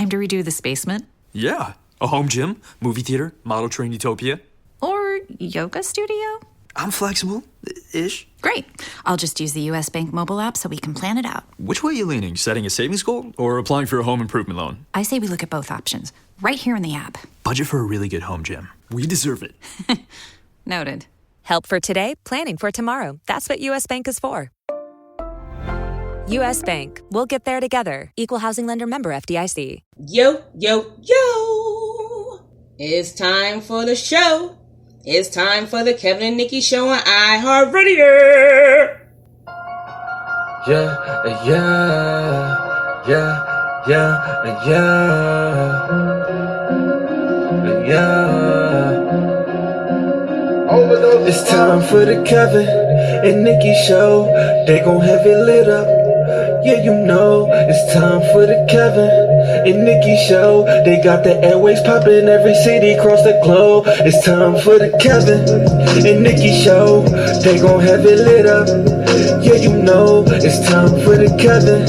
Time to redo this basement? Yeah. A home gym, movie theater, model train utopia. Or yoga studio? I'm flexible-ish. Great. I'll just use the U.S. Bank mobile app so we can plan it out. Which way are you leaning? Setting a savings goal or applying for a home improvement loan? I say we look at both options, right here in the app. Budget for a really good home gym. We deserve it. Noted. Help for today, planning for tomorrow. That's what U.S. Bank is for. U.S. Bank. We'll get there together. Equal housing lender member FDIC. Yo, yo, yo. It's time for the show. It's time for the Kevin and Nikee show on iHeartRadio. Yeah, yeah, yeah, yeah, yeah, yeah. It's time for the Kevin and Nikee show. They gon' have it lit up. Yeah, you know, it's time for the Kevin and Nikee show. They got the airways popping every city across the globe. It's time for the Kevin and Nikee show. They gon' have it lit up. Yeah, you know, it's time for the Kevin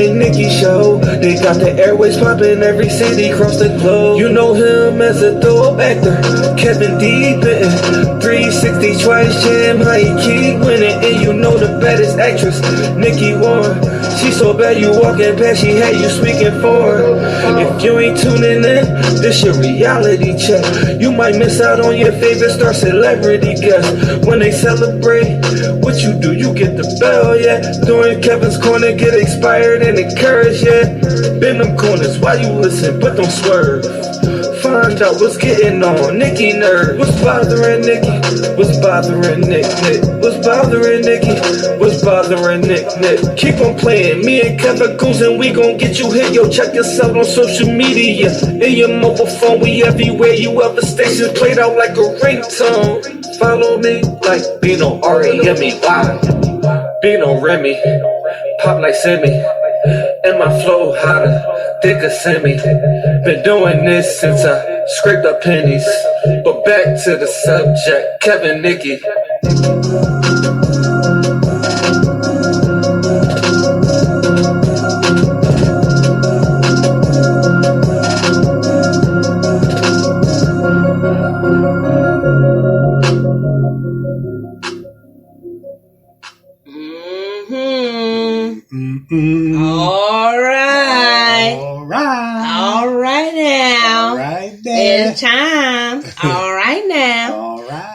and Nikee show. They got the airways popping every city across the globe. You know him as a dope actor, Kevin D. Benton, 360 twice jam, how he keep winning. And you know the baddest actress, Nikee Warren. She so bad you walking past, she had you speaking for her. If you ain't tuning in, this your reality check. You might miss out on your favorite star celebrity guest. When they celebrate, what you do, you get the bell, yeah. During Kevin's corner, get expired and encouraged, yeah. Bend them corners, why you listen, but don't swerve. Find out what's getting on Nikee nerd. What's bothering Nikee? What's bothering Nick? What's bothering Nikee? What's bothering Nick? Keep on playing. Me and Kevin Goose and we gon' get you hit. Yo, check us out on social media. In your mobile phone, we everywhere. You ever stations played out like a ringtone. Follow me like Bino R-E-M-E-Y. Bino Remy. Pop like Semi. And my flow hotter, thicker semi. Been doing this since I scraped up pennies. But back to the subject, Kevin Nikee. All right. All right now. All right there. It's time. All right now. All right.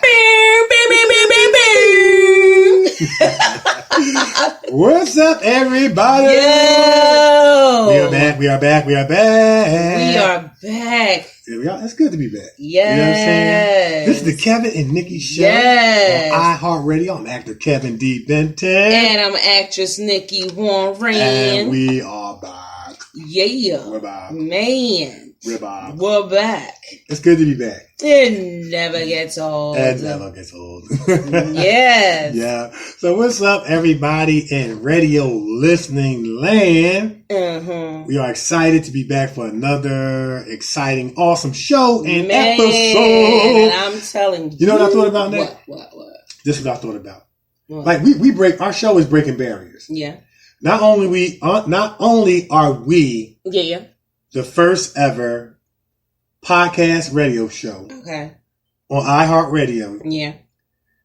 What's up, everybody? Yo. We are back. We are back. We are back. We are back. Here we are. It's good to be back. Yes. You know what I'm saying? This is the Kevin and Nikee show. Yes. On iHeartRadio. I'm actor Kevin D. Benton. And I'm actress Nikee Warren. And we are back. Yeah. We're back. Man. We're back. We're back. It's good to be back. It never gets old. It never gets old. Yes. Yeah. So what's up, everybody in radio listening land? Mm-hmm. We are excited to be back for another exciting, awesome show and Man, episode. I'm telling you. You know what I thought about that? What? This is what I thought about. What? Like we break our show is breaking barriers. Yeah. Not only are we Yeah. the first ever podcast radio show Okay. on iHeartRadio Yeah.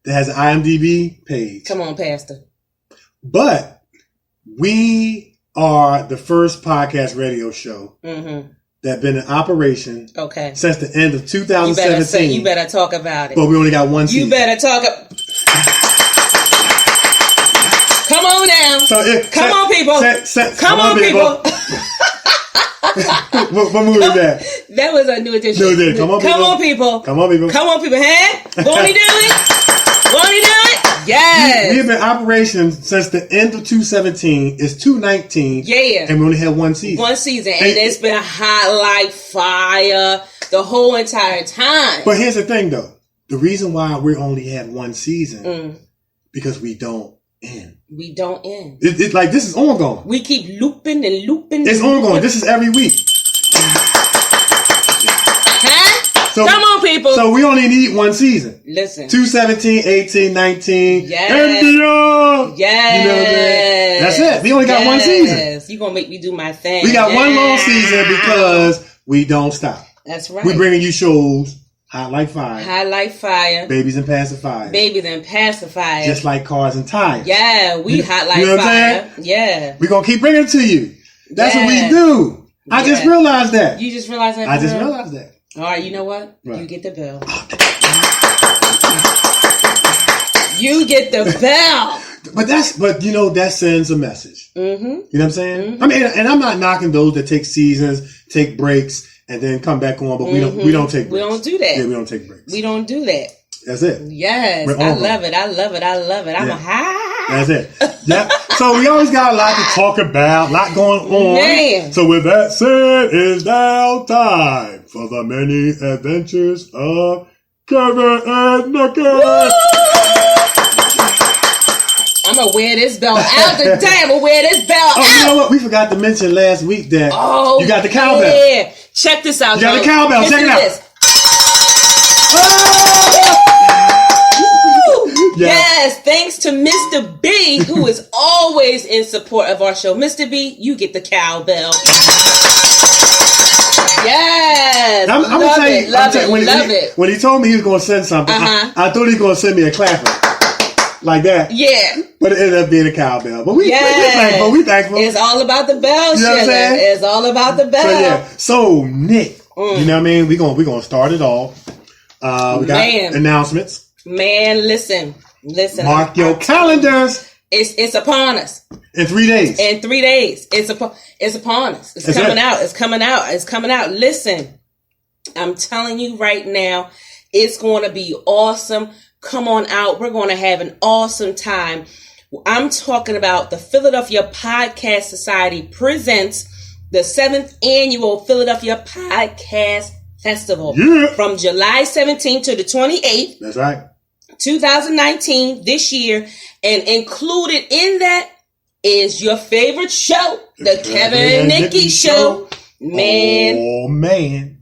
that has an IMDb page. Come on, Pastor. But we are the first podcast radio show that been in operation Okay. since the end of 2017. You better talk about it. But we only got one season. You better talk. Come on now. Come on, people. Come on, people. What movie is that? That was a new edition. New edition. Come on, people. Come on, people. Come on, people. Come on, people. Huh? Won't he do it? Won't he do it? Yes. We have been in operation since the end of 2017. It's 2019. Yeah. And we only had one season. One season. And it's been hot like fire the whole entire time. But here's the thing, though. The reason why we only had one season, because we don't end. We don't end. It's like this is ongoing. We keep looping and looping. It's ongoing. This is every week. Huh? So, come on, people. So we only need one season. Listen. 2017, 18, 19, yes. and beyond. Yes. You know what I'm saying? That's it. We only got one season. Yes, you're going to make me do my thing. We got one long season because we don't stop. That's right. We're bringing you shows, Hot Like Fire. Hot Like Fire. Babies and Pacifiers. Babies and Pacifiers. Just like Cars and Tires. Yeah, we hot like fire. Yeah. We're going to keep bringing it to you. That's what we do. I just realized that. You just realized that? I just realized that. All right, you know what? Right. You get the bell. You get the bell. But that sends a message. Mm-hmm. You know what I'm saying? Mm-hmm. I mean, and I'm not knocking those that take seasons, take breaks, and then come back on, but we don't take breaks. We don't do that. Yeah, we don't take breaks. We don't do that. That's it. Yes. I love it. I love it. I love it. I'm a high. That's it. Yeah. So we always got a lot to talk about, a lot going on. Man. So with that said, it's now time for the many adventures of Kevin and Nikee. I'm going to wear this belt out the day. I'm going to wear this belt out. You know what? We forgot to mention last week that you got the cowbell. Yeah. Check this out, You got the cowbell. Listen Check it to out. this. Yeah. Yes, thanks to Mr. B, who is always in support of our show. Mr. B, you get the cowbell. Yes. I'm gonna tell you, love it. When he told me he was going to send something, I thought he was going to send me a clapper. Like that. Yeah. But it ended up being a cowbell. But we thankful. We thankful. It's all about the bell, you know what I'm saying? It's all about the bell. So Nick, you know what I mean? We're gonna start it off. We got announcements. Man, listen. Mark your calendars. It's upon us. In 3 days. It's upon us. It's coming out. It's coming out. Listen, I'm telling you right now, it's going to be awesome. Come on out. We're going to have an awesome time. I'm talking about the Philadelphia Podcast Society presents the 7th annual Philadelphia Podcast Festival from July 17th to the 28th. That's right. 2019, this year. And included in that is your favorite show, the Kevin and Nikee Show. Man. Oh, man.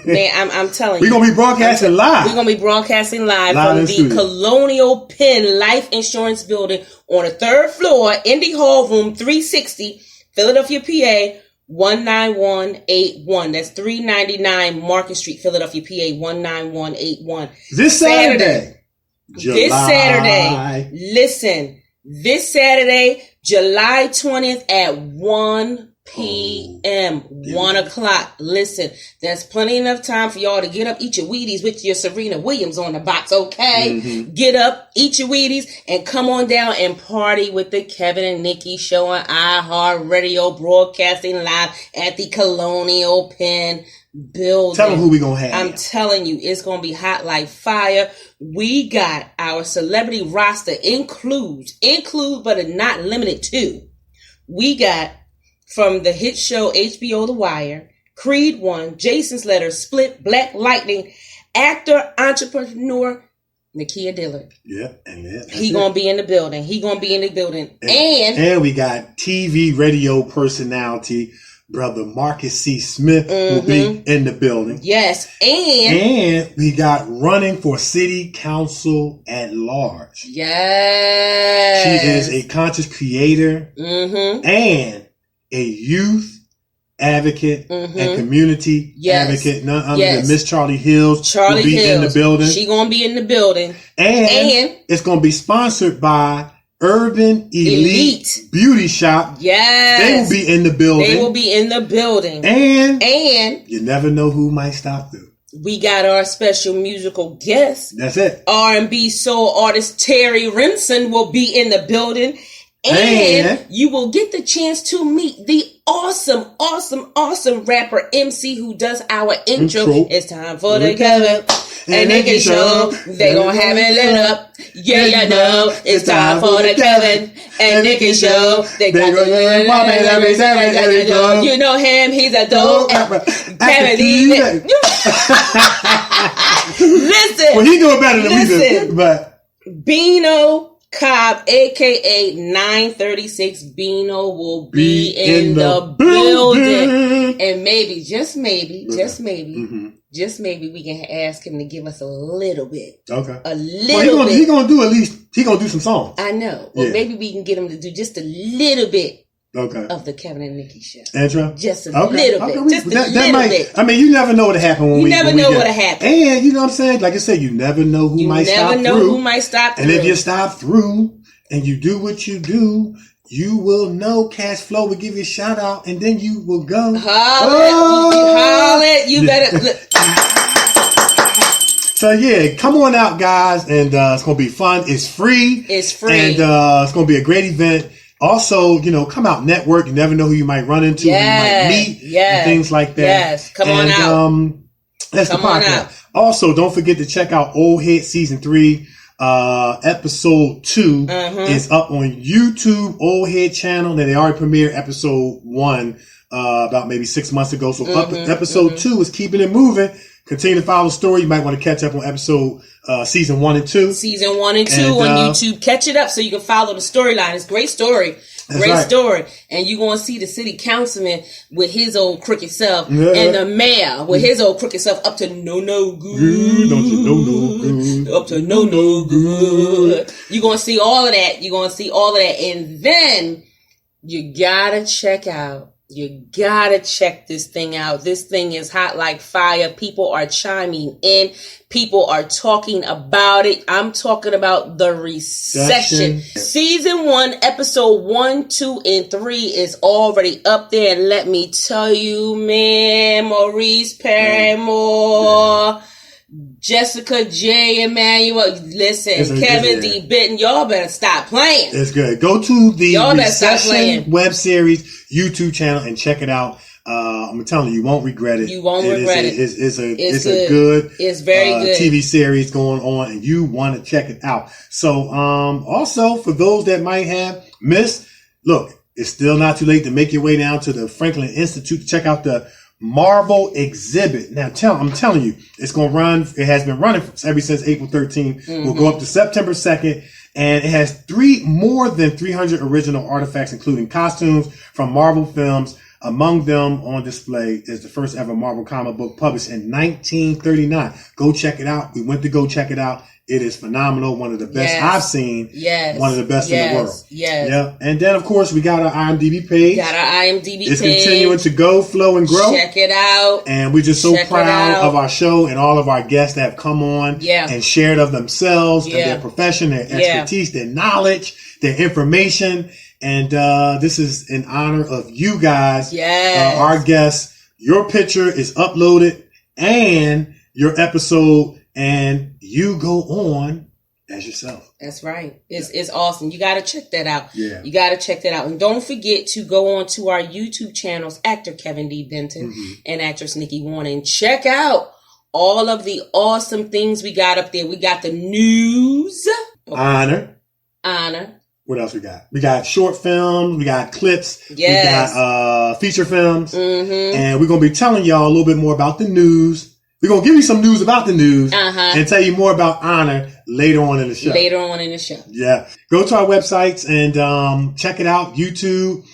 Man, I'm telling you. We're going to be broadcasting live. We're going to be broadcasting live from the studio. Colonial Penn Life Insurance Building on the 3rd floor, Indy Hall, room 360, Philadelphia, PA, 19181. That's 399 Market Street, Philadelphia, PA, 19181. This Saturday. Listen. This Saturday, July 20th at 1 p.m. 1 o'clock. Listen, there's plenty enough time for y'all to get up, eat your Wheaties with your Serena Williams on the box, okay? Mm-hmm. Get up, eat your Wheaties, and come on down and party with the Kevin and Nikee Show on iHeartRadio, broadcasting live at the Colonial Penn building. Tell them who we gonna have. I'm telling you, it's gonna be hot like fire. We got our celebrity roster include, but are not limited to. We got from the hit show HBO The Wire, Creed 1, Jason's Letter, Split, Black Lightning, actor, entrepreneur, Nakia Dillard. Yeah, he gonna be in the building. And we got TV radio personality, brother Marcus C. Smith will be in the building. Yes, and we got running for city council at large. Yes, she is a conscious creator and a youth advocate and community advocate. None other than Miss Charlie Hills will be in the building. She gonna be in the building, and it's gonna be sponsored by Urban Elite Beauty Shop. Yes. They will be in the building. And you never know who might stop through. We got our special musical guest. That's it. R&B soul artist Terry Rimson will be in the building. And you will get the chance to meet the awesome rapper MC who does our intro. It's time for the Kevin and Nikee Show. They gon' have it lit up. Yeah, you know. It's time for the Kevin and Nikee Show. They got the poppin' every Saturday. You know him. He's a dope Kevin. Listen. Well, he do it better than we do. But Bino Cobb, aka 936 Bino, will be in the building. And maybe, just maybe, we can ask him to give us a little bit. Okay. A little bit. He gonna do some songs. I know. Well, maybe we can get him to do just a little bit of the Kevin and Nikee show. Intro? Just a little bit. Just a little bit. I mean, you never know what'll happen when you never know what'll happen. And you know what I'm saying? Like I said, you never know who might stop through. And if you stop through and you do what you do, you will know Cash Flow will give you a shout out, and then you will go. Holler. You better. So yeah, come on out, guys, and it's gonna be fun. It's free. And it's gonna be a great event. Also, come out, network. You never know who you might run into, who you might meet, and things like that. Yes, come on out. That's the podcast. Also, don't forget to check out Old Head Season 3. Episode 2 is up on YouTube, Old Head channel. That they already premiered episode 1 about maybe 6 months ago. So episode 2 is keeping it moving. Continue to follow the story. You might want to catch up on episode season 1 and 2. Season 1 and 2 on YouTube. Catch it up so you can follow the storyline. It's a great story. Story. And you're going to see the city councilman with his old crooked self and the mayor with his old crooked self up to no good. Don't you know up to no good. You're going to see all of that. And then you got to check this thing out. This thing is hot like fire. People are chiming in. People are talking about it. I'm talking about the recession. Season 1, episode 1, 2, and 3 is already up there. And let me tell you, man, Maurice Paramore, Jessica J. Immanuel. Listen, Kevin D. Benton, y'all better stop playing. It's good. Go to the Recession web series YouTube channel and check it out. I'm telling you, you won't regret it. You won't regret it. It's a good, it's very good TV series going on, and you want to check it out. So, also for those that might have missed, look, it's still not too late to make your way down to the Franklin Institute to check out the Marvel exhibit. Now, I'm telling you, it's going to run. It has been running ever since April 13th. We'll go up to September 2nd. And it has more than 300 original artifacts, including costumes from Marvel films. Among them on display is the first ever Marvel comic book published in 1939. Go check it out. We went to go check it out. It is phenomenal. One of the best I've seen. Yes. One of the best in the world. Yes. Yeah. And then, of course, we got our IMDb page. It's continuing to go, flow, and grow. Check it out. And we're just so proud of our show and all of our guests that have come on and shared of themselves, and their profession, their expertise, their knowledge, their information. And this is in honor of you guys, our guests. Your picture is uploaded and your episode, and you go on as yourself. That's right. It's awesome. You got to check that out. Yeah. You got to check that out. And don't forget to go on to our YouTube channels, actor Kevin D. Benton and actress Nikee Warner, and check out all of the awesome things we got up there. We got the news. Honor. What else we got? We got short films. We got clips. Yes. We got feature films. And we're going to be telling y'all a little bit more about the news. We're going to give you some news about the news and tell you more about Honor later on in the show. Yeah. Go to our websites and check it out. YouTube.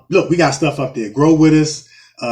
Look, we got stuff up there. Grow with us.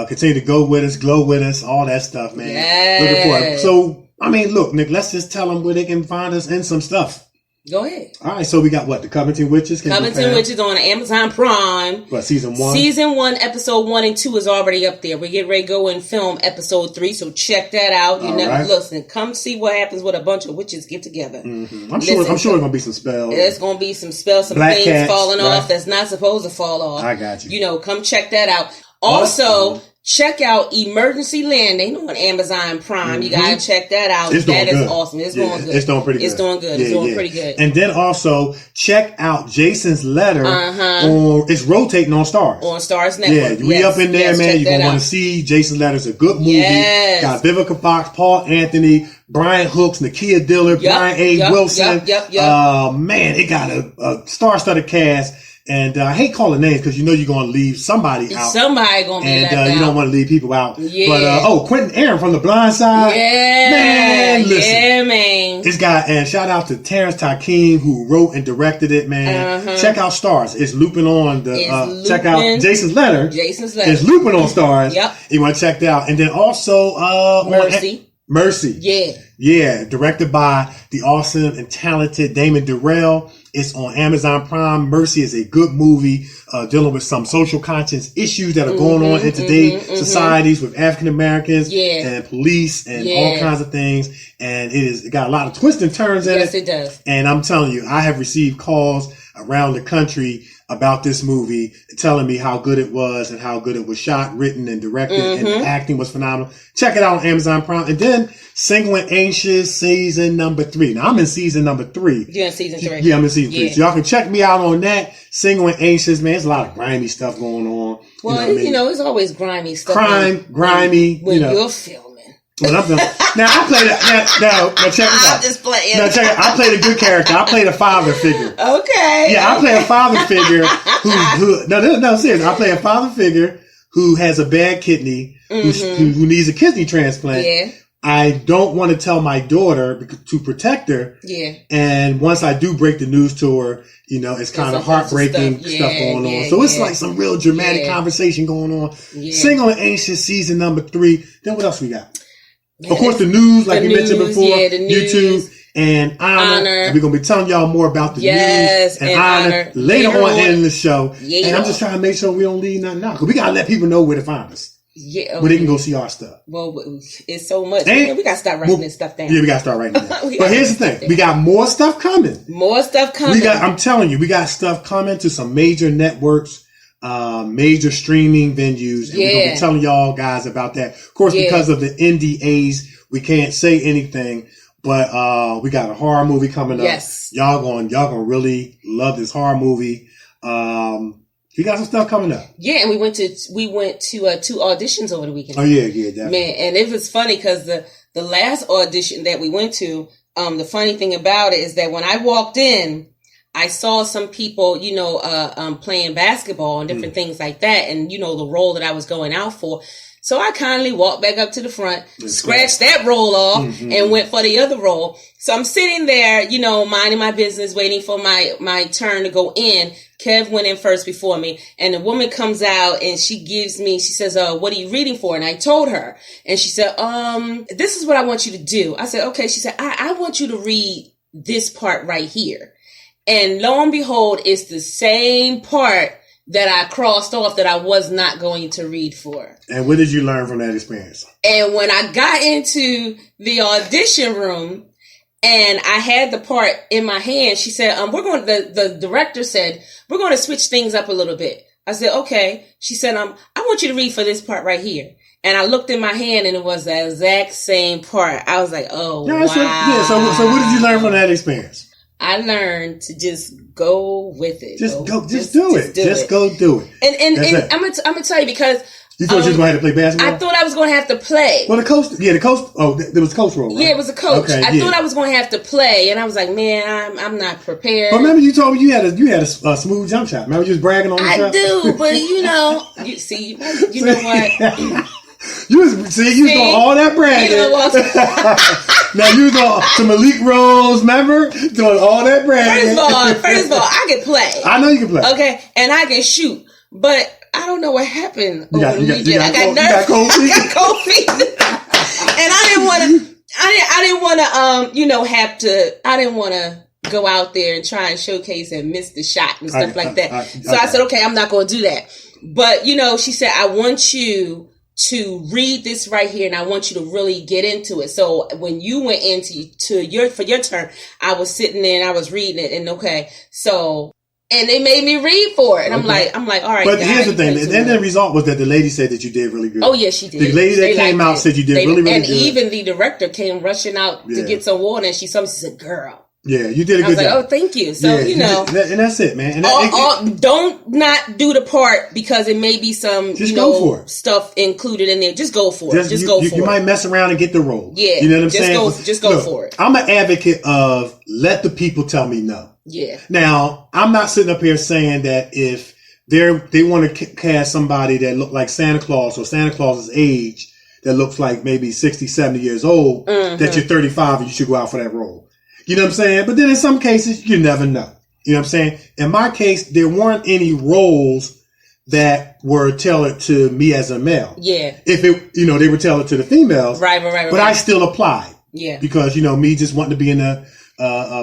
Continue to go with us. Glow with us. All that stuff, man. Yes. Looking for it. So, I mean, look, Nick, let's just tell them where they can find us and some stuff. Go ahead. All right, so we got what? The Covington Witches? Covington Witches on Amazon Prime. What, season 1? Season 1, episode 1 and 2 is already up there. We get ready to go and film episode 3, so check that out. Listen, come see what happens when a bunch of witches get together. I'm sure there's going to be some spells. There's going to be some spells, some Black things cats, falling off that's not supposed to fall off. I got you. Come check that out. Also, check out Emergency Landing on Amazon Prime. You gotta check that out. That is awesome. It's going good. It's doing pretty good. It's doing good. It's doing pretty good. And then also check out Jason's Letter. It's rotating on Stars. On Stars Network. Yeah, we up in there, man. You're gonna want to see Jason's Letter. It's a good movie. Yes. Got Vivica Fox, Paul Anthony, Brian Hooks, Nakia Dillard, Brian A. Wilson. Man, it got a star-studded cast. And I hate calling names because you're going to leave somebody out. Somebody going to be left out. And you don't want to leave people out. Yeah. But, Quentin Aaron from The Blind Side. Yeah. Man, listen. Yeah, man. This guy, and shout out to Terrence Takeem who wrote and directed it, man. Check out Stars. It's looping on check out Jason's Letter. It's looping on Stars. Yep. You want to check that out. And then also, Mercy. Mercy. Yeah. Yeah, directed by the awesome and talented Damon Durrell. It's on Amazon Prime. Mercy is a good movie dealing with some social conscience issues that are going on in today's societies with African Americans and police and all kinds of things. And it got a lot of twists and turns in it. Yes, it does. And I'm telling you, I have received calls around the country about this movie, telling me how good it was and how good it was shot, written, and directed, and the acting was phenomenal. Check it out on Amazon Prime. And then Single and Anxious season number 3. Now I'm in season number 3. You're in season 3. Yeah, I'm in season 3. So y'all can check me out on that. Single and Anxious, man. There's a lot of grimy stuff going on. Well, it's always grimy stuff. Grimy. When you're filming. When I'm done. Now I played now check this out. I'm just playing. Now check it. I played a good character. I played a father figure. Okay. Yeah, I play a father figure who no, seriously. I play a father figure who has a bad kidney, who needs a kidney transplant. Yeah. I don't want to tell my daughter to protect her. Yeah. And once I do break the news to her, it's kind of heartbreaking stuff going on. So it's like some real dramatic conversation going on. Yeah. Single and Anxious season number 3. Then what else we got? Yeah, of course, the news, like you mentioned before, YouTube and Honor. And we're going to be telling y'all more about the news and Honor later on in the show. Yeah. And I'm just trying to make sure we don't leave nothing out. Because we got to let people know where to find us. Yeah. Where they can go see our stuff. Well, it's so much. And we got to start writing this stuff down. Yeah, we got to start writing it down. But here's the thing. We got more stuff coming. I'm telling you, we got stuff coming to some major networks. Major streaming venues, and we're gonna be telling y'all guys about that. Of course, because of the NDAs, we can't say anything. But we got a horror movie coming up. Yes, y'all gonna really love this horror movie. We got some stuff coming up. Yeah, and we went to 2 auditions over the weekend. Oh yeah, definitely. Man, and it was funny because the last audition that we went to, the funny thing about it is that when I walked in, I saw some people, playing basketball and different things like that. And, the role that I was going out for. So I kindly walked back up to the front, scratched that role off and went for the other role. So I'm sitting there, minding my business, waiting for my turn to go in. Kev went in first before me, and the woman comes out and she says, what are you reading for? And I told her, and she said, this is what I want you to do. I said, okay. She said, I want you to read this part right here. And lo and behold, it's the same part that I crossed off that I was not going to read for. And what did you learn from that experience? And when I got into the audition room and I had the part in my hand, she said, the director said, we're going to switch things up a little bit. I said, okay. She said, I want you to read for this part right here. And I looked in my hand and it was the exact same part. I was like, oh, wow. So what did you learn from that experience? I learned to just go with it. Just do it. Just go do it. And I'm gonna tell you because you thought you was going to have to play basketball. I thought I was going to have to play. Well, the coach. Oh, there was a coach role, right? Yeah, it was a coach. Okay, I thought I was going to have to play, and I was like, man, I'm not prepared. But remember, you told me you had a smooth jump shot. Remember, you was bragging on yourself. I do, but you know what. You was doing all that bragging. Now you was on to Malik Rose, remember? Doing all that bragging. First of all, I can play. I know you can play. Okay, and I can shoot. But I don't know what happened. I got cold feet. I got cold feet. And I didn't want to go out there and try and showcase and miss the shot and stuff like that. So I said, okay, I'm not going to do that. But, she said, I want you to read this right here, and I want you to really get into it. So when you went for your turn, I was sitting there and I was reading it, and and they made me read for it, and okay. I'm like, all right. But here's the thing: the end result was that the lady said that you did really good. Oh yeah, she did. The lady that came out said you did really good. And even the director came rushing out to get some water, and she saw me. She said, "Girl." Yeah, you did a good job. Oh, thank you. So, and that's it, man. And don't not do the part because it may be some, stuff included in there. Just go for it. Just go for it. You might mess around and get the role. Yeah. You know what I'm saying? Just go for it. I'm an advocate of let the people tell me no. Yeah. Now, I'm not sitting up here saying that if they want to cast somebody that look like Santa Claus or Santa Claus's age that looks like maybe 60, 70 years old, that you're 35 and you should go out for that role. You know what I'm saying? But then in some cases, you never know. You know what I'm saying? In my case, there weren't any roles that were tailored to me as a male. Yeah. If it, they were tailored to the females. Right. But I still applied. Yeah. Because, me just wanting to be in a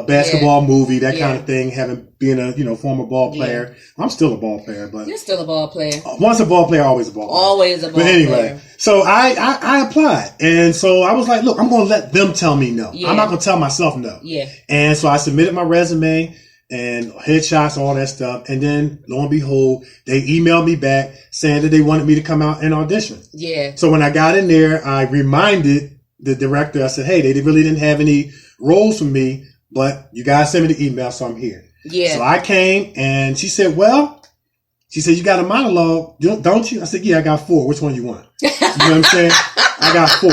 basketball movie, that kind of thing, being a, former ball player. I'm still a ball player, but. You're still a ball player. Once a ball player, always a ball player. Always a ball player. But anyway, so I applied. And so I was like, look, I'm going to let them tell me no. Yeah. I'm not going to tell myself no. Yeah. And so I submitted my resume and headshots, all that stuff. And then lo and behold, they emailed me back saying that they wanted me to come out and audition. Yeah. So when I got in there, I reminded the director, I said, hey, they really didn't have any roles for me, but you guys sent me the email, so I'm here. Yeah. So I came and she said, you got a monologue, don't you? I said, yeah, I got 4. Which one you want? You know what I'm saying? I got 4.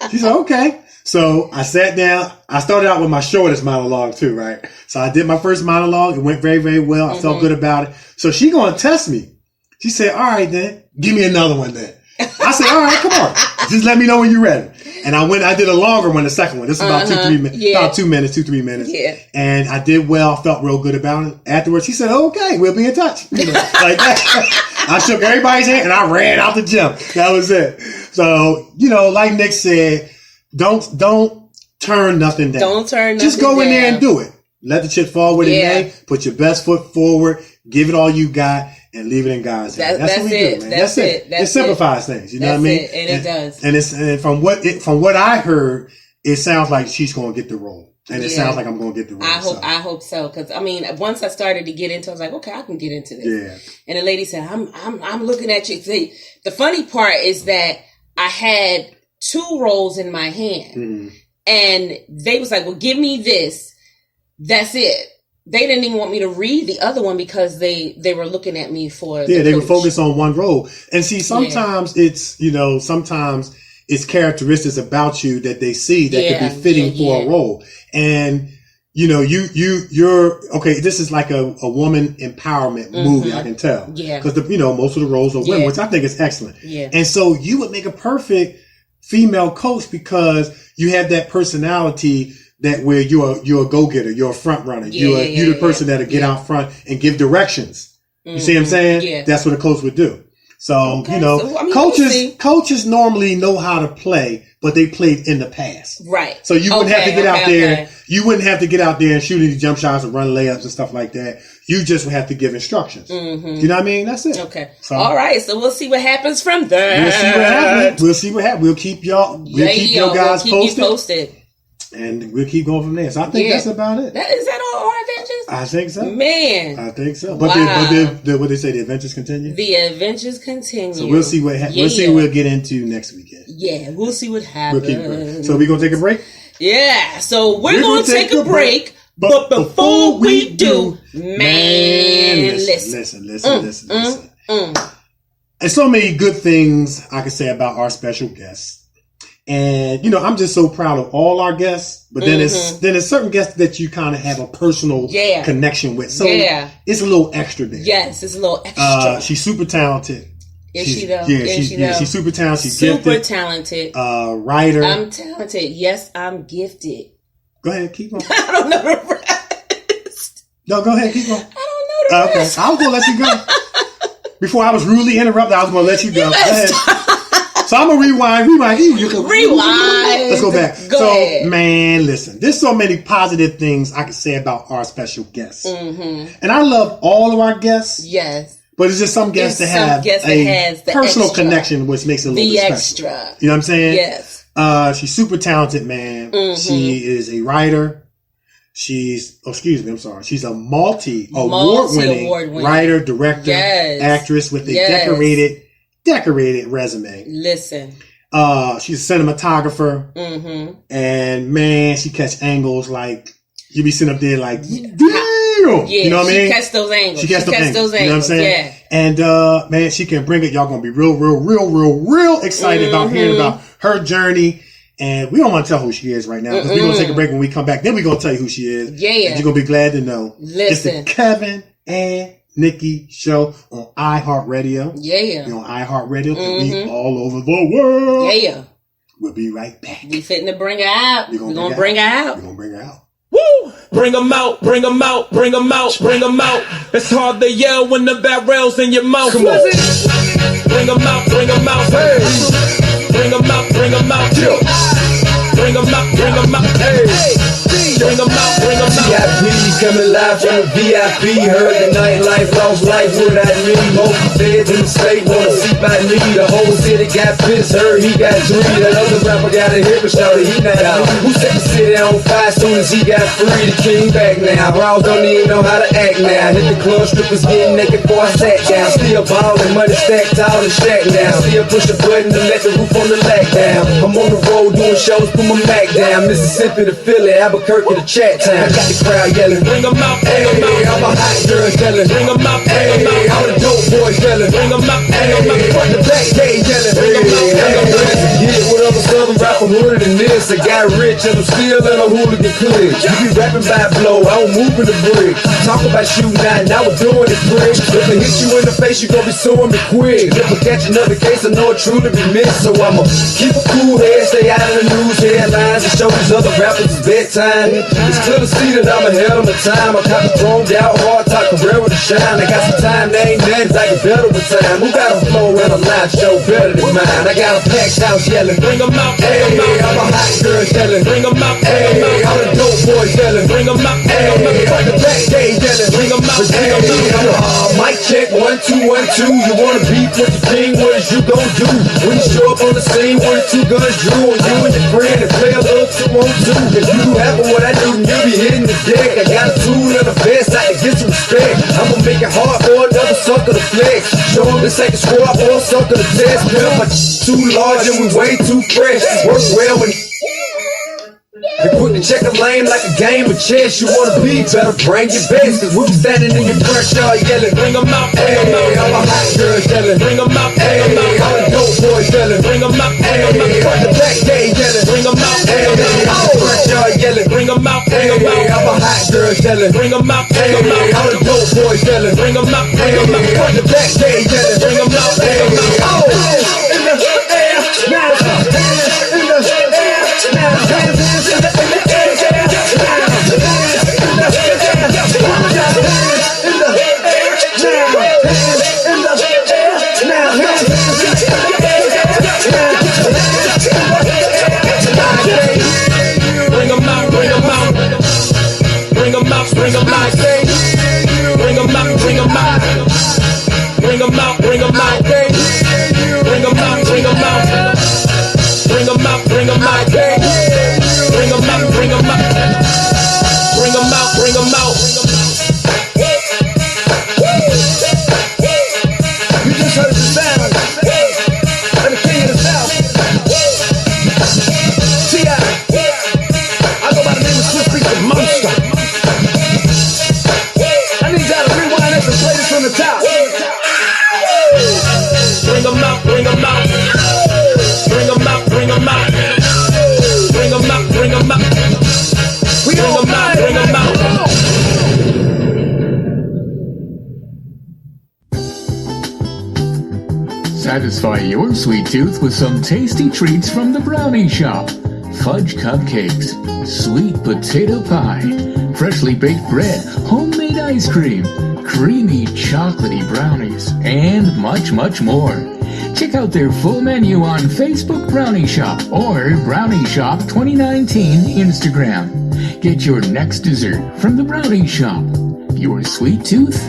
She said, okay. So I sat down. I started out with my shortest monologue too, right? So I did my first monologue. It went very, very well. I felt good about it. So she going to test me. She said, all right, then give me another one then. I said, all right, come on. Just let me know when you're ready. And I did a longer one, the second one. This is about 2-3 minutes, about 2 minutes, 2-3 minutes. Yeah. And I did well, felt real good about it. Afterwards, she said, okay, we'll be in touch. Like that. I shook everybody's hand and I ran out the gym. That was it. So, like Nick said, don't turn nothing down. Don't turn nothing down. Just go in there and do it. Let the chip fall where it may. Put your best foot forward. Give it all you got. And leave it in God's hands. That's what we do, man. That's it. It simplifies things. You know what I mean? And it does. And from what I heard, it sounds like she's going to get the role, and it sounds like I'm going to get the role. I hope so. Because once I started to get into, it, I was like, okay, I can get into this. Yeah. And the lady said, I'm looking at you. See, the funny part is that I had 2 roles in my hand, and they was like, well, give me this. That's it. They didn't even want me to read the other one because they were looking at me for they were focused on one role. And see, sometimes it's sometimes it's characteristics about you that they see that could be fitting for a role. And you're okay. This is like a woman empowerment movie. I can tell. Yeah. Because most of the roles are women, which I think is excellent. Yeah. And so you would make a perfect female coach because you have that personality. That where you're a go-getter, you're a front runner, you're the person that'll get out front and give directions. You see what I'm saying? Yeah. That's what a coach would do. So, coaches normally know how to play, but they played in the past. Right. So you wouldn't have to get out there. You wouldn't have to get out there and shoot any jump shots or run layups and stuff like that. You just would have to give instructions. Mm-hmm. You know what I mean? That's it. Okay. So, all right. So we'll see what happens from there. We'll see what happens. We'll keep your guys posted. And we'll keep going from there. So I think that's about it. Is that all our adventures? I think so. Man. I think so. But what they say, the adventures continue? The adventures continue. So we'll see we'll see what we'll get into next weekend. Yeah, we'll see what happens. So we're going to take a break? Yeah. So we're going to take a break. But before we do, man, listen. And so many good things I can say about our special guests. And, I'm just so proud of all our guests, but then there's certain guests that you kind of have a personal connection with. So it's a little extra there. Yes, it's a little extra. She's super talented. Is she though? Yeah, she's super talented. She's super gifted. Talented. Writer. I'm talented. Yes, I'm gifted. Go ahead, keep on. I don't know the rest. No, go ahead, keep on. I don't know the rest. Okay, I was going to let you go. Before I was rudely interrupted, I was going to let you go. Go ahead. So I'm going to rewind. Rewind. Let's go back. Go ahead. Man, listen. There's so many positive things I can say about our special guests. Mm-hmm. And I love all of our guests. Yes. But it's just some guests that have a personal connection, which makes it a little bit special. The extra. You know what I'm saying? Yes. She's super talented, man. Mm-hmm. She is a writer. She's a multi-award-winning writer, director, actress with a decorated resume. Listen. She's a cinematographer. Mm-hmm. And man, she catch angles like you be sitting up there like, damn. Yeah, you know what I mean? She catch those angles. She catch those angles. You know what I'm saying? Yeah. And man, she can bring it. Y'all gonna be real excited about hearing about her journey. And we don't want to tell who she is right now because we're going to take a break when we come back. Then we're going to tell you who she is. Yeah. And you're going to be glad to know. Listen. It's the Kevin and Nikee show on iHeartRadio. Yeah. You're on iHeartRadio. Mm-hmm. We all over the world. Yeah. We'll be right back. We fitting to bring her out. We're going to bring her out. We're going to bring her out. Woo! Woo! Bring 'em out, bring 'em out, bring 'em out, bring 'em out. It's hard to yell when the barrel's in your mouth. Come on. Bring 'em out, bring 'em out. Hey. Bring 'em out, bring 'em out. Bring 'em out, bring 'em out. Hey. Bring 'em out, bring 'em out. VIP coming live from the VIP. Heard the nightlife, lost life without me. Most feds in the state wanna see by me. The whole city got pissed, heard he got 3. That other rapper got a hit, but shouted he not out. Who set the city on fire soon as he got free? The king back now. Bros don't even know how to act now. Hit the club, strippers getting naked before I sat down. Still ballin', money stacked tall and shack now. Still push a button to let the roof on the lack down. I'm on the road doing shows, put my Mac down. Mississippi to Philly, Albuquerque to Chat Town. Got the crowd yelling, bring 'em out, bring 'em out. All my hot girls yelling, bring 'em out, bring 'em out. All the dope boys yelling, bring 'em out, bring 'em out. Front the back gate yelling, bring 'em out, bring 'em out. Yeah, what other southern rapper hooded than this? I got rich and I'm still in a hooligan clique. You be rapping by blow, I don't move in the brick. Talk about shooting out, now we're doing it quick. If I hit you in the face, you gon' be suing me quick. If I catch another case, I know it truly be missed. So I'ma keep a cool head, stay out of the news headlines, and show these other rappers it's bedtime. It's clear to see that I'm ahead of my time. I caught the chromed out, hard talk, career with a shine. I got some time, they ain't nothing, I get better with time. Who got a flow and a live show better than mine? I got a packed house yelling, bring 'em out, hey, all my hot girls yelling, bring 'em out, hey, all the dope boys yelling, bring 'em out, hey, front the back gate yelling, bring 'em out, hey, mic check, 1 2 1 2. You wanna beef with the king? What is you gon' do when you show up on the scene? 1 or 2 guns drew on you and your friend and play a little 2 on 2. If you do half of what I do, then you be hitting the deck. I got a tool and a vest, I can get some respect. I'ma make it hard for another sucker to flex. Show him this ain't a squad or a sucker to test. Pimp my too large and we way too fresh. Work well when they put the checker lane like a game of chess. You wanna be better, bring your best. Cause we be standing in your front yard yelling, bring 'em out, hey, all my hot girls yelling, bring 'em out, hey, all the dope boys yelling, bring 'em out, hey, front the back gate yelling, bring 'em out, hey, all the front yard yelling, bring 'em out, hey, all my hot girls yelling, bring 'em out, hey, all the dope boys yelling, bring 'em out, hey, front the back gate yelling, bring 'em out, hey, in the air, now, in the air, now, bring 'em out, bring 'em out, bring 'em out, bring 'em out, bring 'em out, bring 'em out, bring 'em out, bring 'em out, bring 'em out, bring 'em out, bring 'em out, bring 'em out, bring 'em out. You just heard the sound of the king of the south. T.I. I go by the name of Swift Beats the Monster. Play this from the top. Bring 'em out, bring 'em out. Bring 'em out, bring 'em out. Bring 'em out, bring 'em out. Bring 'em out, bring 'em out. Satisfy your sweet tooth with some tasty treats from the Brownie Shop. Fudge cupcakes, sweet potato pie, freshly baked bread, homemade ice cream, creamy chocolatey brownies, and much, much more. Check out their full menu on Facebook Brownie Shop or Brownie Shop 2019 Instagram. Get your next dessert from the Brownie Shop. Your sweet tooth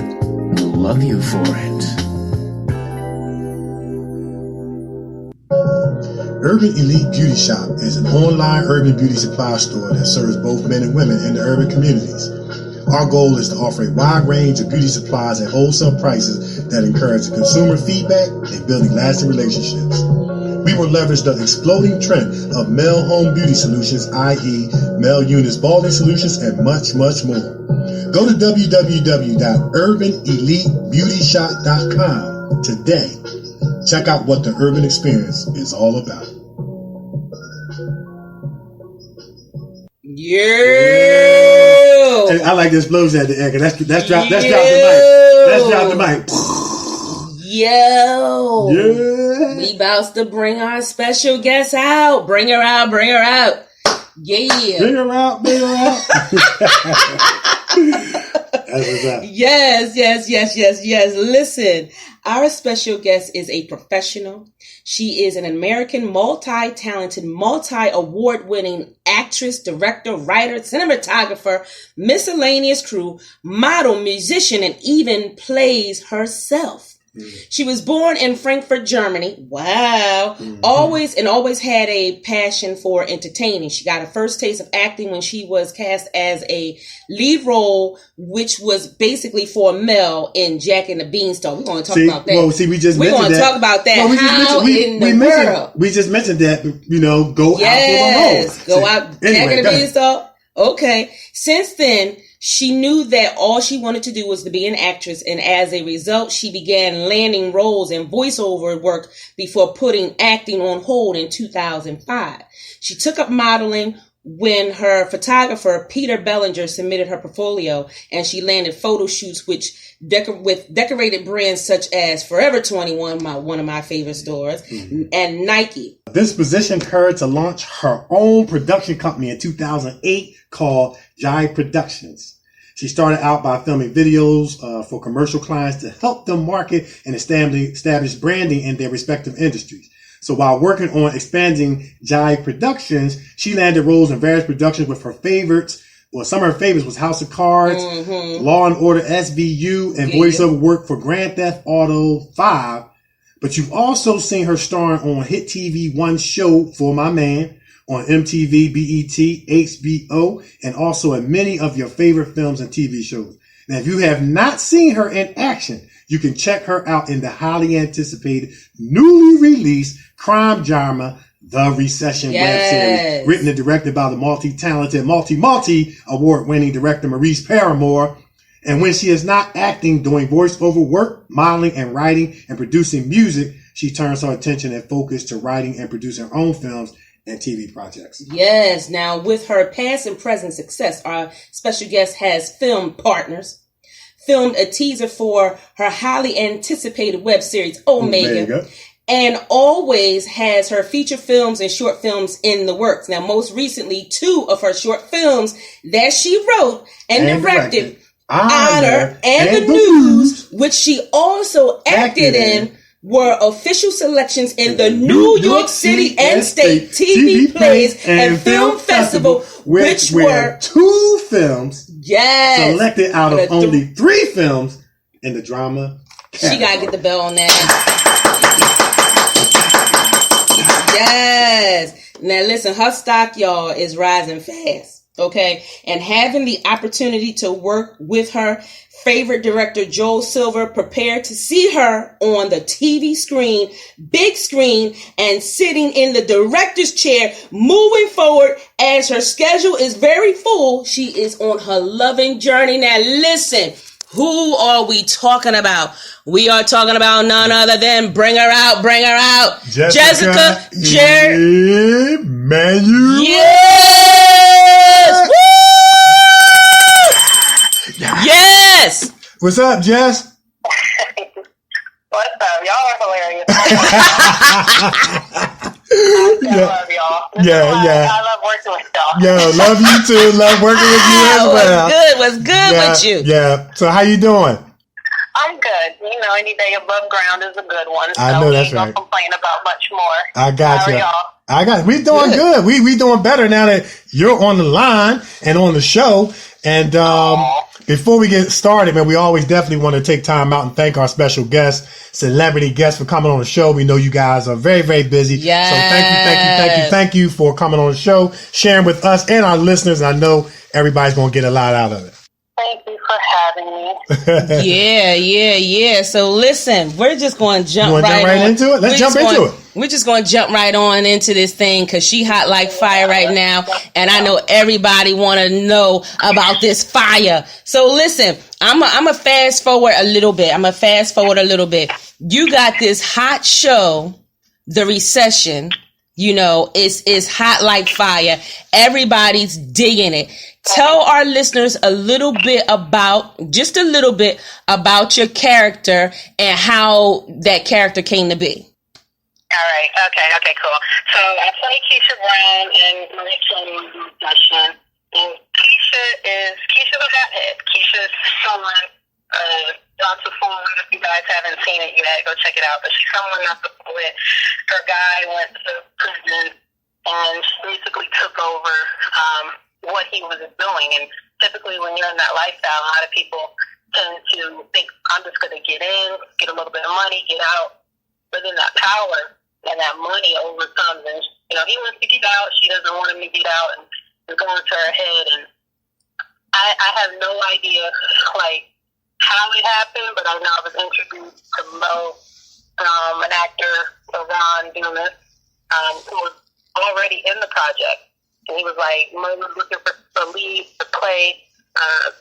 will love you for it. Urban Elite Beauty Shop is an online urban beauty supply store that serves both men and women in the urban communities. Our goal is to offer a wide range of beauty supplies at wholesale prices that encourage consumer feedback and building lasting relationships. We will leverage the exploding trend of male home beauty solutions, i.e. male units, balding solutions, and much, much more. Go to www.urbanelitebeautyshop.com today. Check out what the urban experience is all about. Yeah. I like the explosion at the end. That's drop the mic. That's drop the mic. Yo. Yeah. We about to bring our special guest out. Bring her out. Bring her out. Yeah. Bigger out. That's what's up. Yes. Listen, our special guest is a professional. She is an American multi-talented, multi-award-winning actress, director, writer, cinematographer, miscellaneous crew, model, musician, and even plays herself. She was born in Frankfurt, Germany. Wow. Always had a passion for entertaining. She got her first taste of acting when she was cast as a lead role, which was basically for Mel in Jack and the Beanstalk. We're going to talk about that. Well, see, we just mentioned that. We're going to talk about that. We just mentioned that, go out. Jack and the Beanstalk. Okay. Since then, she knew that all she wanted to do was to be an actress, and as a result, she began landing roles in voiceover work before putting acting on hold in 2005. She took up modeling when her photographer, Peter Bellinger, submitted her portfolio, and she landed photo shoots with decorated brands such as Forever 21, one of my favorite stores, and Nike. This positioned her to launch her own production company in 2008 called Jive Productions. She started out by filming videos for commercial clients to help them market and establish branding in their respective industries. So while working on expanding Jive Productions, she landed roles in various productions with her favorites. Well, some of her favorites was House of Cards, Law and Order SVU, and voiceover work for Grand Theft Auto 5. But you've also seen her starring on Hit TV One show For My Man, on MTV, BET, HBO, and also in many of your favorite films and TV shows. Now, if you have not seen her in action, you can check her out in the highly anticipated, newly released crime drama, The Recession web series, written and directed by the multi-talented, multi-award-winning director Maurice Paramore. And when she is not acting, doing voiceover work, modeling and writing and producing music, she turns her attention and focus to writing and producing her own films and TV projects. Yes. Now, with her past and present success, our special guest has film partners, filmed a teaser for her highly anticipated web series, Omega, and always has her feature films and short films in the works. Now, most recently, 2 of her short films that she wrote and directed, Honor and the News, which she also acted in, were official selections in the New York City and State TV Plays and Film Festival, which were 2 films selected out of only 3 films in the drama category. She got to get the bell on that. Yes. Now listen, her stock, y'all, is rising fast. Okay. And having the opportunity to work with her favorite director, Joel Silver, prepared to see her on the TV screen, big screen, and sitting in the director's chair, moving forward as her schedule is very full. She is on her loving journey. Now listen, who are we talking about? We are talking about none other than bring her out, Jessica Immanuel. Yes! Woo! Yes! What's up, Jess? What's up? Y'all are hilarious. I love y'all. I love working with y'all. Yeah, love you too. Love working with you as well. What's good with you? Yeah. So how you doing? I'm good. You know, any day above ground is a good one. So I know that's we ain't gonna complain about much more. I got you. How are y'all? We doing good. We doing better now that you're on the line and on the show. And before we get started, man, we always definitely want to take time out and thank our special guests, celebrity guests, for coming on the show. We know you guys are very, very busy. Yes. So thank you for coming on the show, sharing with us and our listeners. I know everybody's going to get a lot out of it. Thank you for having me. Yeah. So listen, we're just going to jump right into it. Let's jump into it. We're just going to jump right on into this thing because she hot like fire right now. And I know everybody want to know about this fire. So listen, I'm a fast forward a little bit. You got this hot show, The Recession. You know, it's hot like fire. Everybody's digging it. Tell our listeners a little bit about your character and how that character came to be. All right. Okay, cool. So I play Keisha Brown and Marie Kelly's session. And Keisha's a hothead. Keisha's someone, not to fool with. If you guys haven't seen it yet, go check it out. But she's someone not to fool with. Her guy went to prison and basically took over what he was doing. And typically when you're in that lifestyle, a lot of people tend to think, I'm just going to get in, get a little bit of money, get out. But then that power and that money overcomes. And, he wants to get out. She doesn't want him to get out. And it's going to her head. And I have no idea, how it happened, but I know I was introduced to Mo, an actor, Ron Dumas, who was already in the project. And he was like, Mo was looking for a lead to play,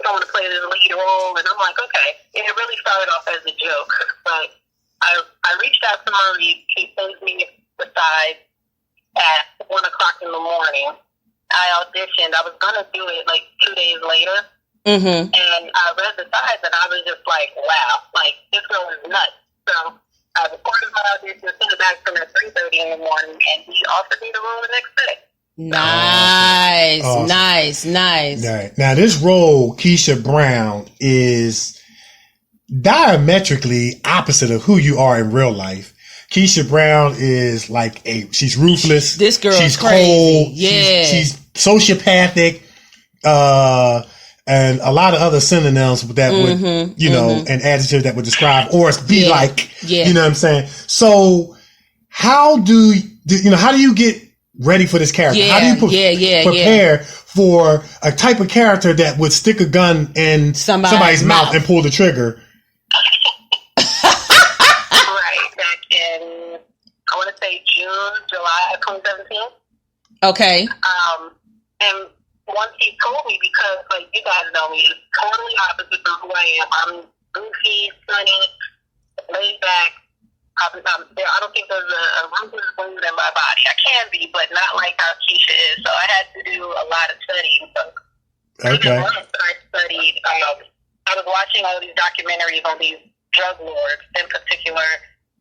someone to play this lead role. And I'm like, okay. And it really started off as a joke. But I reached out to Marie. She sends me aside at 1 o'clock in the morning. I auditioned. I was going to do it 2 days later. Mm-hmm. And I read the sides and I was just like, wow, this girl is nuts. So I recorded my audition, sent it back from at 3:30 in the morning, and he offered me the role the next day. Nice, awesome. nice. Right. Now, this role, Keisha Brown, is diametrically opposite of who you are in real life. Keisha Brown is she's ruthless. This girl she's is crazy. cold. Yeah. She's sociopathic. And a lot of other synonyms that would, an adjective that would describe or be you know what I'm saying? So how do you get ready for this character? How do you prepare for a type of character that would stick a gun in somebody's mouth and pull the trigger? Right, back in, I want to say July of 2017. Okay. And once he told me, because you guys know me, it's totally opposite from who I am. I'm goofy, funny, laid back. I don't think there's a ruthless mood in my body. I can be, but not like how Keisha is. So I had to do a lot of studying. So okay. I studied. I was watching all these documentaries on these drug lords, in particular,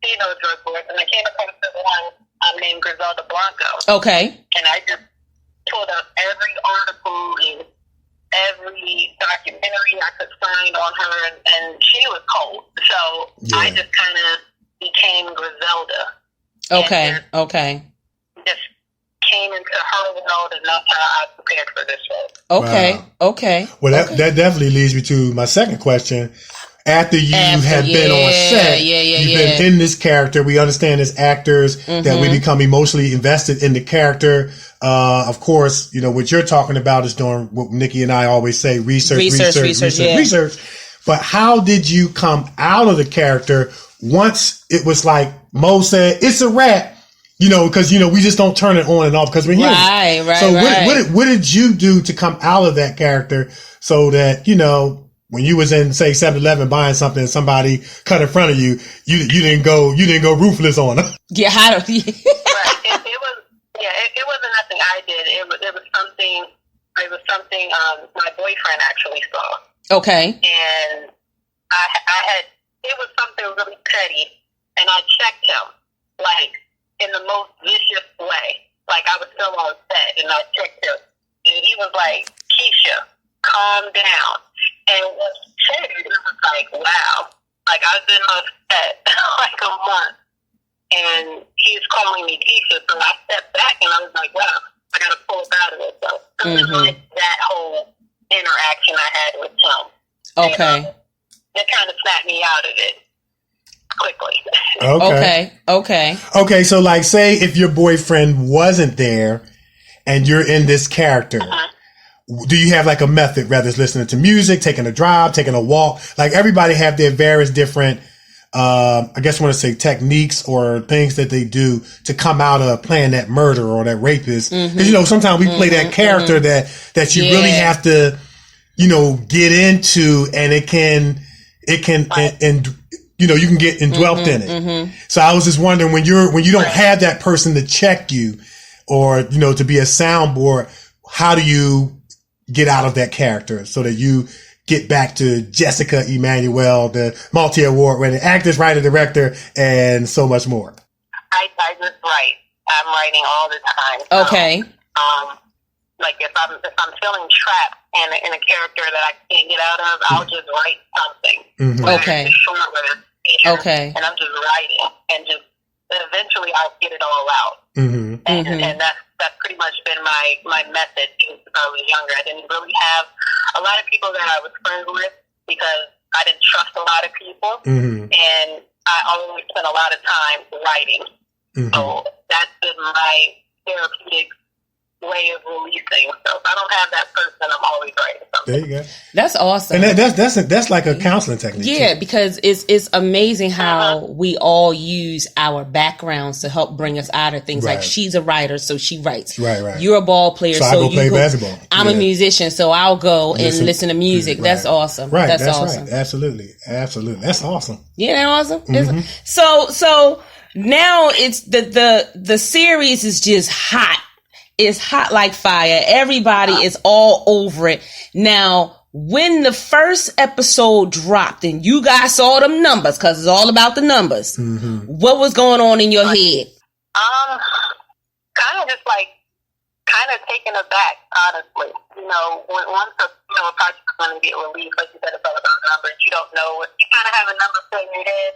drug lords, and I came across this one named Griselda Blanco. Okay. And I just pulled up every article and every documentary I could find on her, and she was cold. So I just kind of became Griselda. Okay. Just came into her world, and that's how I prepared for this role. Okay. Wow. Okay. Well, that definitely leads me to my second question. After you have been on set, you've been in this character. We understand as actors that we become emotionally invested in the character. Of course, what you're talking about is doing what Nikee and I always say, research. But how did you come out of the character once it was like Mo said, it's a wrap, because, we just don't turn it on and off because we're human. Right. So what did you do to come out of that character so that, when you was in, say, 7-Eleven buying something and somebody cut in front of you, you didn't go ruthless on them? Yeah, how do you? Right. It wasn't nothing I did. It was something my boyfriend actually saw. Okay. And it was something really petty, and I checked him, in the most vicious way. I was still on set, and I checked him. And he was like, Keisha, calm down. And what he said, it was wow. I've been on set a month, and he's calling me Keisha. So I stepped back, and I was like, wow, I got to pull up out of it. So it was that whole interaction I had with him. Okay. And, it kind of snapped me out of it quickly. Okay. So say if your boyfriend wasn't there and you're in this character, do you have a method, whether it's listening to music, taking a drive, taking a walk? Everybody have their various different, I guess I want to say techniques or things that they do to come out of playing that murderer or that rapist. Because, sometimes we play that character that you really have to, get into, and it can, and you can get engulfed in it. So I was just wondering, when you don't have that person to check you or, to be a soundboard, how do you get out of that character so that you get back to Jessica Immanuel, the multi-award winning actress, writer, director, and so much more? I I just write. I'm writing all the time. So, Okay. like if I'm feeling trapped in a character that I can't get out of, I'll just write something. Mm-hmm. Okay. It's short, whether it's feature, Okay. and I'm just writing, and just eventually I'll get it all out. Mm-hmm. And that's pretty much been my method since I was younger. I didn't really have a lot of people that I was friends with because I didn't trust a lot of people, and I always spent a lot of time writing. So that's been my therapeutic way of releasing. So if I don't have that person, I'm always writing something. There you go. That's awesome. And that's like a counseling technique. Yeah, too. because it's amazing how we all use our backgrounds to help bring us out of things. Like Right. she's a writer, so she writes. Right. You're a ball player, So I go play basketball. I'm a musician, so I'll go and listen to music. Right. That's awesome. Right. That's right. awesome. Absolutely. That's awesome. Yeah, that's awesome. So now it's the series is just hot. It's hot like fire. Everybody is all over it. Now, when the first episode dropped and you guys saw them numbers, because it's all about the numbers, what was going on in your head? Kind of just kind of taken aback, honestly. Once a project's going to get released, like you said, it's all about numbers. You don't know you kind of have a number set in your head,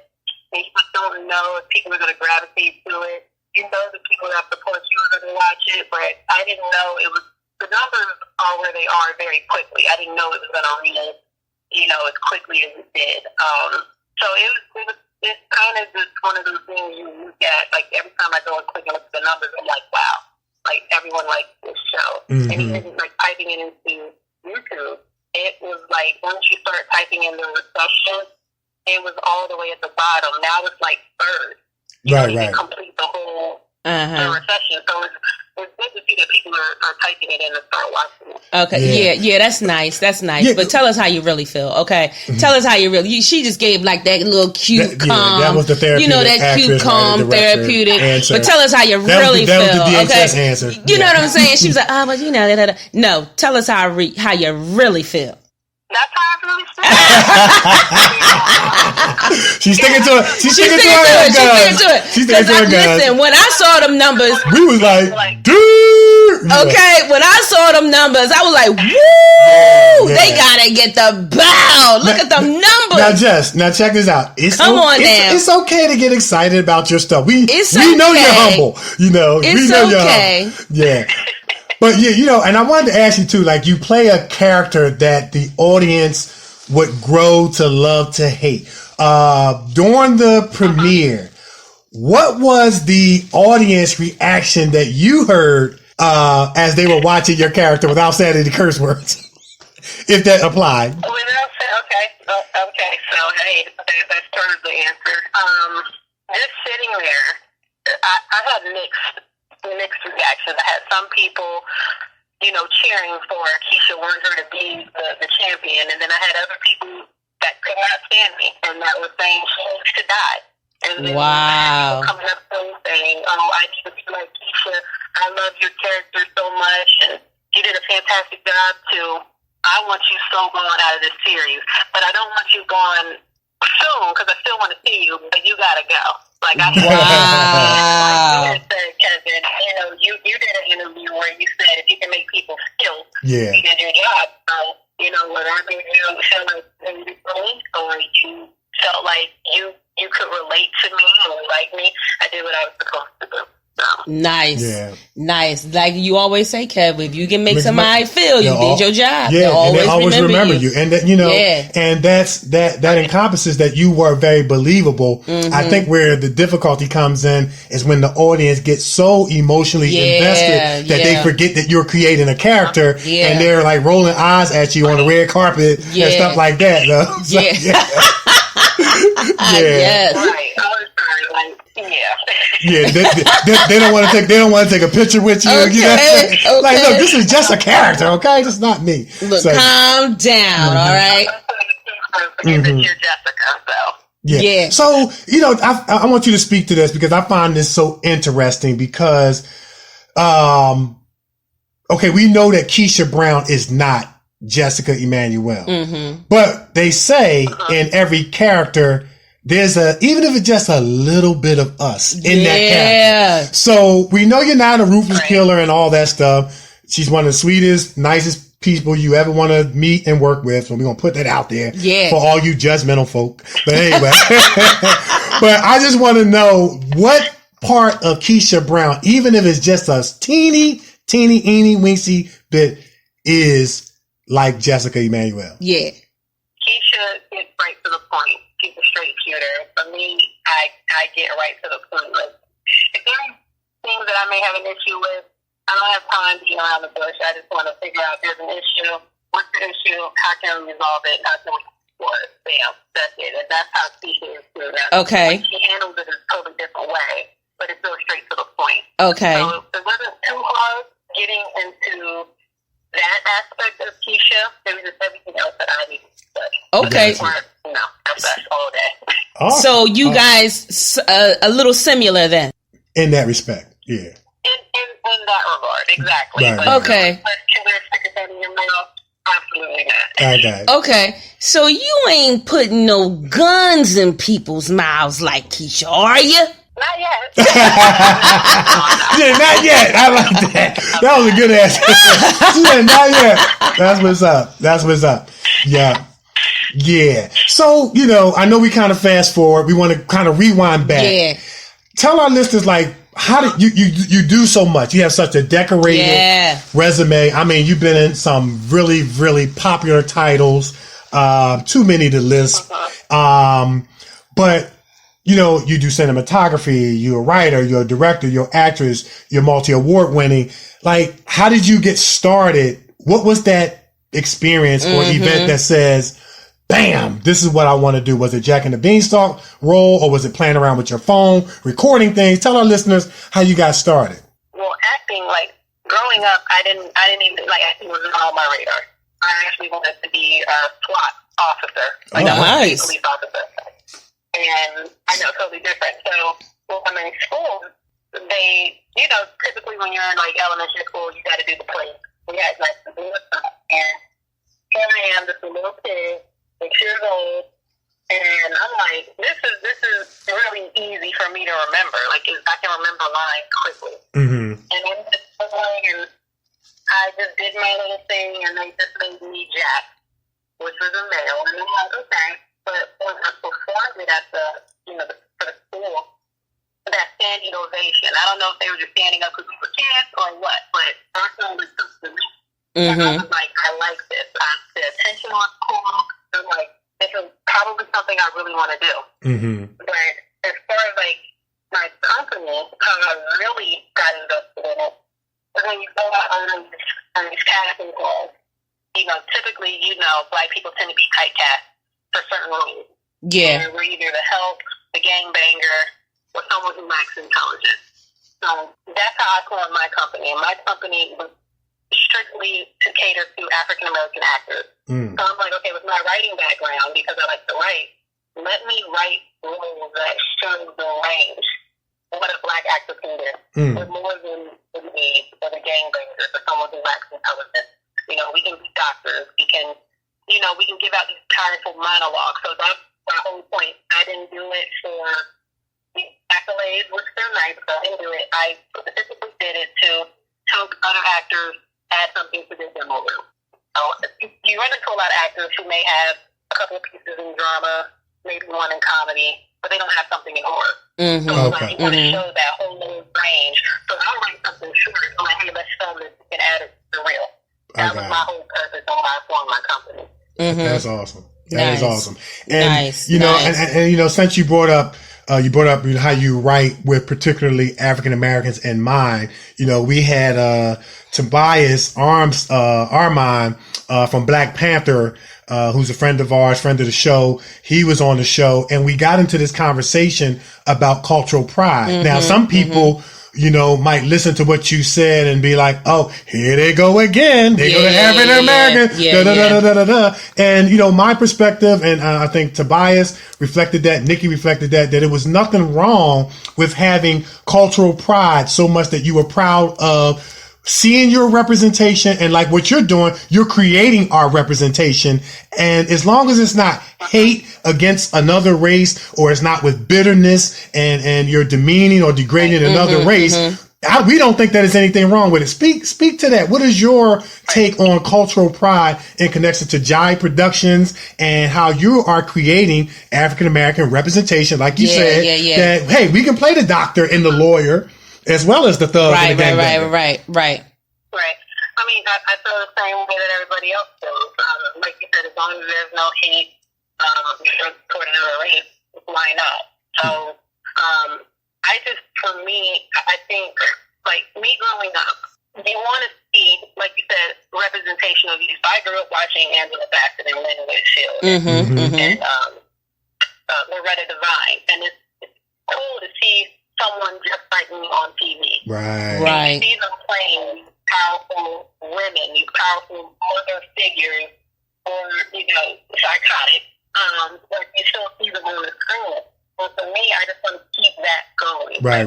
and you just don't know if people are going to gravitate to it. You know the people that support you are going to watch it, but I didn't know the numbers are where they are very quickly. I didn't know it was going to read, as quickly as it did. So it's kind of just one of those things you look at, like every time I go and click and look at the numbers, I'm like, wow, like everyone likes this show. And even like typing it into YouTube, it was like once you start typing in the recession, it was all the way at the bottom. Now it's like third. You complete the whole the recession. So it's good to see that people are typing it in and start watching it. Okay, yeah, that's nice. That's nice. Yeah. But tell us how you really feel. Okay, tell us how you really. She just gave like that little cute, calm. that was the therapeutic. That cute, calm, therapeutic. Answer. But tell us how you really that feel. Was the DHS okay, answer. You know what I'm saying? She was like, but No, tell us how you really feel. That's how I really feel. She's sticking to it. She's sticking to it. She's sticking to her guns. Listen, when I saw them numbers, we was like, dude. Okay, when I saw them numbers, I was like, woo! Yeah. They gotta get the bow. Look at them numbers. Now, Jess, check this out. Come on now. It's okay to get excited about your stuff. We know okay. you're humble. We know you're okay. humble. Yeah. But yeah, and I wanted to ask you too, like you play a character that the audience would grow to love to hate. During the premiere, what was the audience reaction that you heard as they were watching your character without saying any curse words? If that applied. Okay. So hey, that's sort of the answer. Just sitting there, I had mixed reactions. I had some people, cheering for Keisha, wanted her to be the champion, and then I had other people that could not stand me and that were saying she needs to die. And then wow. Coming up to me saying, I need to be like Keisha. I love your character so much, and you did a fantastic job too. I want you so gone out of this series, but I don't want you gone soon because I still want to see you, but you gotta go. Like I wow. Like you said, Kevin, you did an interview where you said if you can make people feel, you did your job. So, whatever you feel like maybe for me, or you felt like you could relate to me or like me, I did what I was supposed to do. So. Nice. Like you always say, Kev, if you can make somebody feel, you did your job. Yeah, and they always remember you. And that, and that encompasses that you were very believable. I think where the difficulty comes in is when the audience gets so emotionally invested that they forget that you're creating a character and they're like rolling eyes at you on the red carpet and stuff like that. Though. So, Yes. Right. I was trying, they don't want to take a picture with you. Okay. Like, look, this is just a character, okay? This is not me. Look, calm down, all right? You're Jessica, so. Yeah. So, I want you to speak to this because I find this so interesting because, we know that Keisha Brown is not Jessica Immanuel. But they say in every character there's even if it's just a little bit of us in that character. So we know you're not a ruthless killer and all that stuff. She's one of the sweetest, nicest people you ever want to meet and work with. So we're going to put that out there for all you judgmental folk. But anyway, but I just want to know what part of Keisha Brown, even if it's just a teeny, eeny, wincy bit, is like Jessica Immanuel. Yeah. Keisha gets right to the point. She's a straight shooter. For me, I get right to the point. Like, if there are things that I may have an issue with, I don't have time to get around the bush. I just want to figure out there's an issue. What's the issue? How can we resolve it? How can we explore it? Bam. That's it. And that's how Keisha is too. Okay. She handles it in a totally different way, but it's still straight to the point. Okay. So it wasn't too hard getting into that aspect of Keisha. There was just everything else that I needed to study. Okay. That's all day. Awesome. So you guys a little similar then. In that respect, yeah. In that regard, exactly. Right, But okay. killer, stick a gun in your mouth, absolutely not. Okay. Okay. So you ain't putting no guns in people's mouths like Keisha, are you? Not yet. Yeah, not yet. I like that. That was a good answer. Yeah, not yet. That's what's up. That's what's up. Yeah. Yeah. So, you know, I know we kind of fast forward. We want to kind of rewind back. Yeah. Tell our listeners, like, how did you do so much? You have such a decorated resume. I mean, you've been in some really, really popular titles. Too many to list. But you know, you do cinematography, you're a writer, you're a director, you're an actress, you're multi-award winning. Like, how did you get started? What was that experience or event that says, bam, this is what I want to do? Was it Jack and the Beanstalk role, or was it playing around with your phone, recording things? Tell our listeners how you got started. Well, acting, like, growing up, I didn't even, like, acting was not on my radar. I actually wanted to be a SWAT officer. Like, nice. A police officer. And I know, totally different. So when I'm in school, they, you know, typically when you're in like elementary school, you got to do the play. We had like to do stuff. And here I am, just a little kid, 6 years old, and I'm like, this is really easy for me to remember. Like, I can remember lines quickly. Mm-hmm. And I'm just going, and I just did my little thing, and they just made me Jack, which was a male. And I'm like, okay. But when I performed it at for the school, that standing ovation, I don't know if they were just standing up because we were kids or what, but that's all it took to me. And I was like, I like this. The attention was cool. I'm like, this is probably something I really want to do. Mm-hmm. But as far as like my company, how I really got invested in it is when you go out on these casting calls. You know, typically, Black people tend to be typecast for certain roles. Yeah. We're either the help, the gangbanger, or someone who lacks intelligence. So that's how I formed my company. And my company was strictly to cater to African American actors. So I'm like, okay, with my writing background, because I like to write, let me write roles that show the range of what a Black actor can do. But more than the need or the gangbanger or someone who lacks intelligence. You know, we can be doctors. We can give out these powerful monologues. So that's my whole point. I didn't do it for the accolades, which they're nice, but I didn't do it. I specifically did it to help other actors add something to their demo reel. So you run into a lot of actors who may have a couple of pieces in drama, maybe one in comedy, but they don't have something in horror. So you want to show that whole little range. So I'll write something short. I'm like, hey, let's film this and add it to the reel. That was my whole purpose on why I formed my company. That's awesome. That is awesome. And and you know, since you brought up how you write with particularly African Americans in mind, you know, we had Tobias Armand from Black Panther, who's a friend of ours, friend of the show. He was on the show, and we got into this conversation about cultural pride. Now, some people, you know, might listen to what you said and be like, oh, here they go again. They go to African American. And, you know, my perspective, and I think Tobias reflected that, Nikee reflected that it was nothing wrong with having cultural pride so much that you were proud of seeing your representation and like what you're doing, you're creating our representation. And as long as it's not hate against another race, or it's not with bitterness and you're demeaning or degrading another race, we don't think that there's anything wrong with it. Speak to that. What is your take on cultural pride in connection to Jai Productions and how you are creating African American representation, like you said, that, hey, we can play the doctor and the lawyer as well as the thug and the gangbanger. Right. Right. I mean, I feel the same way that everybody else feels. Like you said, as long as there's no hate toward another race, why not? So, for me, I think, like, me growing up, you want to see, like you said, representation of youth. I grew up watching Angela Bassett and Lynn Whitfield and Loretta Devine, and it's cool to see someone just like me on TV. Right. You see them playing powerful women, these powerful mother figures, or, psychotic, but you still see them on the screen. But for me, I just want to keep that going. Right.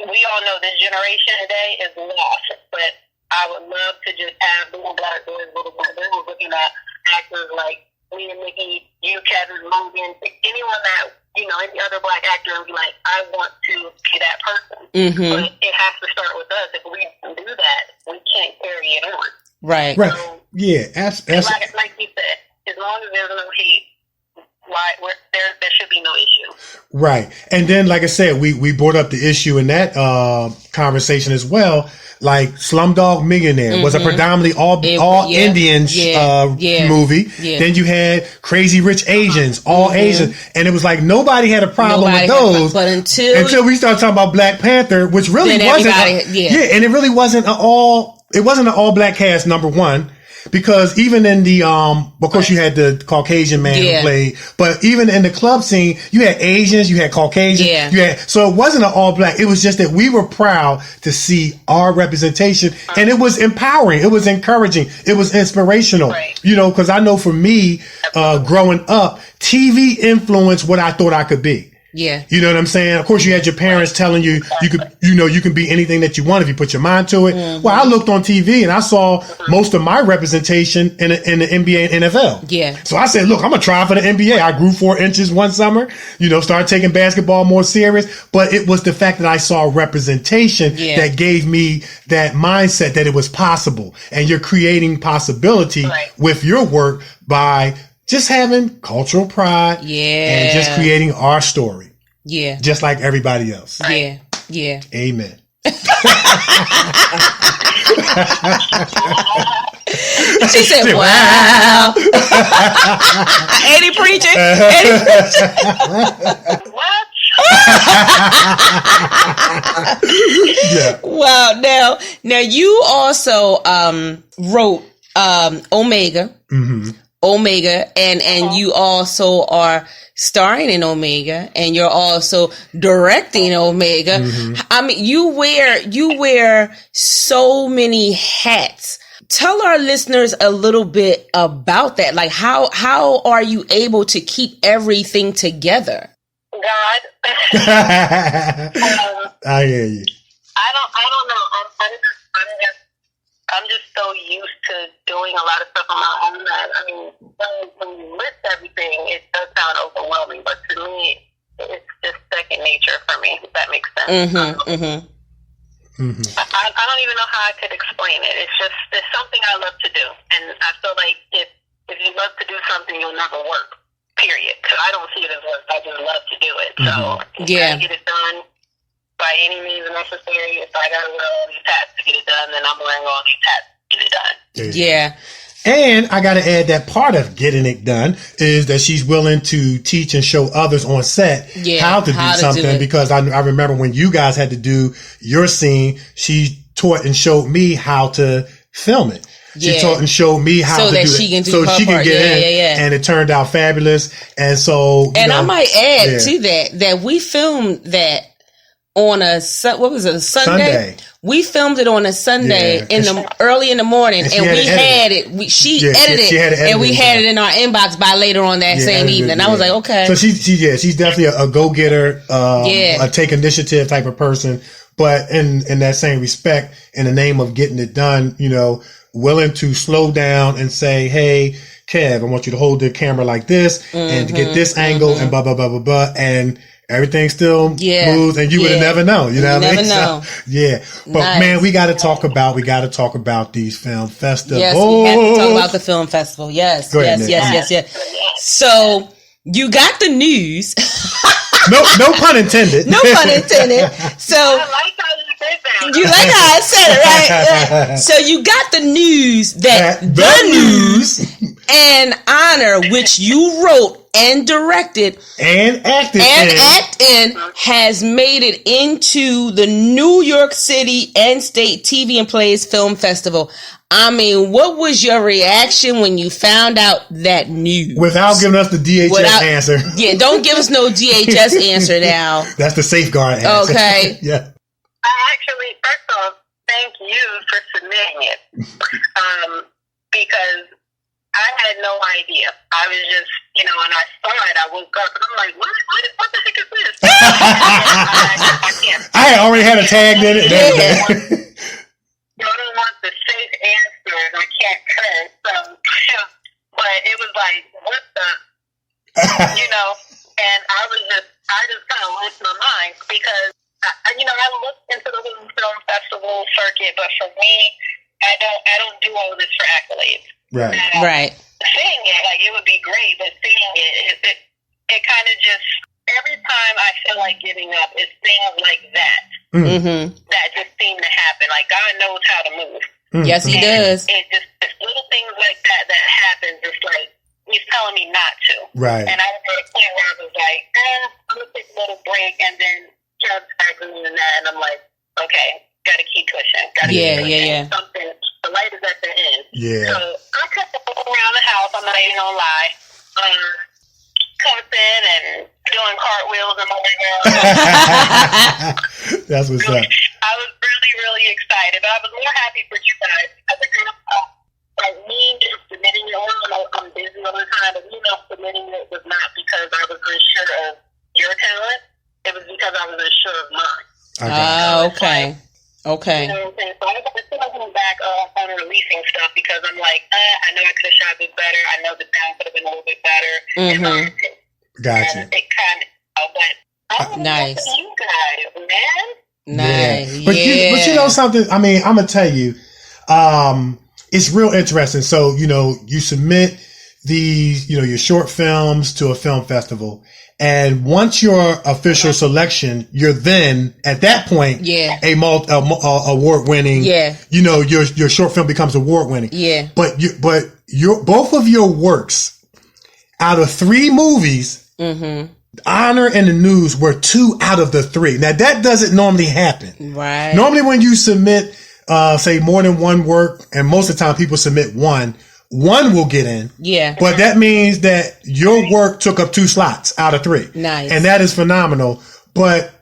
We all know this generation today is lost, but I would love to just have little black boys looking at actors like me and Nikee, you, Kevin, Logan, anyone that, any other black actor, and be like, I want to be that person. But it has to start with us. If we don't do that, we can't carry it on. Right. So, yeah. Like you said, as long as there's no hate, there should be no issue. Right. And then, like I said, we brought up the issue in that conversation as well. Like Slumdog Millionaire was a predominantly all Indians movie. Yeah. Then you had Crazy Rich Asians, all Asians. And it was like nobody had a problem with those. But until we started talking about Black Panther, which really wasn't. And it really wasn't an all black cast, number one. Because even in the, of course you had the Caucasian man who played, but even in the club scene, you had Asians, you had Caucasians, so it wasn't an all black. It was just that we were proud to see our representation, and it was empowering. It was encouraging. It was inspirational, cause I know for me, growing up, TV influenced what I thought I could be. Yeah. You know what I'm saying? Of course, you had your parents telling you, you can be anything that you want if you put your mind to it. Well, I looked on TV and I saw most of my representation in the NBA and NFL. Yeah. So I said, look, I'm going to try for the NBA. I grew 4 inches one summer, started taking basketball more serious. But it was the fact that I saw representation that gave me that mindset that it was possible. And you're creating possibility with your work by just having cultural pride and just creating our story. Yeah. Just like everybody else. Yeah. Yeah. Amen. She said, wow. Ain't he preaching? What? Yeah. Wow. Now you also wrote Omega. Omega, and you also are starring in Omega, and you're also directing Omega. I mean, you wear so many hats. Tell our listeners a little bit about that. Like, how are you able to keep everything together? God. I hear you. I don't know. I'm just so used to doing a lot of stuff on my own that, I mean, when you list everything, it does sound overwhelming, but to me, it's just second nature for me, if that makes sense. I don't even know how I could explain it. It's something I love to do. And I feel like if you love to do something, you'll never work, period. Because I don't see it as work. I just love to do it. So I get it done by any means necessary. If I got to wear all these hats to get it done, then I'm wearing all these hats to get it done. Yeah. And I got to add that part of getting it done is that she's willing to teach and show others on set how to do something. Because I remember when you guys had to do your scene, she taught and showed me how to film it. She taught and showed me how to do it. So that she can get in. And it turned out fabulous. And so, I might add to that we filmed that on a Sunday. We filmed it on a Sunday early in the morning, and we had it. She edited it, and we had it in our inbox by later on that same evening. I was like, okay. So she's definitely a go getter, a take initiative type of person. but in that same respect, in the name of getting it done, you know, willing to slow down and say, hey, Kev, I want you to hold the camera like this and to get this angle and blah, blah, blah, blah, blah. And everything still moves and you would have never known. You know what I mean? Know. So, yeah. But man, we got to talk about these film festivals. Yes, we have to talk about the film festival. Yes. So you got the news. No pun intended. No pun intended. So I like how you did that. you like how I said it, right? So you got the news that the news and honor, which you wrote and directed and acted in, has made it into the New York City and State TV and Plays Film Festival. I mean, what was your reaction when you found out that news? Without giving us the DHS answer. Yeah, don't give us no DHS answer now. That's the safeguard answer. Okay. Yeah. Actually, first off, thank you for submitting it. Because I had no idea. I was just, you know, and I saw it, I woke up and I'm like, what the heck is this? I had already had a tag in it. I don't want the safe answer and I can't curse. So, but it was like, what the, you know, and I just kind of lost my mind because, I looked into the whole film festival circuit, but for me, I don't do all this for accolades. Right. Right. Seeing it, like, it would be great, but seeing it kind of just, every time I feel like giving up, it's things like that. Mm-hmm. That just seem to happen. Like, God knows how to move. Mm-hmm. Yes, he does. It's little things like that happens. It's like, he's telling me not to. Right. And I was at a point where I was like, I'm going to take a little break, and then Chubb's tagging in that, and I'm like, okay, got to keep pushing. Yeah. Something, the light is at the end. Yeah. So I kept around the house, I'm not even going to lie. Cussing and doing cartwheels and moving around. That's what's up. I was really, really excited, but I was more happy for you guys because it kind of like me just submitting it all. I'm busy all the time, but submitting it was not because I was unsure of your talent. It was because I was unsure of mine. Okay. Okay. You know what I'm saying? So I was still going back on releasing stuff because I'm like, I know I could have shot this better. I know the sound could have been a little bit better. Mm-hmm. Gotcha. It kind of, but nice. You guys, man. Nice. Yeah. But you know something? I mean, I'm gonna tell you, it's real interesting. So, you submit these, your short films to a film festival. And once your official selection, you're then at that point, award winning. Yeah. Your short film becomes award winning. Yeah. But both of your works out of 3 movies, Honor and the News were 2 out of the 3. Now that doesn't normally happen. Right. Normally when you submit, say more than one work, and most of the time people submit one will get in. Yeah. But that means that your work took up 2 slots out of 3. Nice. And that is phenomenal. But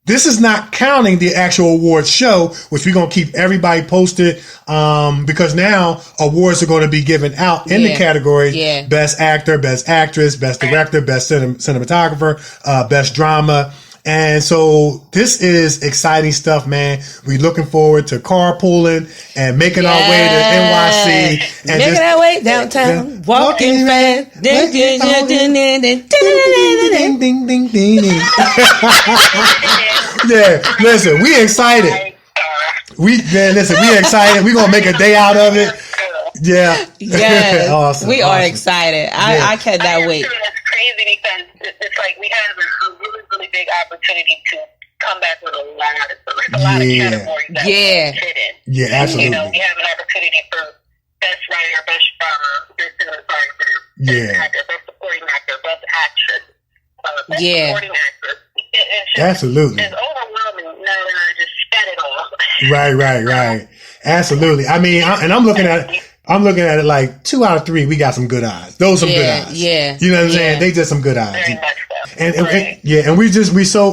this is not counting the actual awards show, which we're going to keep everybody posted, because now awards are going to be given out in the categories. Yeah. Best actor, best actress, best director, best cinematographer, best drama. And so this is exciting stuff, man. We're looking forward to carpooling and making our way to NYC. And making our way downtown, walking fast. Ding, ding, ding, ding. Yeah, listen, we excited. We excited. We're going to make a day out of it. Yeah. Yes. Awesome. We are excited. I cannot wait. It's crazy because it's like we have a really, really big opportunity to come back with a lot of categories that we fit in. Yeah, absolutely. We have an opportunity for best writer, best drama, best cinematographer, best actor, best supporting actor, best actress, best supporting actress. Absolutely. It's overwhelming now that I just said it all. Right. Absolutely. I mean, I'm looking at it like 2 out of 3. We got some good eyes. Those some good eyes. Yeah. You know what I'm saying? They just some good eyes. Very much so. And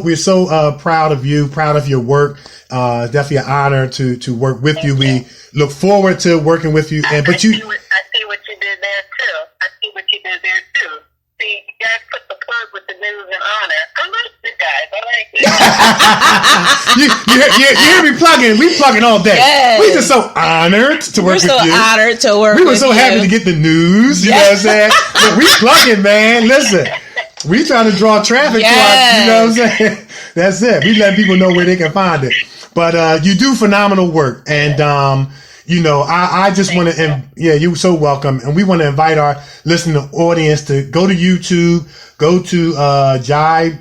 we're so proud of you, proud of your work. Definitely an honor to work with you. We look forward to working with you. I see what you did there too. See, you guys put the plug with the news and honor. I like you guys. I like it. you hear me plugging? We plugging all day. Yes. We just so honored to work with you. We're so honored to work with you. We were so happy to get the news. You know what I'm saying? Look, we plugging, man. Listen, we trying to draw traffic to our, you know what I'm saying? That's it. We let people know where they can find it. But you do phenomenal work. And, you know, I just want to, you're so welcome. And we want to invite our listening audience to go to YouTube, go to JAI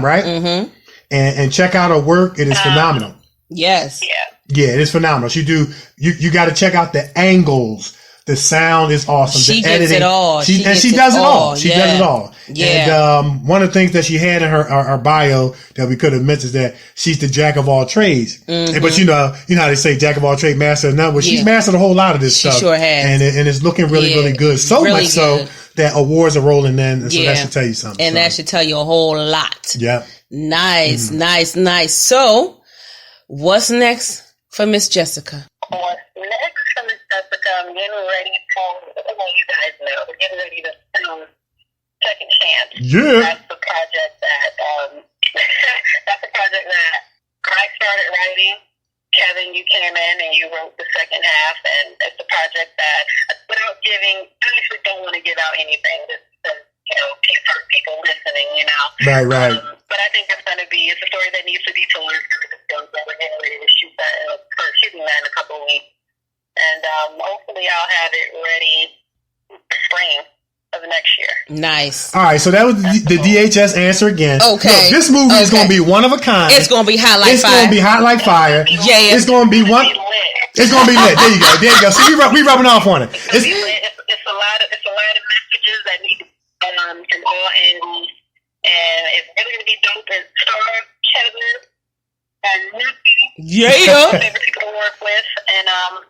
right? Mm-hmm. And check out her work. It is phenomenal. Yes. Yeah, it is phenomenal. You got to check out the angles. The sound is awesome. She the gets editing, it all. She does it all. She does it all. Yeah. And one of the things that she had in her bio that we could have mentioned is that she's the jack of all trades. Mm-hmm. But you know how they say jack of all trades, master of none. Well, she's mastered a whole lot of this stuff. She sure has. And it's looking really, really good. So really much so that awards are rolling in. And so that should tell you something. And that should tell you a whole lot. Yeah. Nice, nice. So, what's next for Miss Jessica? What's next for Miss Jessica? I'm getting ready you guys know, we're getting ready to film Second Chance. Yeah. That's the project that I started writing. Kevin, you came in and you wrote the second half, and it's a project that, without giving, I actually don't want to give out anything just because, for people listening, Right. But I think it's a story that needs to be told. We're getting ready to shoot that, shooting that in a couple of weeks. And hopefully I'll have it ready spring of next year. Nice. All right, so that was the DHS answer again. Okay. Look, this movie is going to be one of a kind. It's going to be hot like fire. It's going to be hot like fire. Yeah. It's going to be one. It's going to be lit. There you go. See, we rubbing off on it. It's a lot of messages that need to be from all angles, and it's really going to be dope. It's starring Kevin and Nikee. Yeah. Favorite people to work with, and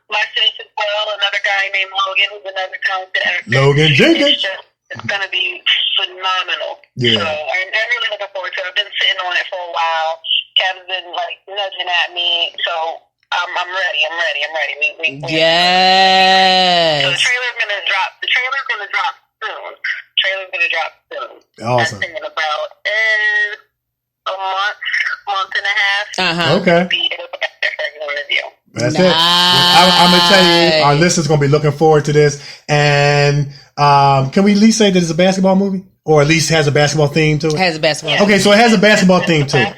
myself as well. Another guy named Logan, who's another talented actor. Logan Jenkins. It's going to be phenomenal. Yeah. So I'm really looking forward to it. I've been sitting on it for a while. Kevin's been nudging at me, so I'm ready. Yes. So the trailer's going to drop. Soon. Awesome. I think in about a month and a half. Uh-huh. Okay. That's it. I'm going to tell you, our listeners going to be looking forward to this. And can we at least say that it's a basketball movie? Or at least has a basketball theme to it? It has a basketball. Okay, so it has a basketball theme to it.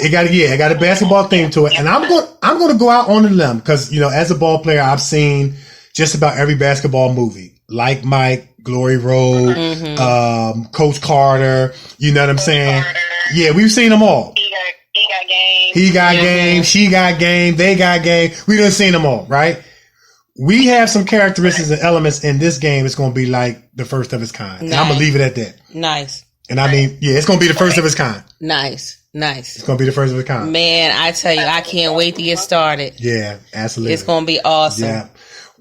It got a basketball theme to it. And I'm going to go out on a limb because, as a ball player, I've seen just about every basketball movie. Like Mike, Glory Road, Coach Carter, you know what I'm saying? Yeah, we've seen them all. He got game, she got game, they got game. We done seen them all, right? We have some characteristics and elements in this game. It's going to be like the first of its kind. Nice. And I'm going to leave it at that. Nice. And I mean, it's going to be the first of its kind. Nice. It's going to be the first of its kind. Man, I tell you, I can't wait to get started. Yeah, absolutely. It's going to be awesome. Yeah.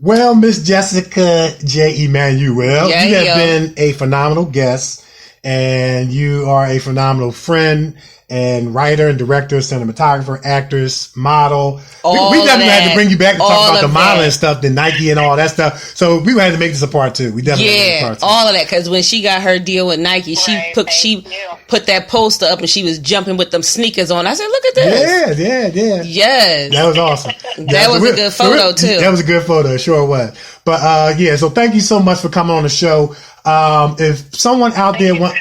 Well, Miss Jessica J. Immanuel, you have been a phenomenal guest, and you are a phenomenal friend and writer and director, cinematographer, actress, model. We definitely had to bring you back to talk about the modeling stuff, the Nike and all that stuff. So we had to make this a part two. We definitely had to make this a part two. All of that, because when she got her deal with Nike, she put that poster up and she was jumping with them sneakers on. I said, "Look at this!" Yeah. Yes, that was awesome. That was a good photo too. That was a good photo. It sure was. But so thank you so much for coming on the show. If someone out there wants,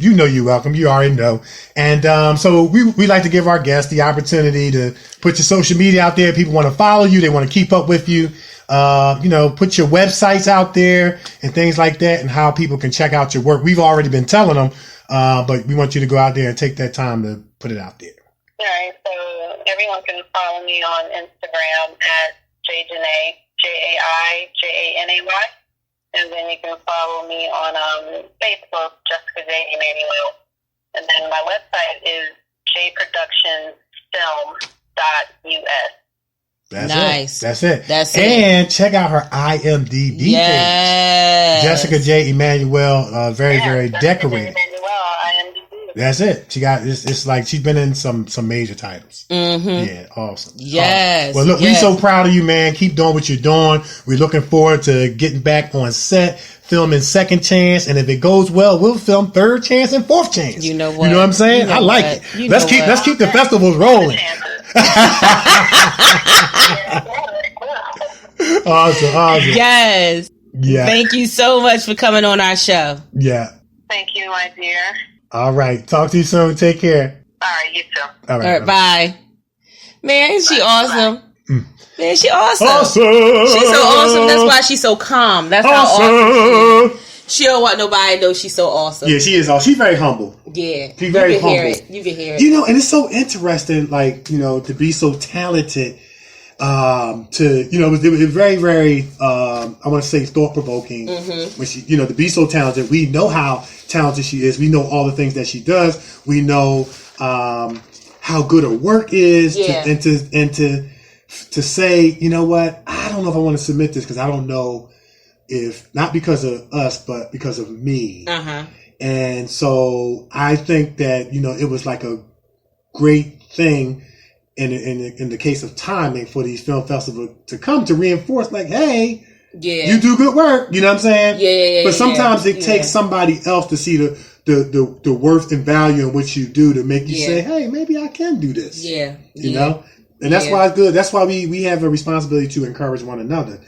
you know you're welcome. You already know. And so we like to give our guests the opportunity to put your social media out there. People want to follow you. They want to keep up with you. Put your websites out there and things like that, and how people can check out your work. We've already been telling them, but we want you to go out there and take that time to put it out there. All right. So everyone can follow me on Instagram at JAIJANAY. And then you can follow me on Facebook, Jessica J. Immanuel. And then my website is jproductionsfilm.us. That's it. And check out her IMDb page. Jessica J. Immanuel, very decorated. IMDb. That's it. She got it's like she's been in some major titles. Mm-hmm. Yeah, awesome. Yes. Well, look, we're so proud of you, man. Keep doing what you're doing. We're looking forward to getting back on set, filming Second Chance, and if it goes well, we'll film Third Chance and Fourth Chance. You know what? You know what I'm saying? I like it. Let's keep the festivals rolling. Awesome. Yes. Yeah. Thank you so much for coming on our show. Yeah. Thank you, my dear. All right. Talk to you soon. Take care. All right, you too. All right. Bye. Man, isn't she awesome? Man, she awesome. Awesome. She's so awesome. That's why she's so calm. That's how awesome she don't want nobody to know she's so awesome. Yeah, she is awesome. She's very humble. Yeah. She's very humble. You can hear it. You know, and it's so interesting, like, you know, to be so talented, it was very, very, I want to say thought-provoking. When she, you know, to be so talented, we know how talented she is. We know all the things that she does. We know, how good her work is. Yeah. To say, you know what, I don't know if I want to submit this because I don't know if, not because of us, but because of me. And so I think that, you know, it was like a great thing in the case of timing for these film festivals to come to reinforce, like, hey, you do good work. You know what I'm saying? Yeah. But sometimes it takes somebody else to see the worth and value in what you do to make you say, hey, maybe I can do this. Yeah. You know? And that's why it's good. That's why we have a responsibility to encourage one another.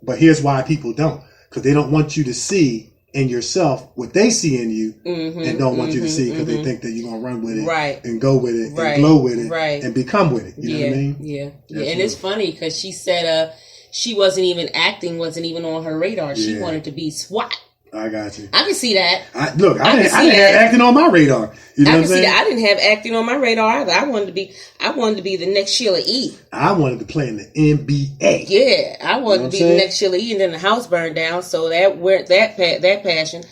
But here's why people don't. Because they don't want you to see in yourself what they see in you and don't want you to see because they think that you're going to run with it and go with it and glow with it and become with it. You know what I mean? Yeah. And it's funny because she said she wasn't even on her radar. She wanted to be SWAT. I got you. I can see that. I didn't have acting on my radar. You know what I'm saying? I didn't have acting on my radar either. I wanted to be the next Sheila E. I wanted to play in the NBA. Yeah, I wanted to be the next Sheila E. And then the house burned down, so that went that passion.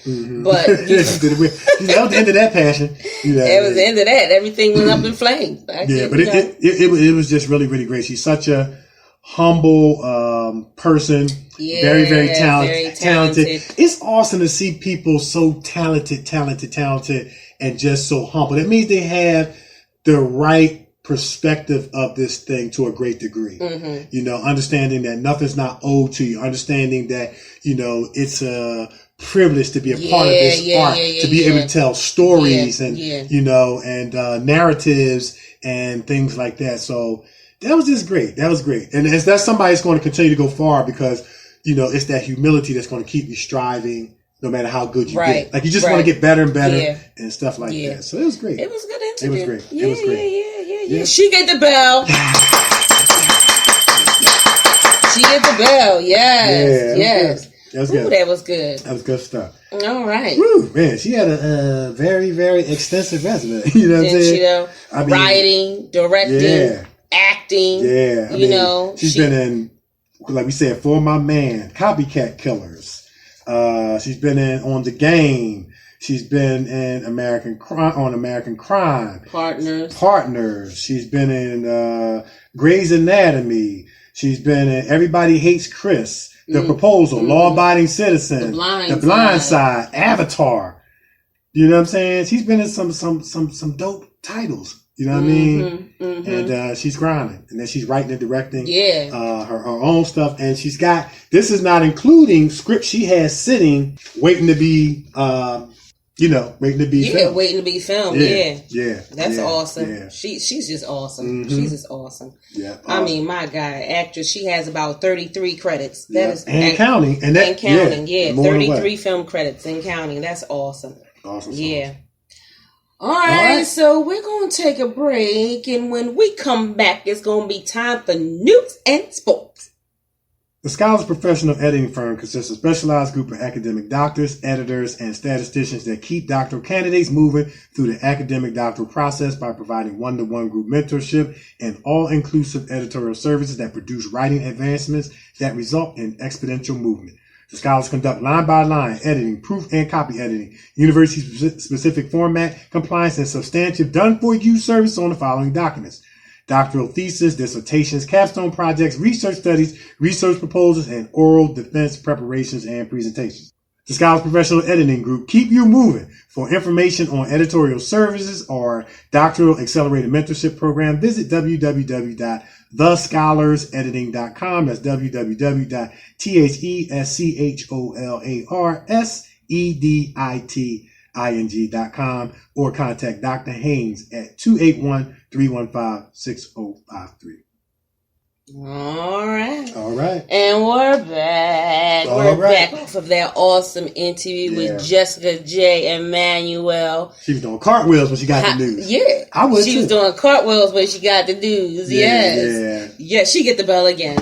But that was the end of that passion. You know, that was the end of that. Everything went up in flames. It was just really, really great. She's such a humble person. Yeah, very, very talented. It's awesome to see people so talented, and just so humble. That means they have the right perspective of this thing to a great degree. You know, understanding that nothing's not owed to you, understanding that, you know, it's a privilege to be a part of this art, to be able to tell stories and, you know, and narratives and things like that. So that was just great. That was great. And that's somebody that's going to continue to go far because, you know, it's that humility that's going to keep you striving no matter how good you get. Like, you just want to get better and better and stuff like that. So it was great. It was a good interview. It was great. It was great. Yeah. She get the bell. She get the bell. Yes. That was good. Ooh, that was good. That was good stuff. All right. Woo, man, she had a very, very extensive resume. You know what I'm saying? You know, writing, directing, acting. Yeah. You know. She's been in, like we said, For My Man, Copycat Killers. She's been in On the Game. She's been in American Crime. Partners. She's been in Grey's Anatomy. She's been in Everybody Hates Chris. The Proposal, Law Abiding Citizen, The Blind Side, Avatar. You know what I'm saying? She's been in some dope titles. You know what I mean? And she's grinding, and then she's writing and directing. Her own stuff, and she's got. This is not including scripts she has sitting, waiting to be. Waiting to be filmed. Waiting to be filmed. That's awesome. Yeah. She's just awesome. She's just awesome. Yeah, awesome. I mean, my God, actress. She has about 33 credits. Counting. 33 film credits and counting. That's awesome. Awesome. Yeah. All right, so we're going to take a break, and when we come back, it's going to be time for news and sports. The Scholars Professional Editing Firm consists of a specialized group of academic doctors, editors, and statisticians that keep doctoral candidates moving through the academic doctoral process by providing one-to-one group mentorship and all-inclusive editorial services that produce writing advancements that result in exponential movement. The scholars conduct line-by-line editing, proof and copy editing, university-specific format, compliance, and substantive done-for-you service on the following documents: doctoral thesis, dissertations, capstone projects, research studies, research proposals, and oral defense preparations and presentations. The Scholars Professional Editing Group. Keep you moving. For information on editorial services or doctoral accelerated mentorship program, visit www.thescholarsedititing.com. That's www.thescholarsedititing.com or contact Dr. Haynes at 281-315-6053. All right. And we're back. Back off of that awesome interview with Jessica J. Immanuel. She was doing cartwheels when she got the news. Yeah. I was She was doing cartwheels when she got the news. Yeah, she get the bell again.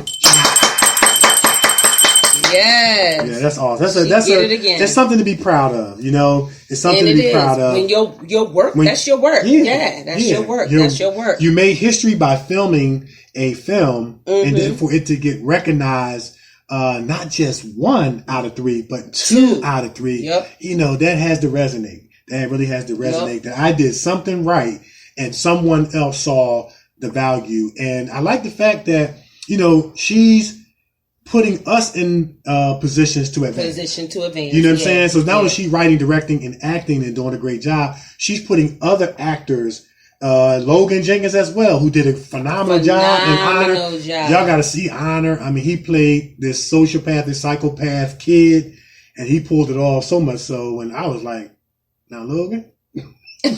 Yes. Yeah, that's awesome. That's something to be proud of. You know, it's something to be proud of. When your work, that's your work. That's your work. That's your work. You made history by filming a film, and then for it to get recognized, not just 1 out of 3, but 2 out of 3. Yep. You know, that has to resonate. That really has to resonate. That I did something right, and someone else saw the value. And I like the fact that, you know, she's putting us in positions to advance. You know what I'm saying? So not only is she writing, directing, and acting and doing a great job, she's putting other actors, Logan Jenkins as well, who did a phenomenal job in Honor. Y'all got to see Honor. I mean, he played this sociopath, this psychopath kid, and he pulled it off so much so when I was like, now Logan? You know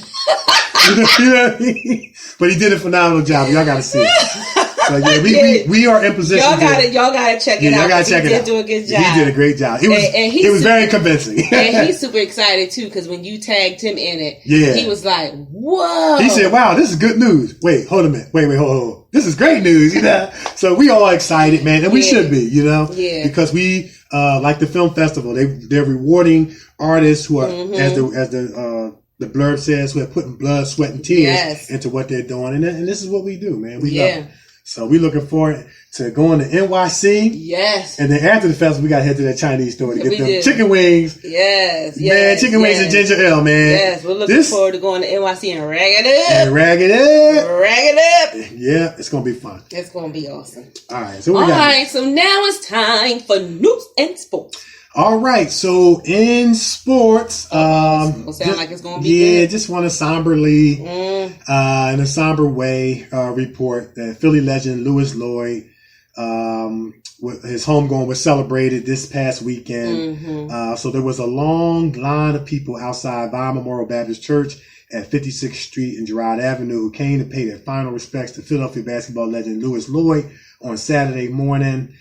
what I mean? But he did a phenomenal job. Y'all got to see it. So yeah, we are in position. Y'all gotta check it out. Y'all gotta check it out. He did do a good job. He did a great job. It was very convincing. And he's super excited too, because when you tagged him in it, he was like, "Whoa!" He said, "Wow, this is good news." Wait, hold a minute. Wait, hold. This is great news, you know. So we all excited, man, and we should be, you know, because we like the film festival. They're rewarding artists who are as the blurb says, who are putting blood, sweat, and tears into what they're doing, and this is what we do, man. We love it. So we're looking forward to going to NYC. Yes. And then after the festival, we got to head to that Chinese store to get them chicken wings. Yes. Man, chicken wings and ginger ale, man. Yes, we're looking forward to going to NYC and rag it up. Rag it up. Yeah, it's going to be fun. It's going to be awesome. All right. So we got so now it's time for news and sports. All right, so in sports, sound like it's gonna be good. Just want to somberly, in a somber way, report that Philly legend Louis Lloyd, his homegoing was celebrated this past weekend. So there was a long line of people outside Vine Memorial Baptist Church at 56th Street and Girard Avenue who came to pay their final respects to Philadelphia basketball legend Louis Lloyd on Saturday morning.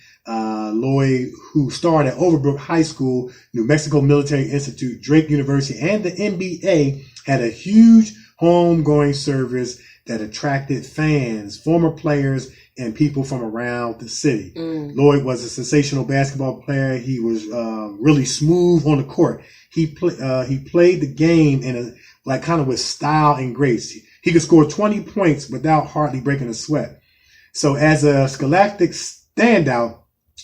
Lloyd, who starred at Overbrook High School, New Mexico Military Institute, Drake University, and the NBA, had a huge homegoing service that attracted fans, former players, and people from around the city. Lloyd was a sensational basketball player. He was really smooth on the court. He played the game in kind of with style and grace. He could score 20 points without hardly breaking a sweat. So as a scholastic standout,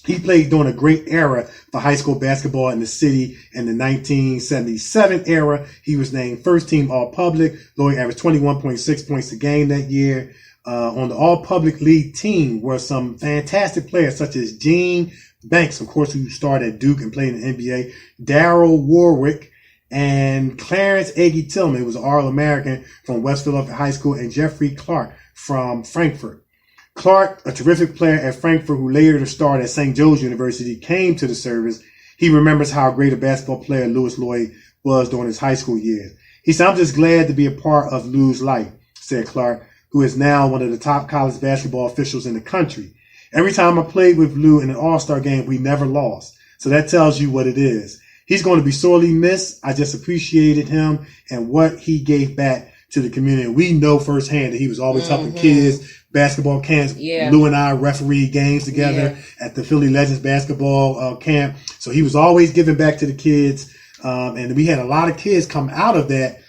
he played during a great era for high school basketball in the city. In the 1977 era, he was named first team All-Public. Lloyd averaged 21.6 points a game that year. On the All-Public League team were some fantastic players such as Gene Banks, of course, who started at Duke and played in the NBA, Darryl Warwick, and Clarence Aggie Tillman, who was an All-American from West Philadelphia High School, and Jeffrey Clark from Frankfurt. Clark, a terrific player at Frankfurt who later starred at St. Joe's University, came to the service. He remembers how great a basketball player Louis Lloyd was during his high school years. He said, "I'm just glad to be a part of Lou's life," said Clark, who is now one of the top college basketball officials in the country. "Every time I played with Lou in an all-star game, we never lost. So that tells you what it is. He's going to be sorely missed. I just appreciated him and what he gave back to the community." We know firsthand that he was always helping kids, basketball camps. Lou and I refereed games together at the Philly Legends basketball camp. So he was always giving back to the kids. And we had a lot of kids come out of that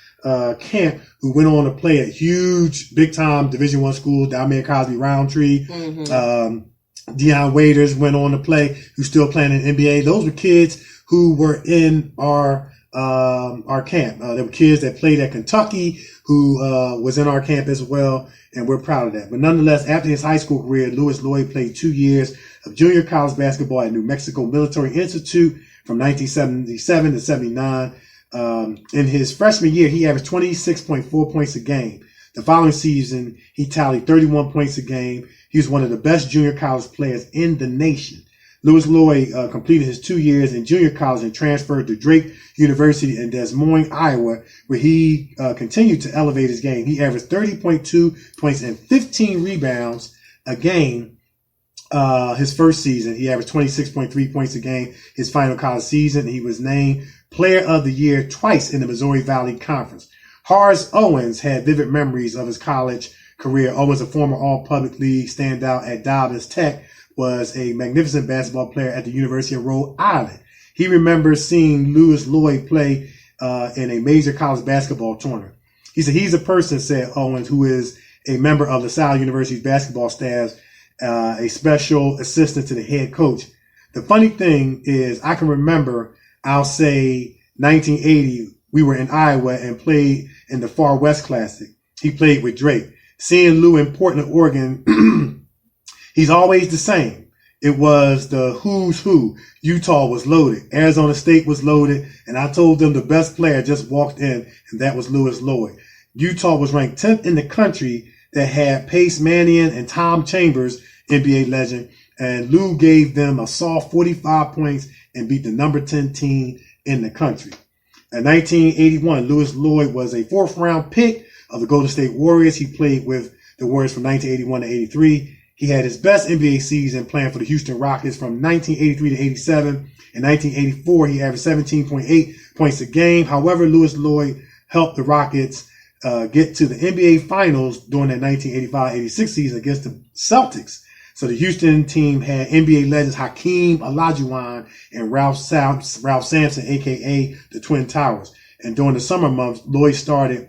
camp who went on to play at huge, big-time Division I schools, Dalmere Cosby Roundtree. Deion Waiters went on to play, who's still playing in the NBA. Those were kids who were in our our camp. There were kids that played at Kentucky who was in our camp as well, and we're proud of that. But nonetheless, after his high school career, Louis Lloyd played 2 years of junior college basketball at New Mexico Military Institute from 1977 to 79. In his freshman year, he averaged 26.4 points a game. The following season, he tallied 31 points a game. He was one of the best junior college players in the nation. Louis Lloyd completed his 2 years in junior college and transferred to Drake University in Des Moines, Iowa, where he continued to elevate his game. He averaged 30.2 points and 15 rebounds a game. His first season, he averaged 26.3 points a game. His final college season, he was named Player of the Year twice in the Missouri Valley Conference. Horace Owens had vivid memories of his college career. Owens, a former All-Public League standout at Dobbins Tech, was a magnificent basketball player at the University of Rhode Island. He remembers seeing Louis Lloyd play in a major college basketball tournament. He said he's a person, said Owens, who is a member of LaSalle University's basketball staff, a special assistant to the head coach. The funny thing is, I can remember, I'll say 1980, we were in Iowa and played in the Far West Classic. He played with Drake. Seeing Lou in Portland, Oregon, he's always the same. It was the who's who. Utah was loaded. Arizona State was loaded. And I told them the best player just walked in, and that was Louis Lloyd. Utah was ranked 10th in the country that had Pace Mannion and Tom Chambers, NBA legend. And Lou gave them a soft 45 points and beat the number 10 team in the country. In 1981, Louis Lloyd was a 4th-round pick of the Golden State Warriors. He played with the Warriors from 1981 to 83. He had his best NBA season playing for the Houston Rockets from 1983 to 87. In 1984, he averaged 17.8 points a game. However, Louis Lloyd helped the Rockets get to the NBA Finals during that 1985-86 season against the Celtics. So the Houston team had NBA legends Hakeem Olajuwon and Ralph Sampson, a.k.a. the Twin Towers. And during the summer months, Lloyd stayed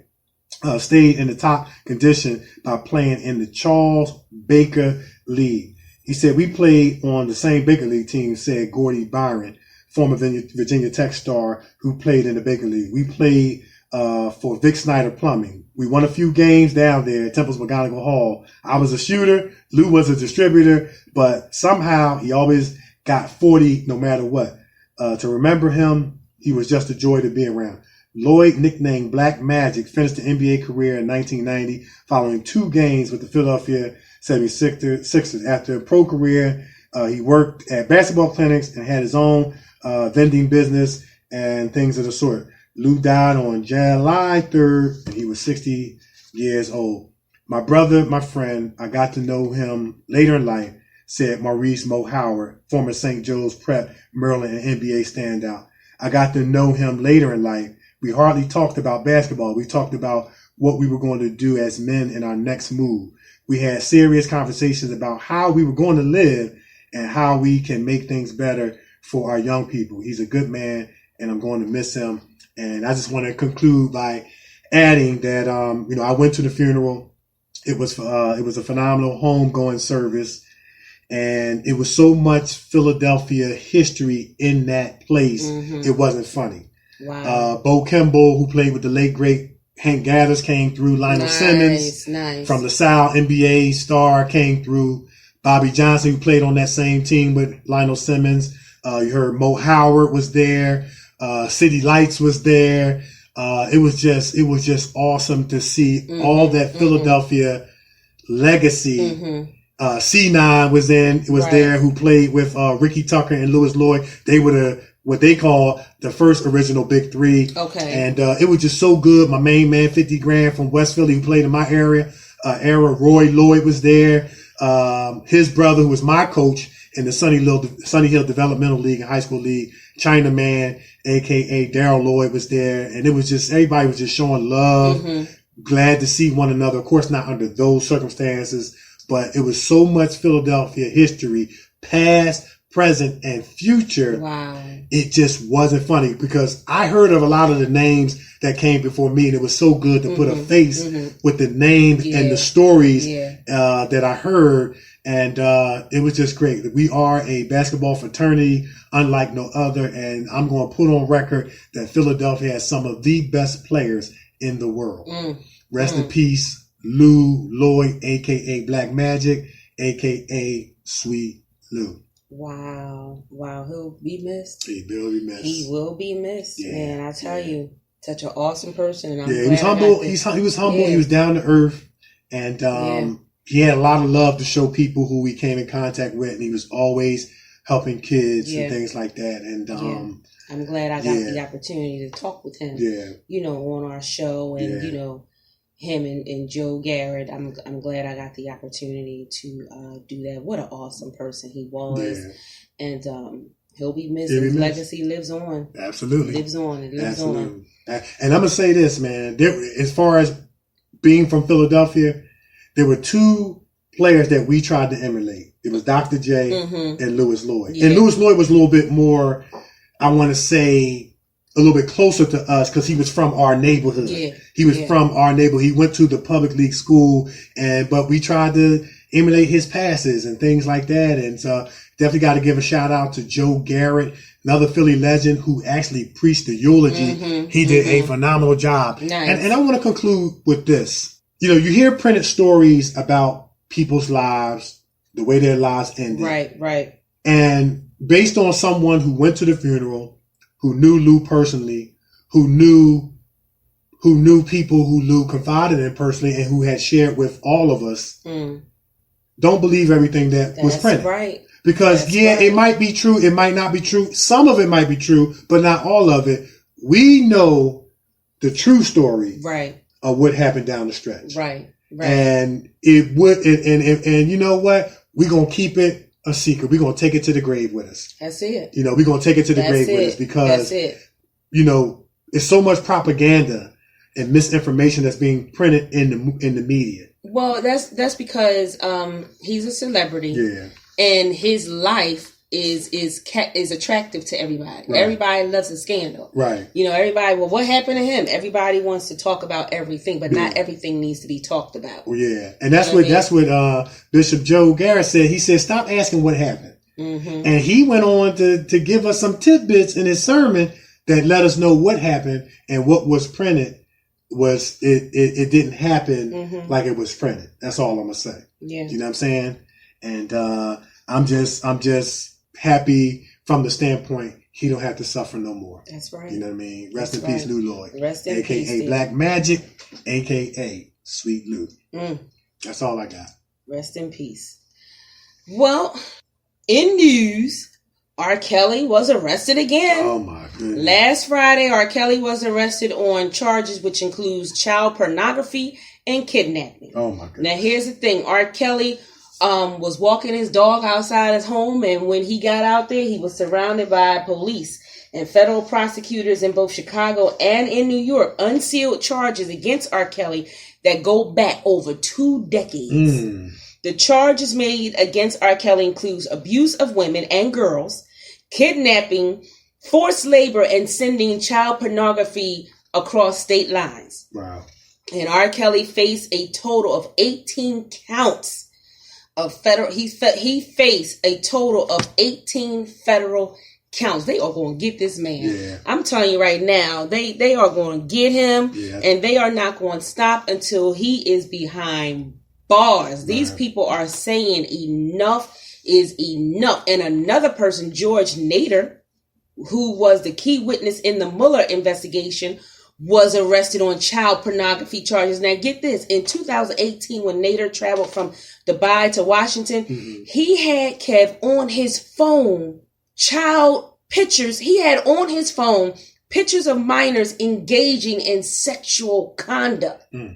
in the top condition by playing in the Charles Baker League. He said, we played on the same Baker League team, said Gordy Byron, former Virginia Tech star who played in the Baker League. We played for Vic Snyder Plumbing. We won a few games down there at Temple's McGonigal Hall. I was a shooter. Lou was a distributor, but somehow he always got 40 no matter what. To remember him, he was just a joy to be around. Lloyd, nicknamed Black Magic, finished the NBA career in 1990 following 2 games with the Philadelphia 76ers. After a pro career, he worked at basketball clinics and had his own vending business and things of the sort. Lou died on July 3rd, and he was 60 years old. My brother, my friend, I got to know him later in life, said Maurice Mo Howard, former St. Joe's Prep, Maryland, and NBA standout. I got to know him later in life. We hardly talked about basketball. We talked about what we were going to do as men in our next move. We had serious conversations about how we were going to live and how we can make things better for our young people. He's a good man, and I'm going to miss him. And I just want to conclude by adding that, I went to the funeral. It was a phenomenal homegoing service, and it was so much Philadelphia history in that place. Mm-hmm. It wasn't funny. Wow. Bo Kimball, who played with the late great Hank Gathers, came through. Lionel Simmons from LaSalle, NBA star, came through. Bobby Johnson, who played on that same team with Lionel Simmons. You heard Mo Howard was there. City Lights was there. It was just awesome to see all that Philadelphia legacy. C9 was there, who played with Ricky Tucker and Louis Lloyd. They were what they call the first original Big Three. Okay. And it was just so good. My main man, 50 Grand from West Philly, who played in my era, Roy Lloyd was there. His brother, who was my coach in the Sunny Hill Developmental League and High School League, Chinaman, a.k.a. Daryl Lloyd, was there. And it was just, everybody was just showing love, glad to see one another. Of course, not under those circumstances, but it was so much Philadelphia history, past, present, and future. Wow. It just wasn't funny because I heard of a lot of the names that came before me, and it was so good to put a face with the names and the stories that I heard. And it was just great. We are a basketball fraternity unlike no other. And I'm going to put on record that Philadelphia has some of the best players in the world. Rest in peace, Lou Lloyd, a.k.a. Black Magic, a.k.a. Sweet Lou. Wow. He'll be missed. He will be missed. He will be missed. Yeah. Man, I tell you, such an awesome person. And I'm glad he was humble. He was humble. He was down to earth. And he had a lot of love to show people who he came in contact with. And he was always helping kids and things like that. And I'm glad I got the opportunity to talk with him, on our show. And, him and Joe Garrett, I'm glad I got the opportunity to do that. What an awesome person he was. And he'll be missed. His legacy lives on. Absolutely. It lives on. And I'm going to say this, man. As far as being from Philadelphia, there were two players that we tried to emulate. It was Dr. J and Louis Lloyd. And Louis Lloyd was a little bit more, I want to say, a little bit closer to us because he was from our neighborhood. He was from our neighborhood. He went to the public league school, but we tried to emulate his passes and things like that. And so definitely got to give a shout out to Joe Garrett, another Philly legend who actually preached the eulogy. He did a phenomenal job. Nice. And I want to conclude with this. You hear printed stories about people's lives, the way their lives ended. Right. And based on someone who went to the funeral, who knew Lou personally, who knew people who Lou confided in personally and who had shared with all of us, don't believe everything that was printed. Right. Because it might be true, it might not be true. Some of it might be true, but not all of it. We know the true story of what happened down the stretch. Right. And it would, and you know what? We're going to keep it a secret. We're going to take it to the grave with us. That's it. We're going to take it to the grave with us because, it's so much propaganda and misinformation that's being printed in the media. Well, that's because he's a celebrity. Yeah. And his life is attractive to everybody. Right. Everybody loves a scandal. Right. Everybody, well, what happened to him? Everybody wants to talk about everything, but not everything needs to be talked about. Well, yeah. And that's what Bishop Joe Garrett said. He said, stop asking what happened. And he went on to give us some tidbits in his sermon that let us know what happened and what was printed was it didn't happen like it was printed. That's all I'm going to say. Yeah. You know what I'm saying? And I'm just happy from the standpoint he don't have to suffer no more. That's right. You know what I mean? Rest in peace, Lou Lloyd. Rest in peace, a.k.a. Black Magic, a.k.a. Sweet Lou. That's all I got. Rest in peace. Well, in news, R. Kelly was arrested again. Oh my goodness. Last Friday, R. Kelly was arrested on charges which includes child pornography and kidnapping. Oh my goodness. Now here's the thing. R. Kelly was walking his dog outside his home, and when he got out there, he was surrounded by police and federal prosecutors in both Chicago and in New York unsealed charges against R. Kelly that go back over 2 decades. The charges made against R. Kelly includes abuse of women and girls, kidnapping, forced labor, and sending child pornography across state lines. Wow. And R. Kelly faced a total of 18 counts of federal. He faced a total of 18 federal counts. They are going to get this man. Yeah. I'm telling you right now, they are going to get him, and they are not going to stop until he is behind bars. These people are saying enough is enough. And another person, George Nader, who was the key witness in the Mueller investigation, was arrested on child pornography charges. Now get this, in 2018 when Nader traveled from Dubai to Washington, he had Kev on his phone child pictures. He had on his phone pictures of minors engaging in sexual conduct. Wow.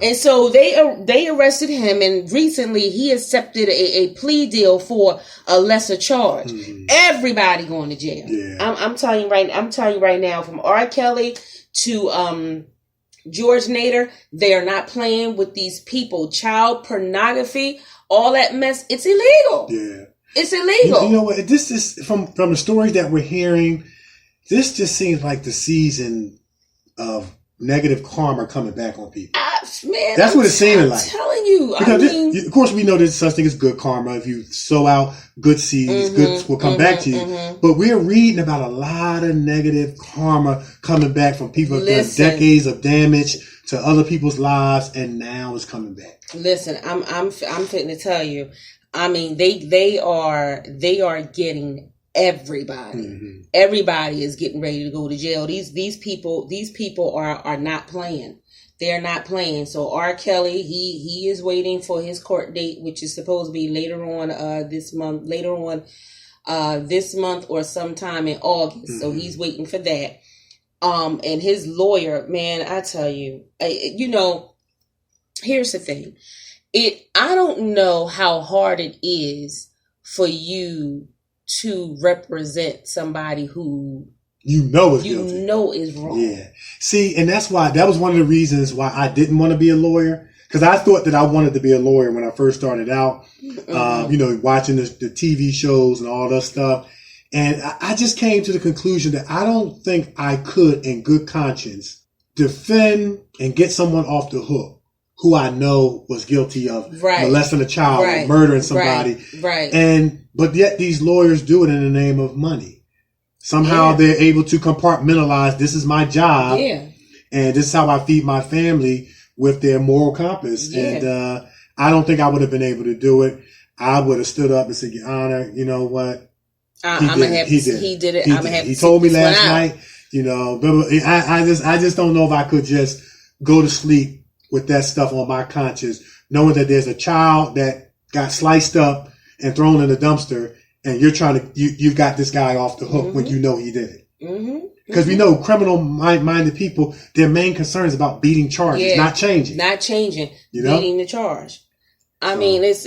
And so they arrested him, and recently he accepted a plea deal for a lesser charge. Everybody going to jail. Yeah. I'm telling you right now, from R. Kelly to George Nader, they are not playing with these people. Child pornography, all that mess, it's illegal. Yeah. It's illegal. You know what? This is from the stories that we're hearing. This just seems like the season of negative karma coming back on people. Man, that's what it's seeming like. I'm telling you. Because of course, we know there's such thing as good karma. If you sow out good seeds, good will come back to you. But we're reading about a lot of negative karma coming back from people who've done decades of damage to other people's lives, and now it's coming back. Listen, I'm fitting to tell you. I mean, they are getting everybody. Everybody is getting ready to go to jail. These people are not playing. They're not playing. So R. Kelly, he is waiting for his court date, which is supposed to be later on this month or sometime in August. So he's waiting for that. And his lawyer, man, I tell you, here's the thing. I don't know how hard it is for you to represent somebody who you know is guilty. You know is wrong. Yeah. See, and that was one of the reasons why I didn't want to be a lawyer. Because I thought that I wanted to be a lawyer when I first started out. Watching the TV shows and all that stuff. And I just came to the conclusion that I don't think I could, in good conscience, defend and get someone off the hook who I know was guilty of molesting a child or murdering somebody. But yet these lawyers do it in the name of money. Somehow they're able to compartmentalize, this is my job, and this is how I feed my family with their moral compass. And I don't think I would have been able to do it. I would have stood up and said, Your Honor, you know what? He did it. He told me last night, I just don't know if I could just go to sleep with that stuff on my conscience, knowing that there's a child that got sliced up and thrown in a dumpster, and you've got this guy off the hook when you know he did it. Because we know criminal-minded people, their main concern is about beating charges, not changing. Beating the charge. I mean, it's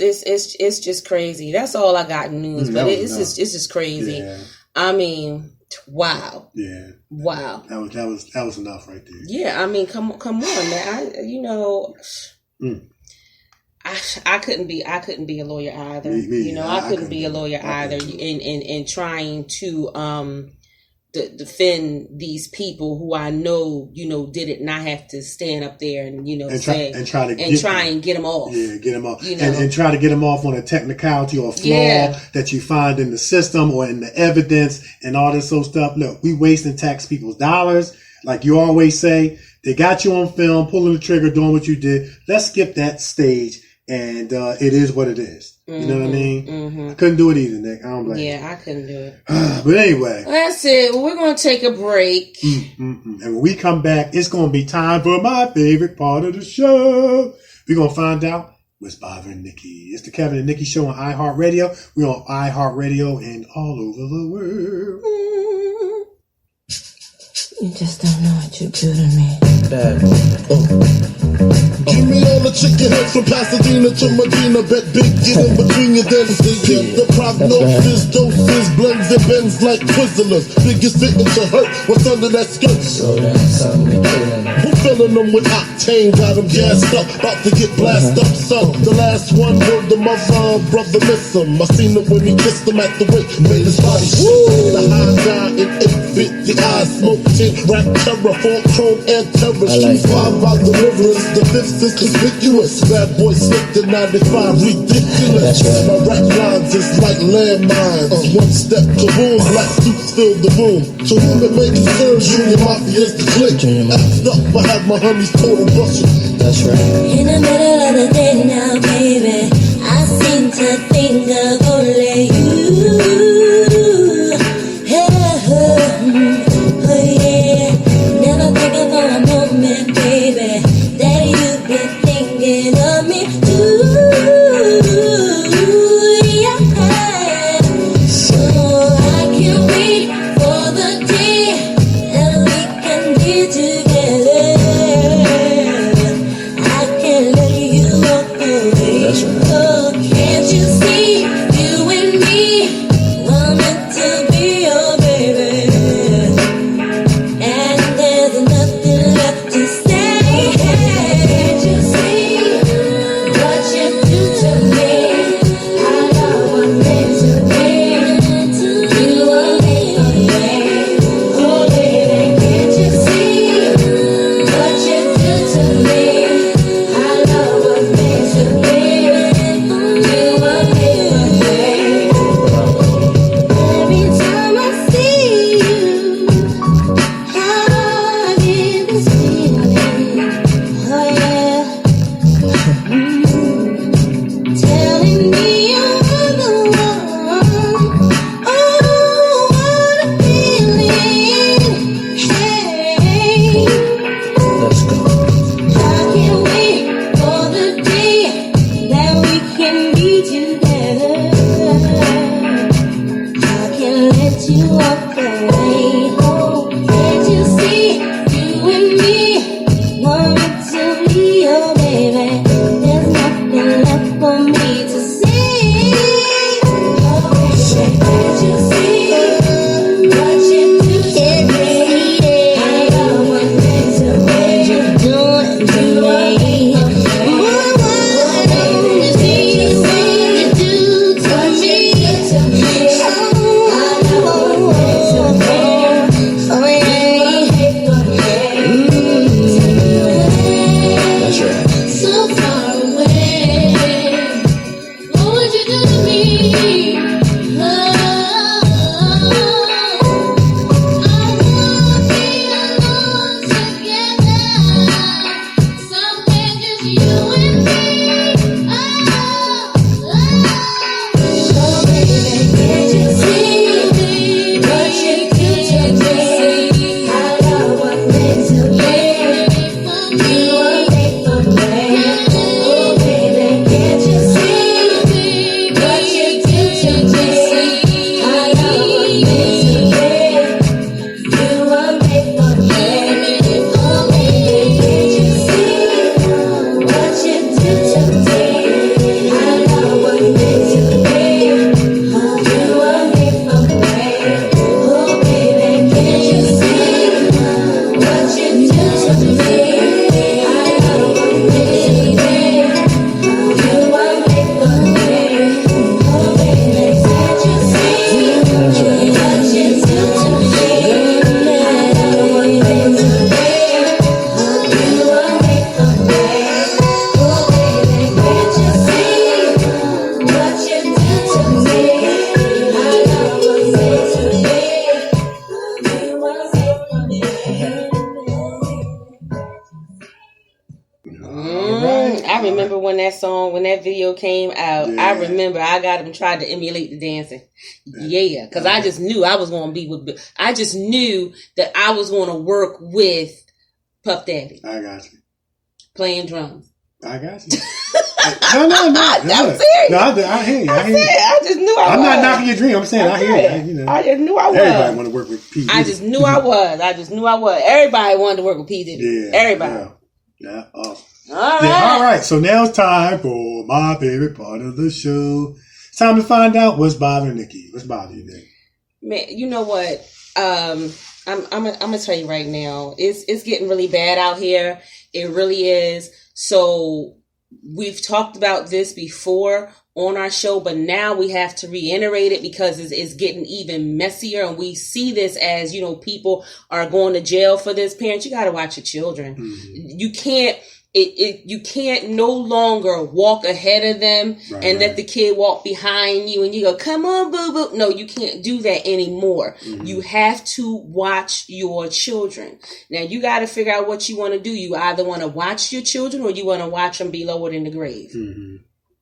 just crazy. That's all I got in news, but it's just crazy. Yeah. I mean, wow. Yeah. Wow. That was enough right there. Yeah, I mean, come on, man. I couldn't be a lawyer either. I couldn't be a lawyer either. In trying to defend these people who I know, did it, not have to stand up there and try and get them off. Yeah, get them off. And try to get them off on a technicality or a flaw that you find in the system or in the evidence and all this sort of stuff. Look, we wasting tax people's dollars. Like you always say, they got you on film, pulling the trigger, doing what you did. Let's skip that stage. And it is what it is. You know what I mean? I couldn't do it either, Nick. I don't blame you. Yeah, I couldn't do it. But anyway. That's it. We're going to take a break. And when we come back, it's going to be time for my favorite part of the show. We're going to find out what's bothering Nikee. It's the Kevin and Nikee Show on iHeartRadio. We're on iHeartRadio and all over the world. You just don't know what you do to me. Give me all the chicken heads from Pasadena to Medina. Bet big, get in between your dens. Get the prognosis, doses, blends and bends like Twizzlers. Biggest fitting to hurt, what's under that skirt? So that's something to kill him. Who filling them with octane? Got them gassed up, about to get blasted up, son. The last one word the mother, brother miss him. I seen him when he kissed him at the wake. Made his body shit. The high guy in 850 eyes, smoke tint, rap terror, full chrome and terror. Street 5 by deliverance, the fifth is conspicuous. Bad boy slipped in 95, ridiculous. Right. My rap lines is like landmines. One step, kaboom, black suits fill the room. To whom it may concern, Junior Mafia is the clique. Act up, I have my homies total busting. That's right. In the middle of the day now, baby, I seem to think of only you. Never thinking for a moment, baby, that you've been thinking of me too. Yeah. So I can't wait for the day that we can be together. I can't let you walk away. That's right. that video came out, I remember I got him tried to emulate the dancing. Yeah, because I just knew I was going to be with. I just knew that I was going to work with Puff Daddy. I got you. Playing drums. I got you. No. I'm serious. No, I hear you. I just knew I was. I'm not knocking your dream. I'm saying I hear you. I just knew I was. Everybody want to work with P. I just knew I was. Everybody wanted to work with P. Diddy. Yeah. Everybody. Yeah. Awesome. All right. Yeah, all right. So now it's time for my favorite part of the show. It's time to find out what's bothering Nikee. What's bothering you, Nick? Man, you know what? I'm gonna tell you right now. It's getting really bad out here. It really is. So we've talked about this before on our show, but now we have to reiterate it because it's getting even messier, and we see this as, you know, people are going to jail for this. Parents, you got to watch your children. Mm-hmm. You can't. You can't no longer walk ahead of them and let the kid walk behind you and you go, come on, boo boo. No, you can't do that anymore. Mm-hmm. You have to watch your children. Now you got to figure out what you want to do. You either want to watch your children or you want to watch them be lowered in the grave. Mm-hmm.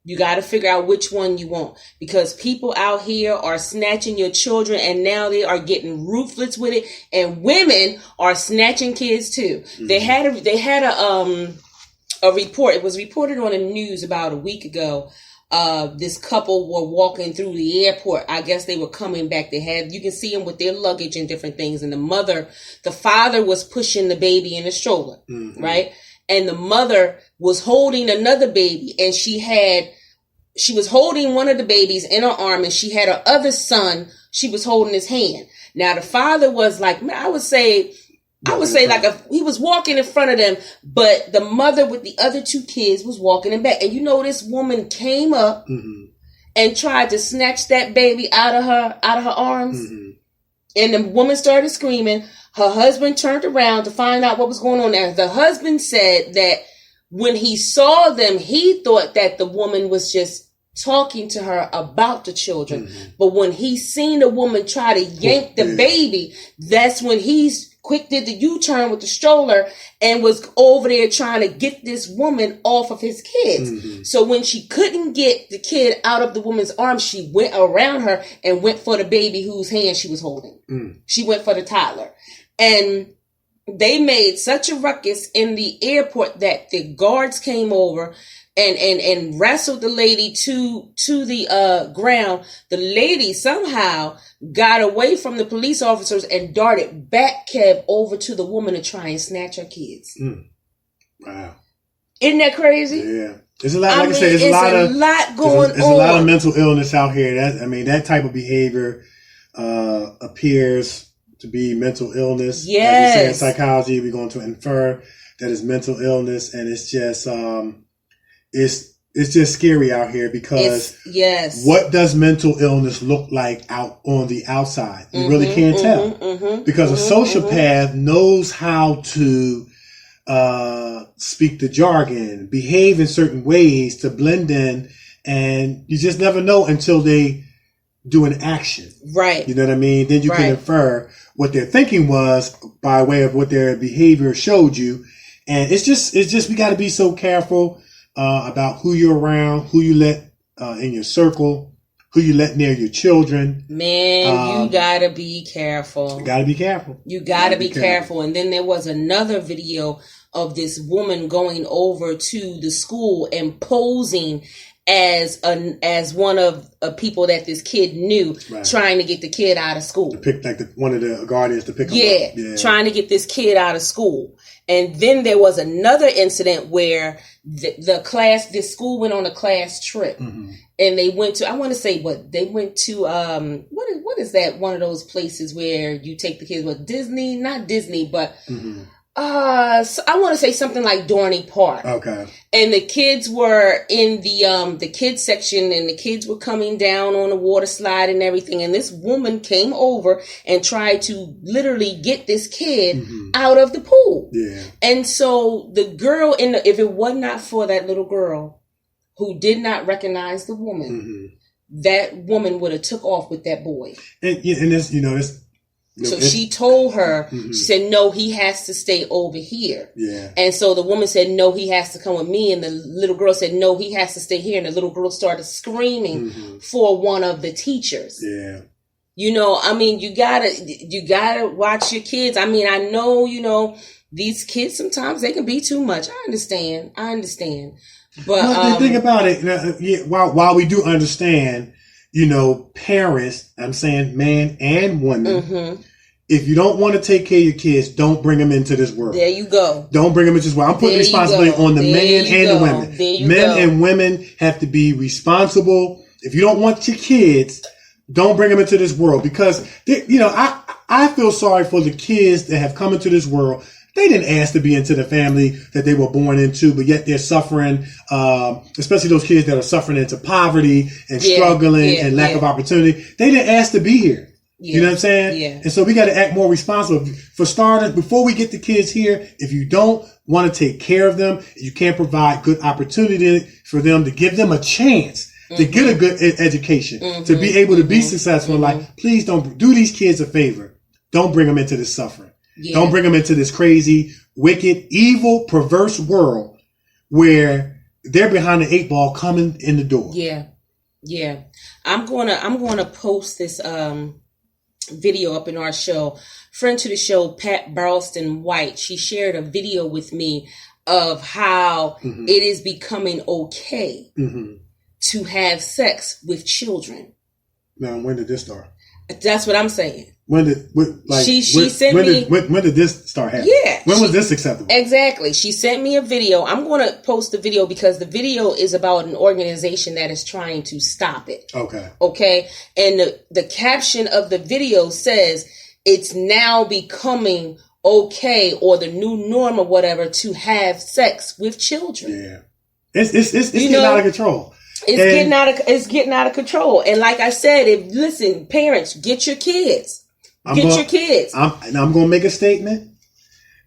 You got to figure out which one you want, because people out here are snatching your children and now they are getting ruthless with it. And women are snatching kids too. Mm-hmm. They had a report. It was reported on the news about a week ago. This couple were walking through the airport. I guess they were coming back. You can see them with their luggage and different things. And the father was pushing the baby in a stroller, mm-hmm. right? And the mother was holding another baby, and she was holding one of the babies in her arm, and she had her other son. She was holding his hand. Now the father was like, I would say he was walking in front of them, but the mother with the other two kids was walking in back. And you know, this woman came up mm-hmm. and tried to snatch that baby out of her arms. Mm-hmm. And the woman started screaming. Her husband turned around to find out what was going on there. The husband said that when he saw them, he thought that the woman was just talking to her about the children. Mm-hmm. But when he seen the woman try to yank the baby, that's when he's quick did the U-turn with the stroller and was over there trying to get this woman off of his kids. Mm-hmm. So when she couldn't get the kid out of the woman's arms, she went around her and went for the baby whose hand she was holding. Mm. She went for the toddler. And they made such a ruckus in the airport that the guards came over and wrestled the lady to the ground. The lady somehow got away from the police officers and darted back, Kev, over to the woman to try and snatch her kids. Mm. Wow. Isn't that crazy? Yeah. There's a lot, like I said, there's a lot going on. There's a lot of mental illness out here. That type of behavior appears to be mental illness. Yes. As we say in psychology, we're going to infer that it's mental illness, and it's just it's just scary out here because what does mental illness look like out on the outside? You really can't tell because a sociopath knows how to speak the jargon, behave in certain ways to blend in, and you just never know until they do an action. Right. You know what I mean? Then you can infer what their thinking was by way of what their behavior showed you. And it's just we got to be so careful about who you're around, who you let in your circle, who you let near your children. Man, you gotta be careful. You gotta be careful. You gotta be careful. And then there was another video of this woman going over to the school and posing as one of people that this kid knew, trying to get the kid out of school. To pick one of the guardians to pick him up. Yeah, trying to get this kid out of school. And then there was another incident where this school went on a class trip, and they went to, what is that? One of those places where you take the kids, Disney, not Disney, but, so I want to say something like Dorney Park. Okay. And the kids were in the kids section, and the kids were coming down on the water slide and everything. And this woman came over and tried to literally get this kid out of the pool. Yeah. And so the girl if it was not for that little girl who did not recognize the woman, that woman would have took off with that boy. And this, So she told her, she said, no, he has to stay over here. Yeah. And so the woman said, no, he has to come with me. And the little girl said, no, he has to stay here. And the little girl started screaming for one of the teachers. Yeah. You know, I mean, you gotta watch your kids. I mean, I know, you know, these kids, sometimes they can be too much. I understand. But the thing about it, while we do understand, you know, parents, I'm saying man and woman, if you don't want to take care of your kids, don't bring them into this world. There you go. Don't bring them into this world. I'm putting responsibility on the man and the women. Men and women have to be responsible. If you don't want your kids, don't bring them into this world, because, you know, I feel sorry for the kids that have come into this world. They didn't ask to be into the family that they were born into, but yet they're suffering, especially those kids that are suffering into poverty and struggling and lack of opportunity. They didn't ask to be here. You know what I'm saying? Yeah. And so we got to act more responsible. For starters, before we get the kids here, if you don't want to take care of them, you can't provide good opportunity for them to give them a chance to get a good education, to be able to be successful in life. Please don't do these kids a favor. Don't bring them into this suffering. Yeah. Don't bring them into this crazy, wicked, evil, perverse world where they're behind the 8 ball coming in the door. Yeah. Yeah. I'm gonna post this video up in our show. Friend to the show, Pat Barlston White, she shared a video with me of how it is becoming okay to have sex with children. Now, when did this start? That's what I'm saying. When did this start happening? Yeah. When was this acceptable? Exactly. She sent me a video. I'm going to post the video because the video is about an organization that is trying to stop it. Okay. Okay. And the caption of the video says it's now becoming okay, or the new norm or whatever, to have sex with children. Yeah. It's getting out of control. It's getting out of control. And like I said, listen, parents, get your kids. I'm going to make a statement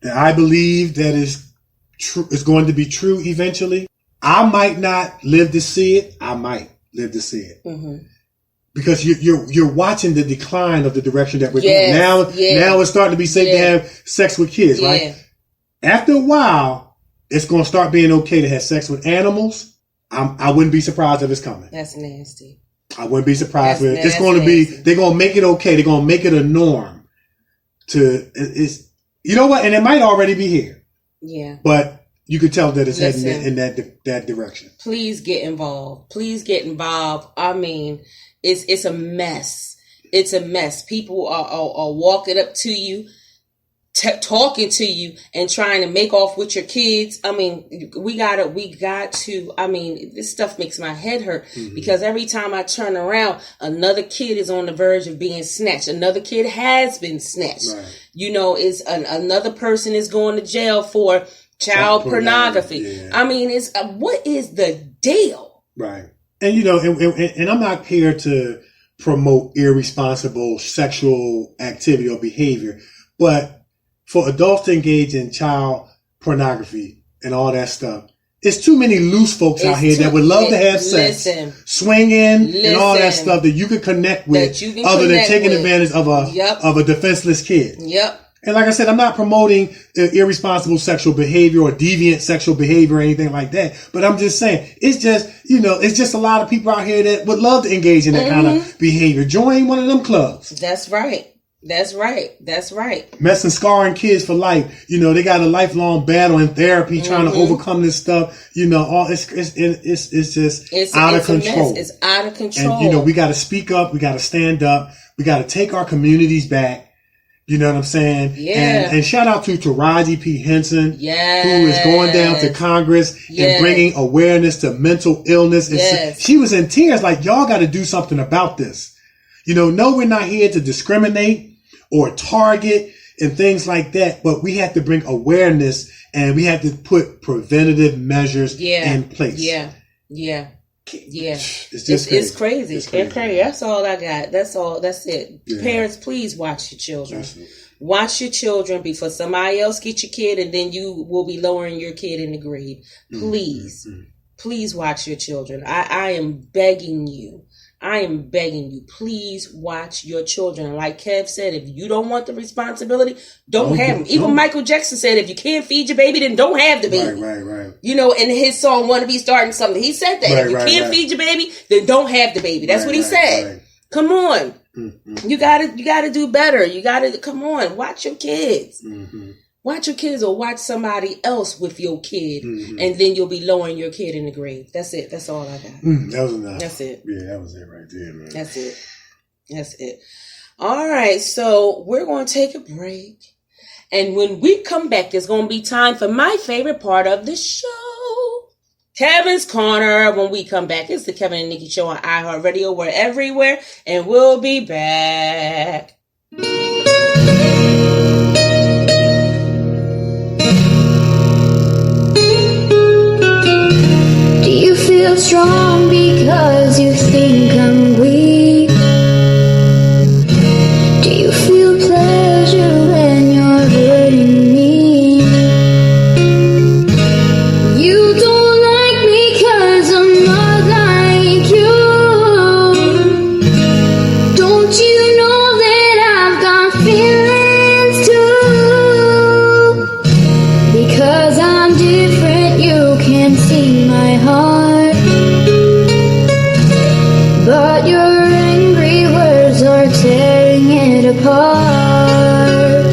that I believe that is going to be true eventually. I might not live to see it. I might live to see it. Because you're watching the decline of the direction that we're going. Now it's starting to be safe to have sex with kids, right? After a while, it's going to start being okay to have sex with animals. I wouldn't be surprised if it's coming. That's nasty. I wouldn't be surprised with it. It's going to be, they're going to make it okay. They're going to make it a norm you know what? And it might already be here. Yeah. But you could tell that it's heading in that direction. Please get involved. I mean, it's a mess. It's a mess. People are walking up to you, talking to you, and trying to make off with your kids. I mean, we got to, I mean, this stuff makes my head hurt because every time I turn around, another kid is on the verge of being snatched. Another kid has been snatched. Right. You know, another person is going to jail for child pornography. Yeah. I mean, what is the deal? Right. And, you know, and I'm not here to promote irresponsible sexual activity or behavior, but for adults to engage in child pornography and all that stuff, it's too many loose folks out here that would love to have sex, swinging, and all that stuff that you could connect with, other than taking advantage of a defenseless kid. Yep. And like I said, I'm not promoting irresponsible sexual behavior or deviant sexual behavior or anything like that. But I'm just saying, it's just a lot of people out here that would love to engage in that kind of behavior. Join one of them clubs. That's right. That's right. Messing, scarring kids for life. You know, they got a lifelong battle in therapy trying to overcome this stuff. You know, it's just out of control. It's out of control. And, you know, we got to speak up. We got to stand up. We got to take our communities back. You know what I'm saying? Yeah. And shout out to Taraji P. Henson, who is going down to Congress and bringing awareness to mental illness. And she was in tears like, y'all got to do something about this. You know, no, we're not here to discriminate or target and things like that, but we have to bring awareness and we have to put preventative measures in place. Yeah. It's just it's crazy. It's crazy. That's all I got. That's all. That's it. Yeah. Parents, please watch your children. Watch your children before somebody else get your kid, and then you will be lowering your kid in the grave. Please, please watch your children. I am begging you. I am begging you, please watch your children. Like Kev said, if you don't want the responsibility, don't have them. Even Michael Jackson said, if you can't feed your baby, then don't have the baby. Right. You know, in his song, Wanna Be Starting Something, he said that. If you can't feed your baby, then don't have the baby. That's what he said. Right. Come on. You gotta do better. You gotta, come on, watch your kids. Watch your kids or watch somebody else with your kid, and then you'll be lowering your kid in the grave. That's it. That's all I got. That was enough. That's it. Yeah, that was it right there, man. That's it. All right, so we're going to take a break. And when we come back, it's going to be time for my favorite part of the show, Kevin's Corner. When we come back, it's the Kevin and Nikee Show on iHeartRadio. We're everywhere, and we'll be back. Do you feel strong because you think I'm weak? Do you feel pleasure when you're hurting me? You don't like me 'cause I'm not like you. Don't you know that I've got feelings too? Because I'm different, you can see my heart. But your angry words are tearing it apart.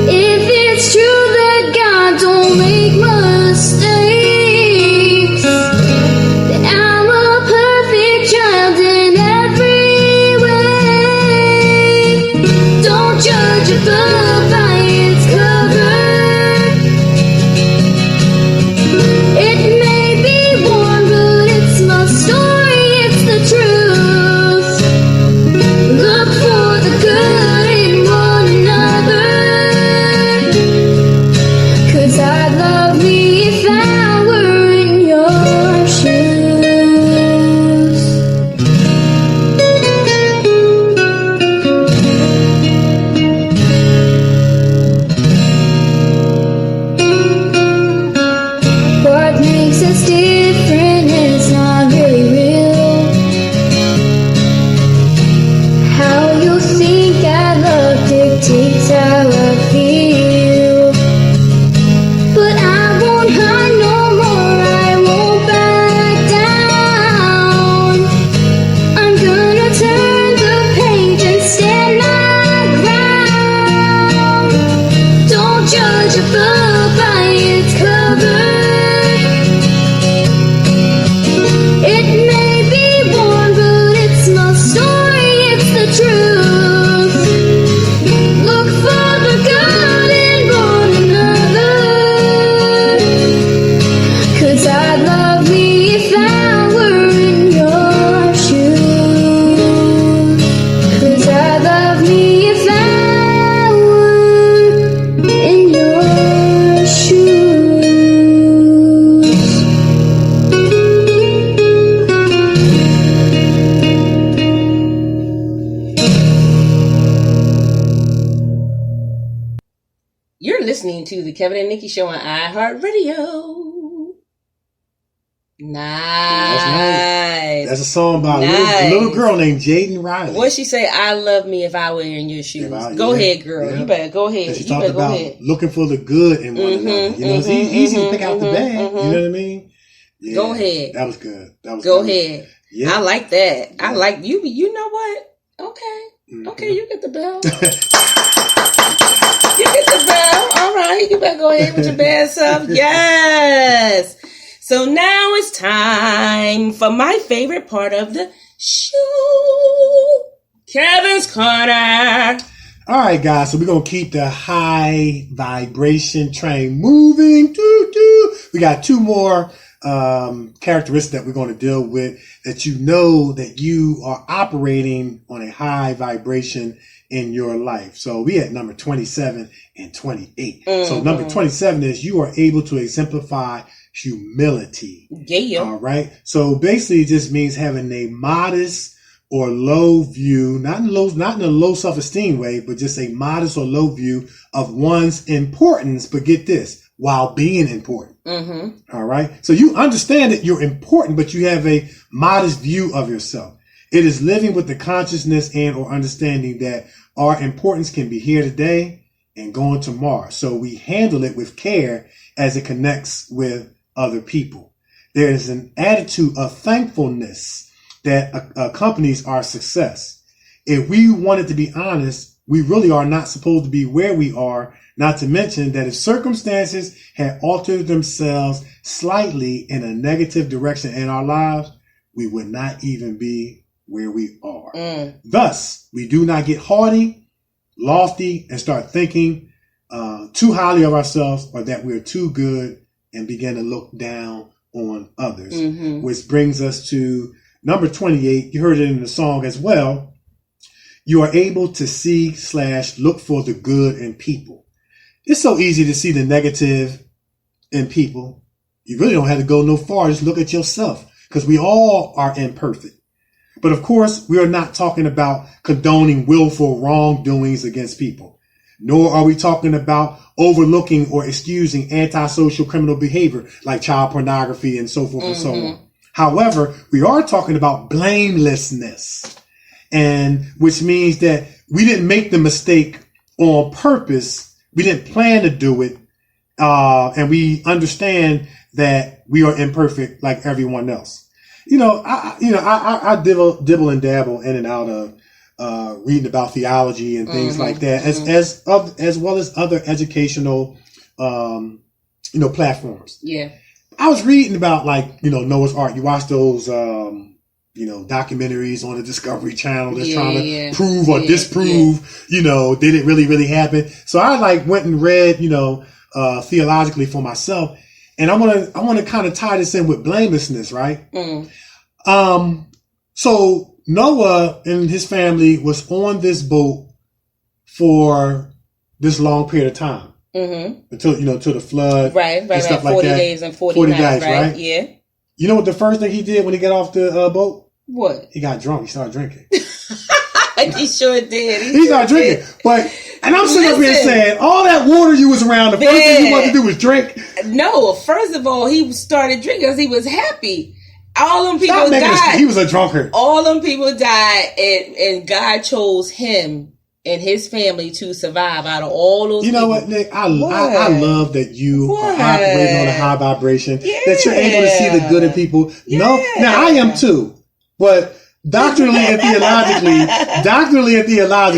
If it's true that God don't make mistakes, then I'm a perfect child in every way. Don't judge a book by its cover. It may be worn, but it's my story, it's the truth. Look for the good in one another. 'Cause I'd love me if I were in your shoes. What makes us different is not very real. How you think I love dictates how I feel. But I won't hide no more, I won't back down. I'm gonna turn the page and stand my ground. Don't judge a book by its cover. It may be worn, but it's my story, it's the truth. Look for the good in one another. 'Cause I'd love me if I were in your shoes. 'Cause I'd love me if I were in your shoes. You're listening to the Kevin and Nikee Show on iHeartRadio. Nice. That's a song by a little girl named Jaden Riley. What she say? I love me if I were in your shoes. Go ahead, girl. Yeah. You better go ahead. And she You talked better go about ahead. looking for the good in one another. You know, it's easy to pick out the bad. You know what I mean? Yeah, Go ahead. That was good. Go ahead. Yeah. I like that. I like you. You know what? Okay. Okay, you get the bell. You get the bell. All right. You better go ahead with your bad stuff. Yes. So now it's time for my favorite part of the show, Kevin's Corner. All right, guys. So we're going to keep the high vibration train moving. We got two more characteristics that we're going to deal with that you know that you are operating on a high vibration in your life. So we at number 27 and 28. So number 27 is you are able to exemplify humility. Yeah. All right. So basically it just means having a modest or low view, not in a low self-esteem way, but just a modest or low view of one's importance. But get this, while being important. All right. So you understand that you're important, but you have a modest view of yourself. It is living with the consciousness and or understanding that our importance can be here today and going tomorrow. So we handle it with care as it connects with other people. There is an attitude of thankfulness that accompanies our success. If we wanted to be honest, we really are not supposed to be where we are, not to mention that if circumstances had altered themselves slightly in a negative direction in our lives, we would not even be where we are. Thus, we do not get haughty, lofty, and start thinking too highly of ourselves or that we're too good and begin to look down on others, which brings us to number 28. You heard it in the song as well. You are able to see / look for the good in people. It's so easy to see the negative in people. You really don't have to go no far. Just look at yourself, because we all are imperfect. But of course, we are not talking about condoning willful wrongdoings against people, nor are we talking about overlooking or excusing antisocial criminal behavior like child pornography and so forth and so on. However, we are talking about blamelessness, and which means that we didn't make the mistake on purpose. We didn't plan to do it. And we understand that we are imperfect like everyone else. I dibble and dabble in and out of reading about theology and things like that, as well as other educational, platforms. Yeah. I was reading about Noah's Ark. You watch those, documentaries on the Discovery Channel that's trying to prove or disprove, did it really happen? So I went and read, theologically for myself. And I want to kind of tie this in with blamelessness, right? So Noah and his family was on this boat for this long period of time. Until the flood. Right. And stuff like 40 that. days and 40 nights, right? Yeah. You know what the first thing he did when he got off the boat? What? He got drunk. He started drinking. He sure did. He started drinking. And I'm sitting up here saying, all that water you was around, the first thing you wanted to do was drink. No, first of all, he started drinking because he was happy. All them people died. He was a drunkard. All them people died, and God chose him and his family to survive out of all those people. You know what, Nick? I love that you are operating on a high vibration, that you're able to see the good in people. Yeah. No, now I am too, but doctrinally and theologically, I'm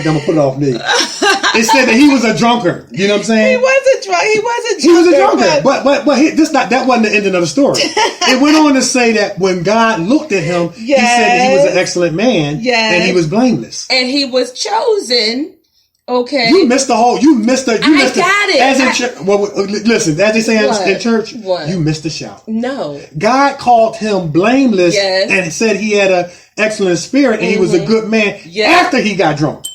gonna put it off me. It said that he was a drunkard. You know what I'm saying? He wasn't drunk. He was a drunkard. But that wasn't the ending of the story. It went on to say that when God looked at him, he said that he was an excellent man and he was blameless. And he was chosen. Okay. You missed the. I got it. Listen, as they say in church, you missed the shout. No. God called him blameless and said he had an excellent spirit and he was a good man after he got drunk.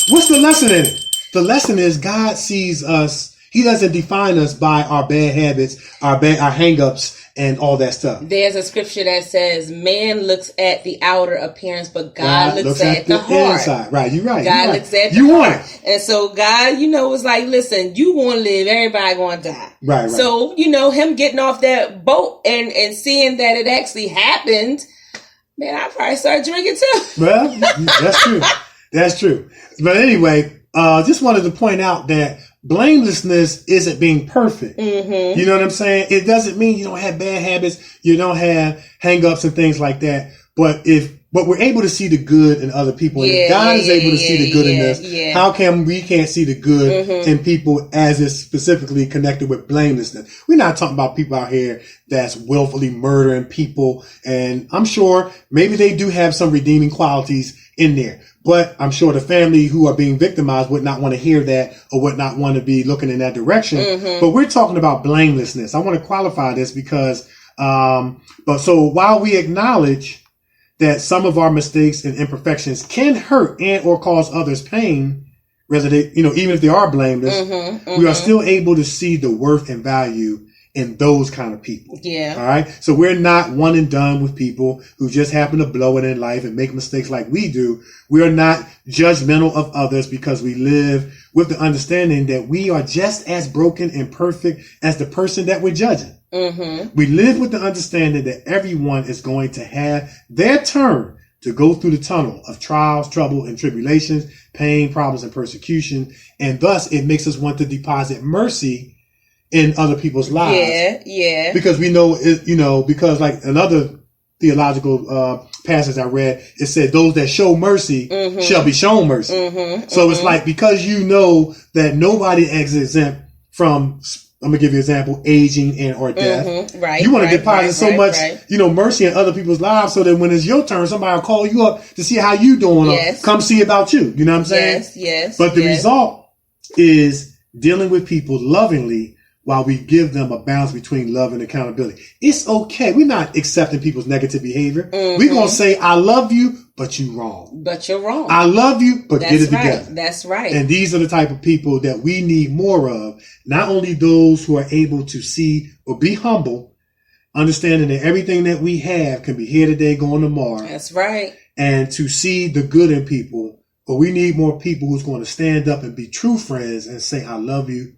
What's the lesson in it? The lesson is God sees us. He doesn't define us by our bad habits, our hang-ups, and all that stuff. There's a scripture that says, man looks at the outer appearance, but God looks at the heart. Inside. Right, you're right. God looks at the heart. And so God, was like, listen, you want to live, everybody going to die. Right. So, him getting off that boat and seeing that it actually happened, man, I probably started drinking too. Well, that's true. That's true. But anyway, just wanted to point out that blamelessness isn't being perfect. You know what I'm saying? It doesn't mean you don't have bad habits, you don't have hang-ups and things like that. But we're able to see the good in other people. And if God is able to see the good in us, how come we can't see the good in people as it's specifically connected with blamelessness? We're not talking about people out here that's willfully murdering people. And I'm sure maybe they do have some redeeming qualities in there. But I'm sure the family who are being victimized would not want to hear that or would not want to be looking in that direction. But we're talking about blamelessness. I want to qualify this because, so while we acknowledge that some of our mistakes and imperfections can hurt and or cause others pain, whether they, even if they are blameless, we are still able to see the worth and value in those kind of people. Yeah. All right. So we're not one and done with people who just happen to blow it in life and make mistakes like we do. We are not judgmental of others because we live with the understanding that we are just as broken and perfect as the person that we're judging. We live with the understanding that everyone is going to have their turn to go through the tunnel of trials, trouble, and tribulations, pain, problems, and persecution. And thus it makes us want to deposit mercy in other people's lives. Yeah. Because we know, because like another theological passage I read, it said, those that show mercy shall be shown mercy. So it's like, because you know that nobody is exempt from, I'm going to give you an example, aging and or death. You want to deposit so much, mercy in other people's lives so that when it's your turn, somebody will call you up to see how you doing or come see about you. You know what I'm saying? Yes. But the result is dealing with people lovingly while we give them a balance between love and accountability. It's okay. We're not accepting people's negative behavior. We're going to say, I love you, but you wrong. But you're wrong. I love you, but get it together. That's right. And these are the type of people that we need more of. Not only those who are able to see or be humble, understanding that everything that we have can be here today, going tomorrow. That's right. And to see the good in people. But we need more people who's going to stand up and be true friends and say, I love you,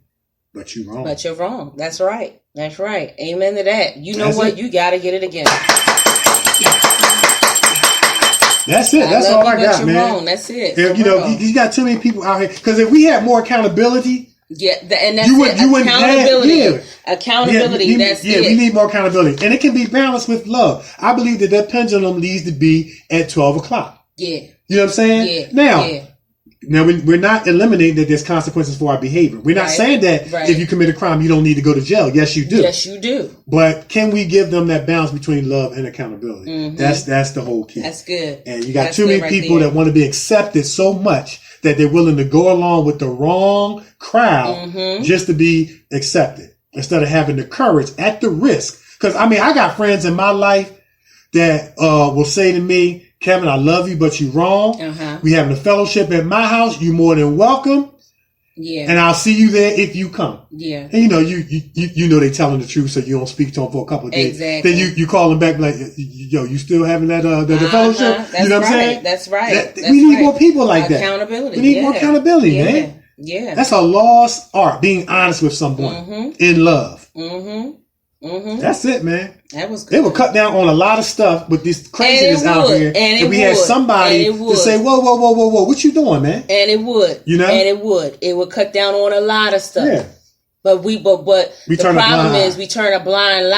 but you're wrong. But you're wrong. That's right. That's right. Amen to that. You know what? You got to get it again. That's it. That's all I got, man. Wrong. That's it. You got too many people out here. Because if we had more accountability, and that's accountability. Accountability. That's it. We need more accountability, and it can be balanced with love. I believe that pendulum needs to be at 12 o'clock. Yeah. You know what I'm saying? Now we're not eliminating that there's consequences for our behavior. We're not saying that if you commit a crime, you don't need to go to jail. Yes, you do. Yes, you do. But can we give them that balance between love and accountability? That's the whole key. That's good. And you got too many people that want to be accepted so much that they're willing to go along with the wrong crowd just to be accepted instead of having the courage at the risk. Because I got friends in my life that will say to me, Kevin, I love you, but you're wrong. We having a fellowship at my house. You're more than welcome. Yeah. And I'll see you there if you come. Yeah. And you know they telling the truth, so you don't speak to them for a couple of days. Exactly. Then you call them back like, yo, you still having that the fellowship? That's you know what I'm saying? That's right. We need more people like that. Accountability. We need more accountability, man. Yeah. That's a lost art, being honest with someone in love. That's it, man. That was good. They would cut down on a lot of stuff with this craziness out here. And we had somebody to say, whoa, what you doing, man? And it would. You know? And it would. It would cut down on a lot of stuff. Yeah. But the problem is we turn a blind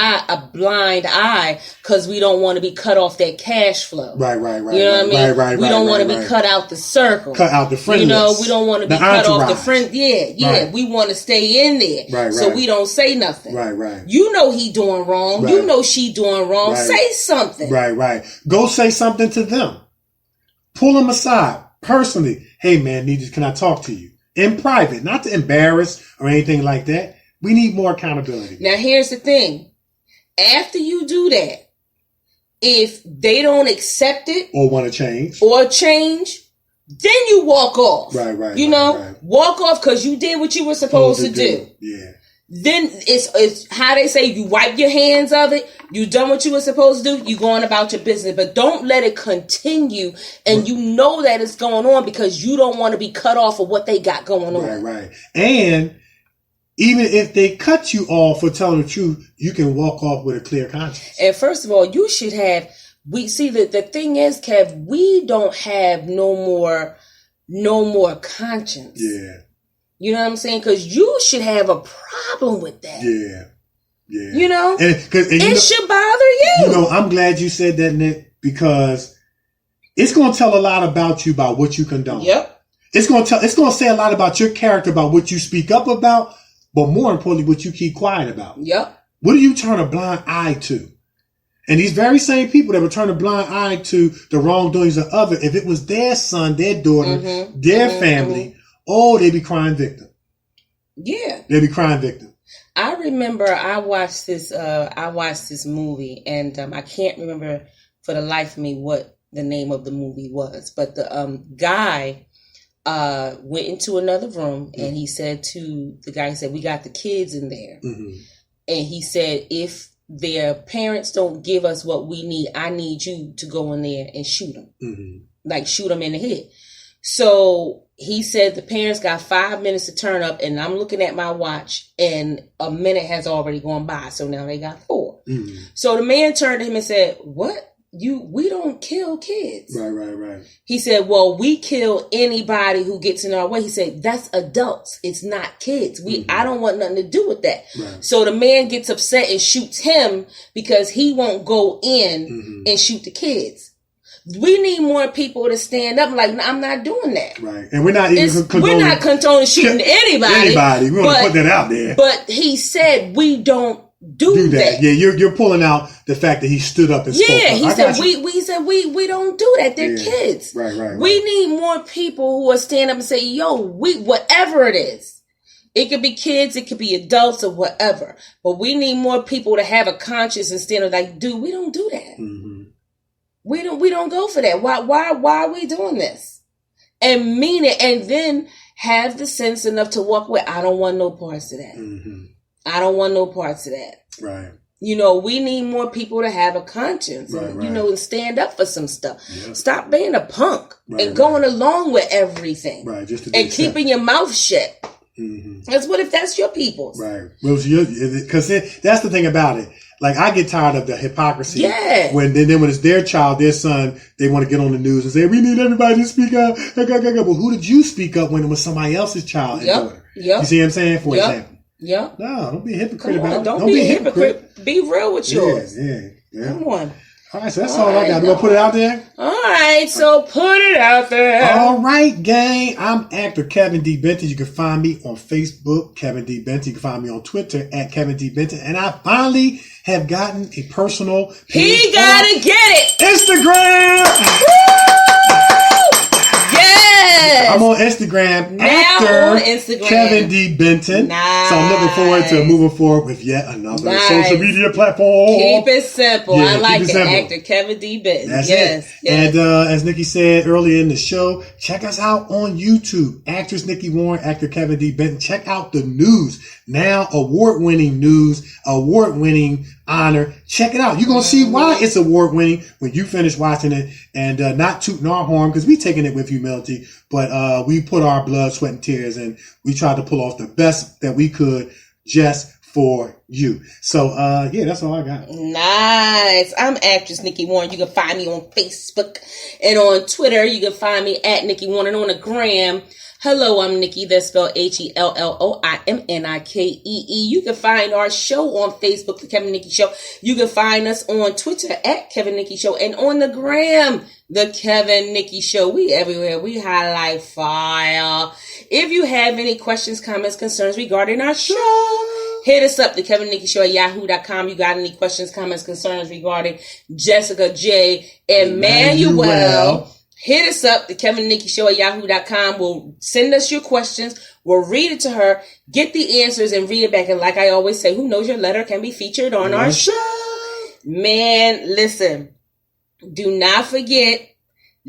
eye because we don't want to be cut off that cash flow. Right. You know what I mean? Right. We don't want to be cut out the circle. Cut out the friend list. We don't want to be cut off the friend. Yeah. Right. We want to stay in there. Right. So we don't say nothing. Right. You know he doing wrong. Right. You know she doing wrong. Right. Say something. Right. Go say something to them. Pull them aside personally. Hey man, can I talk to you? In private, not to embarrass or anything like that. We need more accountability. Now, here's the thing. After you do that, if they don't accept it or want to change, then you walk off. Right. Walk off because you did what you were supposed to do. Yeah. Then it's how they say, you wipe your hands of it. You done what you were supposed to do. You going about your business, but don't let it continue. And you know that it's going on because you don't want to be cut off of what they got going on. Right. And even if they cut you off for telling the truth, you can walk off with a clear conscience. And first of all, you should have. We see that the thing is, Kev, we don't have no more conscience. Yeah. You know what I'm saying? Because you should have a problem with that. Yeah. You know? And it should bother you. I'm glad you said that, Nick, because it's going to tell a lot about you about what you condone. Yep. It's going to say a lot about your character, about what you speak up about, but more importantly, what you keep quiet about. Yep. What do you turn a blind eye to? And these very same people that would turn a blind eye to the wrongdoings of others, if it was their son, their daughter, their family, they'd be crying victim. Yeah. They'd be crying victim. I remember I watched this movie, and I can't remember for the life of me what the name of the movie was, but the guy went into another room and he said to the guy, he said, we got the kids in there. And he said, if their parents don't give us what we need, I need you to go in there and shoot them. Like shoot them in the head. So he said the parents got 5 minutes to turn up, and I'm looking at my watch, and a minute has already gone by. So now they got 4. Mm-hmm. So the man turned to him and said, "What? We don't kill kids." Right. He said, "Well, we kill anybody who gets in our way." He said, "That's adults. It's not kids. I don't want nothing to do with that." Right. So the man gets upset and shoots him because he won't go in and shoot the kids. We need more people to stand up. Like, I'm not doing that. Right. And we're not even condoning shooting anybody. We want to put that out there. But he said we don't do that. Yeah, you're pulling out the fact that he stood up and spoke up. He said we don't do that. They're kids. Right. We need more people who will stand up and say, "Yo, whatever it is." It could be kids, it could be adults, or whatever. But we need more people to have a conscience and stand up like, "Dude, we don't do that. Mm-hmm. We don't go for that. Why are we doing this?" And mean it, and then have the sense enough to walk away. I don't want no parts of that. Mm-hmm. I don't want no parts of that. Right. We need more people to have a conscience and, and stand up for some stuff. Yeah. Stop being a punk and going along with everything. Right. Just and keeping your mouth shut. Mm-hmm. That's your people's. Right. Well, because that's the thing about it. Like, I get tired of the hypocrisy. Yeah. When it's their child, their son, they want to get on the news and say, "We need everybody to speak up." Well, who did you speak up when it was somebody else's child? Yep. You see what I'm saying? For example. Yep. No, don't be a hypocrite about it. Don't be a hypocrite. Be real with yours. Yeah. Come on. All right, so that's all I got. We're going to put it out there? All right, so put it out there. All right, gang. I'm actor Kevin D. Benton. You can find me on Facebook, Kevin D. Benton. You can find me on Twitter at Kevin D. Benton. And I finally have gotten a personal page. He gotta get it. Instagram. Yes. I'm on Instagram. Now actor on Instagram. Kevin D. Benton. Nice. So I'm looking forward to moving forward with yet another social media platform. Keep it simple. Yeah, I like it. Simple. Actor Kevin D. Benton. That's yes. it. And as Nikki said earlier in the show, check us out on YouTube. Actress Nikki Warren, actor Kevin D. Benton. Check out the news. Now award-winning news, award-winning honor. Check it out. You're going to see why it's award-winning when you finish watching it. And not tooting our horn, because we taking it with humility. But we put our blood, sweat, and tears, and we tried to pull off the best that we could just for you. So, that's all I got. Nice. I'm actress Nikki Warren. You can find me on Facebook and on Twitter. You can find me at Nikki Warren, and on the gram. Hello, I'm Nikki. That's spelled HELLOIMNIKEE. You can find our show on Facebook, The Kevin Nikki Show. You can find us on Twitter at Kevin Nikki Show, and on the gram, The Kevin Nikki Show. We everywhere. We highlight fire. If you have any questions, comments, concerns regarding our show, hit us up, The Kevin Nikki Show at yahoo.com. You got any questions, comments, concerns regarding Jessica J. Immanuel? Hit us up, The Kevin Nikki Show at yahoo.com. We'll send us your questions. We'll read it to her, get the answers, and read it back. And like I always say, who knows, your letter can be featured on our show. Man, listen, do not forget,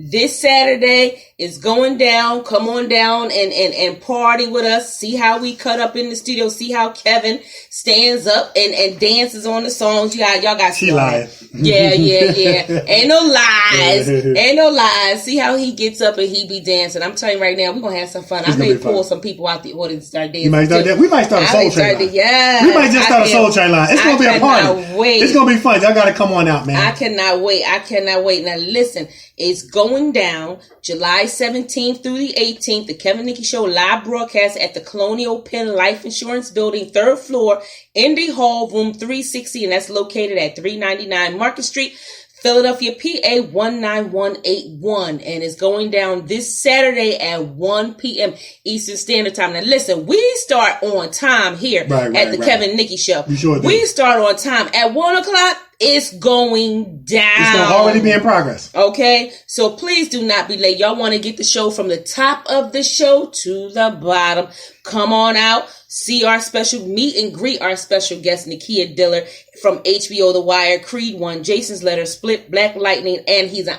this Saturday is going down. Come on down and party with us. See how we cut up in the studio. See how Kevin stands up and dances on the songs. Y'all got she lying. Yeah. Ain't no lies. See how he gets up and he be dancing. I'm telling you right now, we're going to have some fun. I may pull some people out the audience and start dancing. You might start that. We might start a Soul Train line. Yeah. We might just start a Soul Train line. It's going to be a party. It's going to be fun. Y'all got to come on out, man. I cannot wait. Now listen, it's going down July 17th through the 18th. The Kevin Nikki Show live broadcast at the Colonial Penn Life Insurance Building, 3rd floor, Indy Hall, room 360, and that's located at 399 Market Street, Philadelphia, PA 19181, and it's going down this Saturday at 1 p.m. Eastern Standard Time. Now listen, we start on time here at the Kevin Nikki Show. We start on time at 1 o'clock. It's going down. It's going to already be in progress. Okay? So please do not be late. Y'all want to get the show from the top of the show to the bottom. Come on out. See our special meet and greet our special guest, Nikee Diller from HBO The Wire, Creed 1, Jason's Letter, Split, Black Lightning, and he's an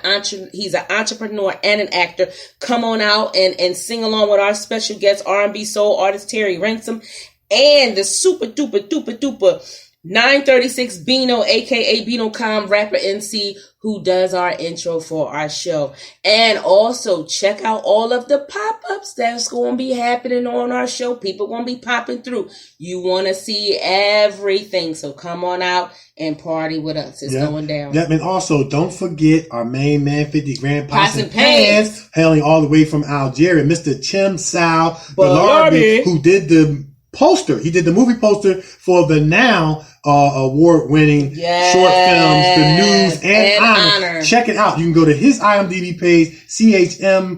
entrepreneur and an actor. Come on out and sing along with our special guest, R&B soul artist Terry Ransom, and the super duper 936 Bino, aka Bino Com, rapper MC, who does our intro for our show. And also check out all of the pop-ups that's going to be happening on our show. People going to be popping through. You want to see everything, so come on out and party with us. It's going down. Yep, and also don't forget our main man, 50 Grand Pots and Pans, hailing all the way from Algeria, Mr. Chim Sao Balarbi, who did the poster. He did the movie poster for the now award-winning short films, The News and Honor. Check it out. You can go to his IMDb page, CHMSOUBELARBI,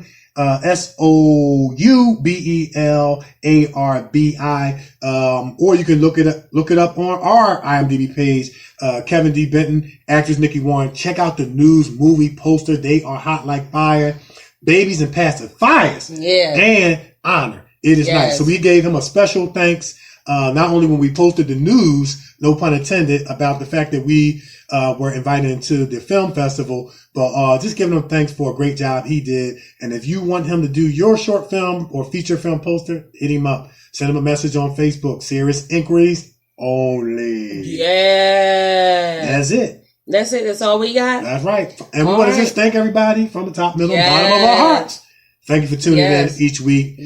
or you can look it up on our IMDb page. Kevin D. Benton, actress Nikki Warren. Check out The News movie poster. They are hot like fire. Babies and Pacifiers. And Honor. It is nice. So we gave him a special thanks, not only when we posted the news, no pun intended, about the fact that we were invited into the film festival, but just giving him thanks for a great job he did. And if you want him to do your short film or feature film poster, hit him up. Send him a message on Facebook. Serious inquiries only. That's it. That's it. That's all we got. That's right. And we want to just thank everybody from the top, middle, and bottom of our hearts. Thank you for tuning in each week.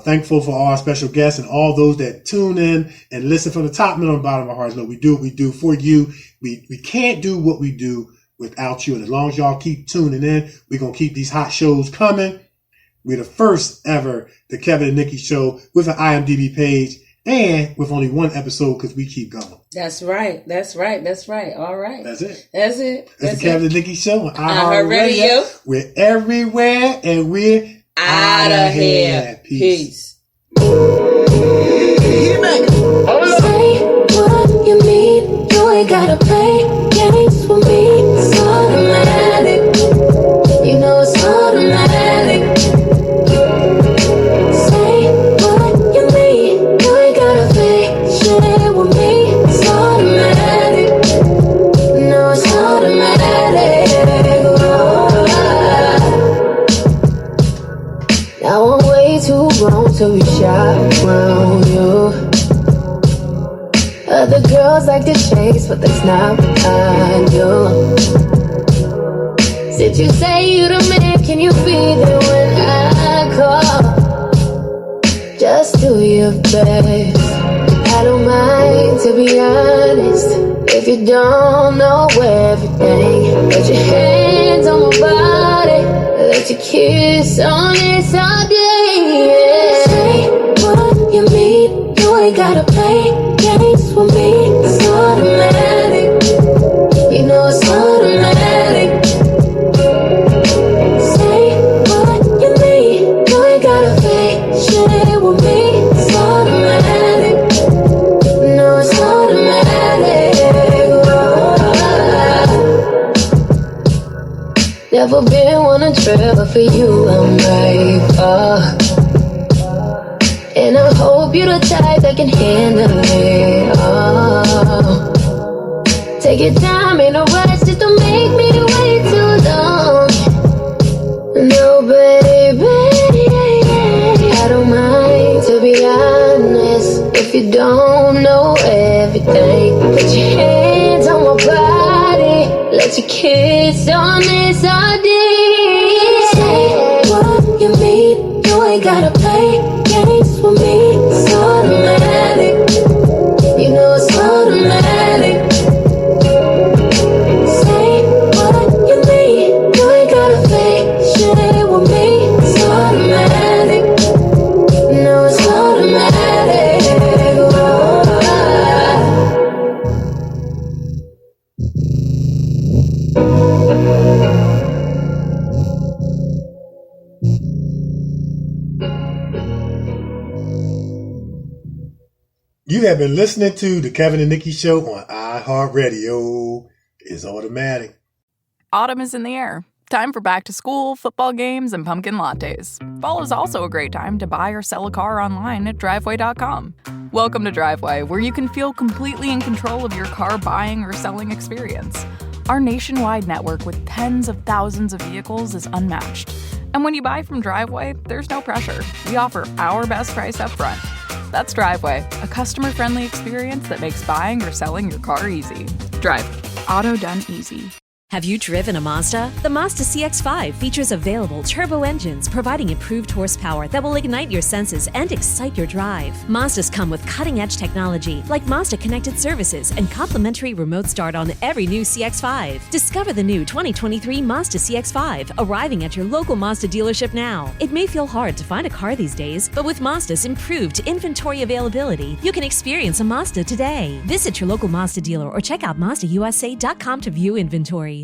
Thankful for all our special guests and all those that tune in and listen from the top, middle, and bottom of our hearts. Look, we do what we do for you. We can't do what we do without you. And as long as y'all keep tuning in, we're going to keep these hot shows coming. We're the first ever, the Kevin and Nikki Show, with an IMDb page and with only one episode because we keep going. That's right. That's right. That's right. All right. That's it. That's it. That's the Kevin and Nikki Show on iHeartRadio. We're everywhere and we're out of here. Peace. Say what you mean. You ain't gotta play games with me. It's automatic. You know it's automatic. Say what you mean. You ain't gotta play shit with me. It's automatic. No, it's automatic. Now I'm way too grown to be shy around you. Other girls like to chase, but that's not what I do. Since you say you the man, can you be there when I call? Just do your best. I don't mind, to be honest. If you don't know everything, put your hands on my body. Let your kiss on this all day. Say what you mean. You ain't gotta play games with me. It's automatic. You know it's automatic. Say what you mean. You ain't gotta play shit with me. It's automatic. No, it's automatic. Never been on a trip, but for you I'm right for. And I hope you're the type that can handle it all. Take your time, ain't no rush, just don't make me wait too long. No, baby, I don't mind, to be honest. If you don't know everything, put your hands on my body. Let your kiss on this all day. Say what you mean. You ain't gotta play games with me. It's automatic. You know it's automatic. Say what you mean. You ain't gotta play shit with me. It's automatic. No, it's automatic. You have been listening to the Kevin and Nikki Show on iHeartRadio. It's automatic. Autumn is in the air. Time for back to school, football games, and pumpkin lattes. Fall is also a great time to buy or sell a car online at Driveway.com. Welcome to Driveway, where you can feel completely in control of your car buying or selling experience. Our nationwide network with tens of thousands of vehicles is unmatched. And when you buy from Driveway, there's no pressure. We offer our best price up front. That's Driveway, a customer-friendly experience that makes buying or selling your car easy. Driveway, auto done easy. Have you driven a Mazda? The Mazda CX-5 features available turbo engines providing improved horsepower that will ignite your senses and excite your drive. Mazdas come with cutting-edge technology like Mazda Connected Services and complimentary remote start on every new CX-5. Discover the new 2023 Mazda CX-5 arriving at your local Mazda dealership now. It may feel hard to find a car these days, but with Mazda's improved inventory availability, you can experience a Mazda today. Visit your local Mazda dealer or check out MazdaUSA.com to view inventory.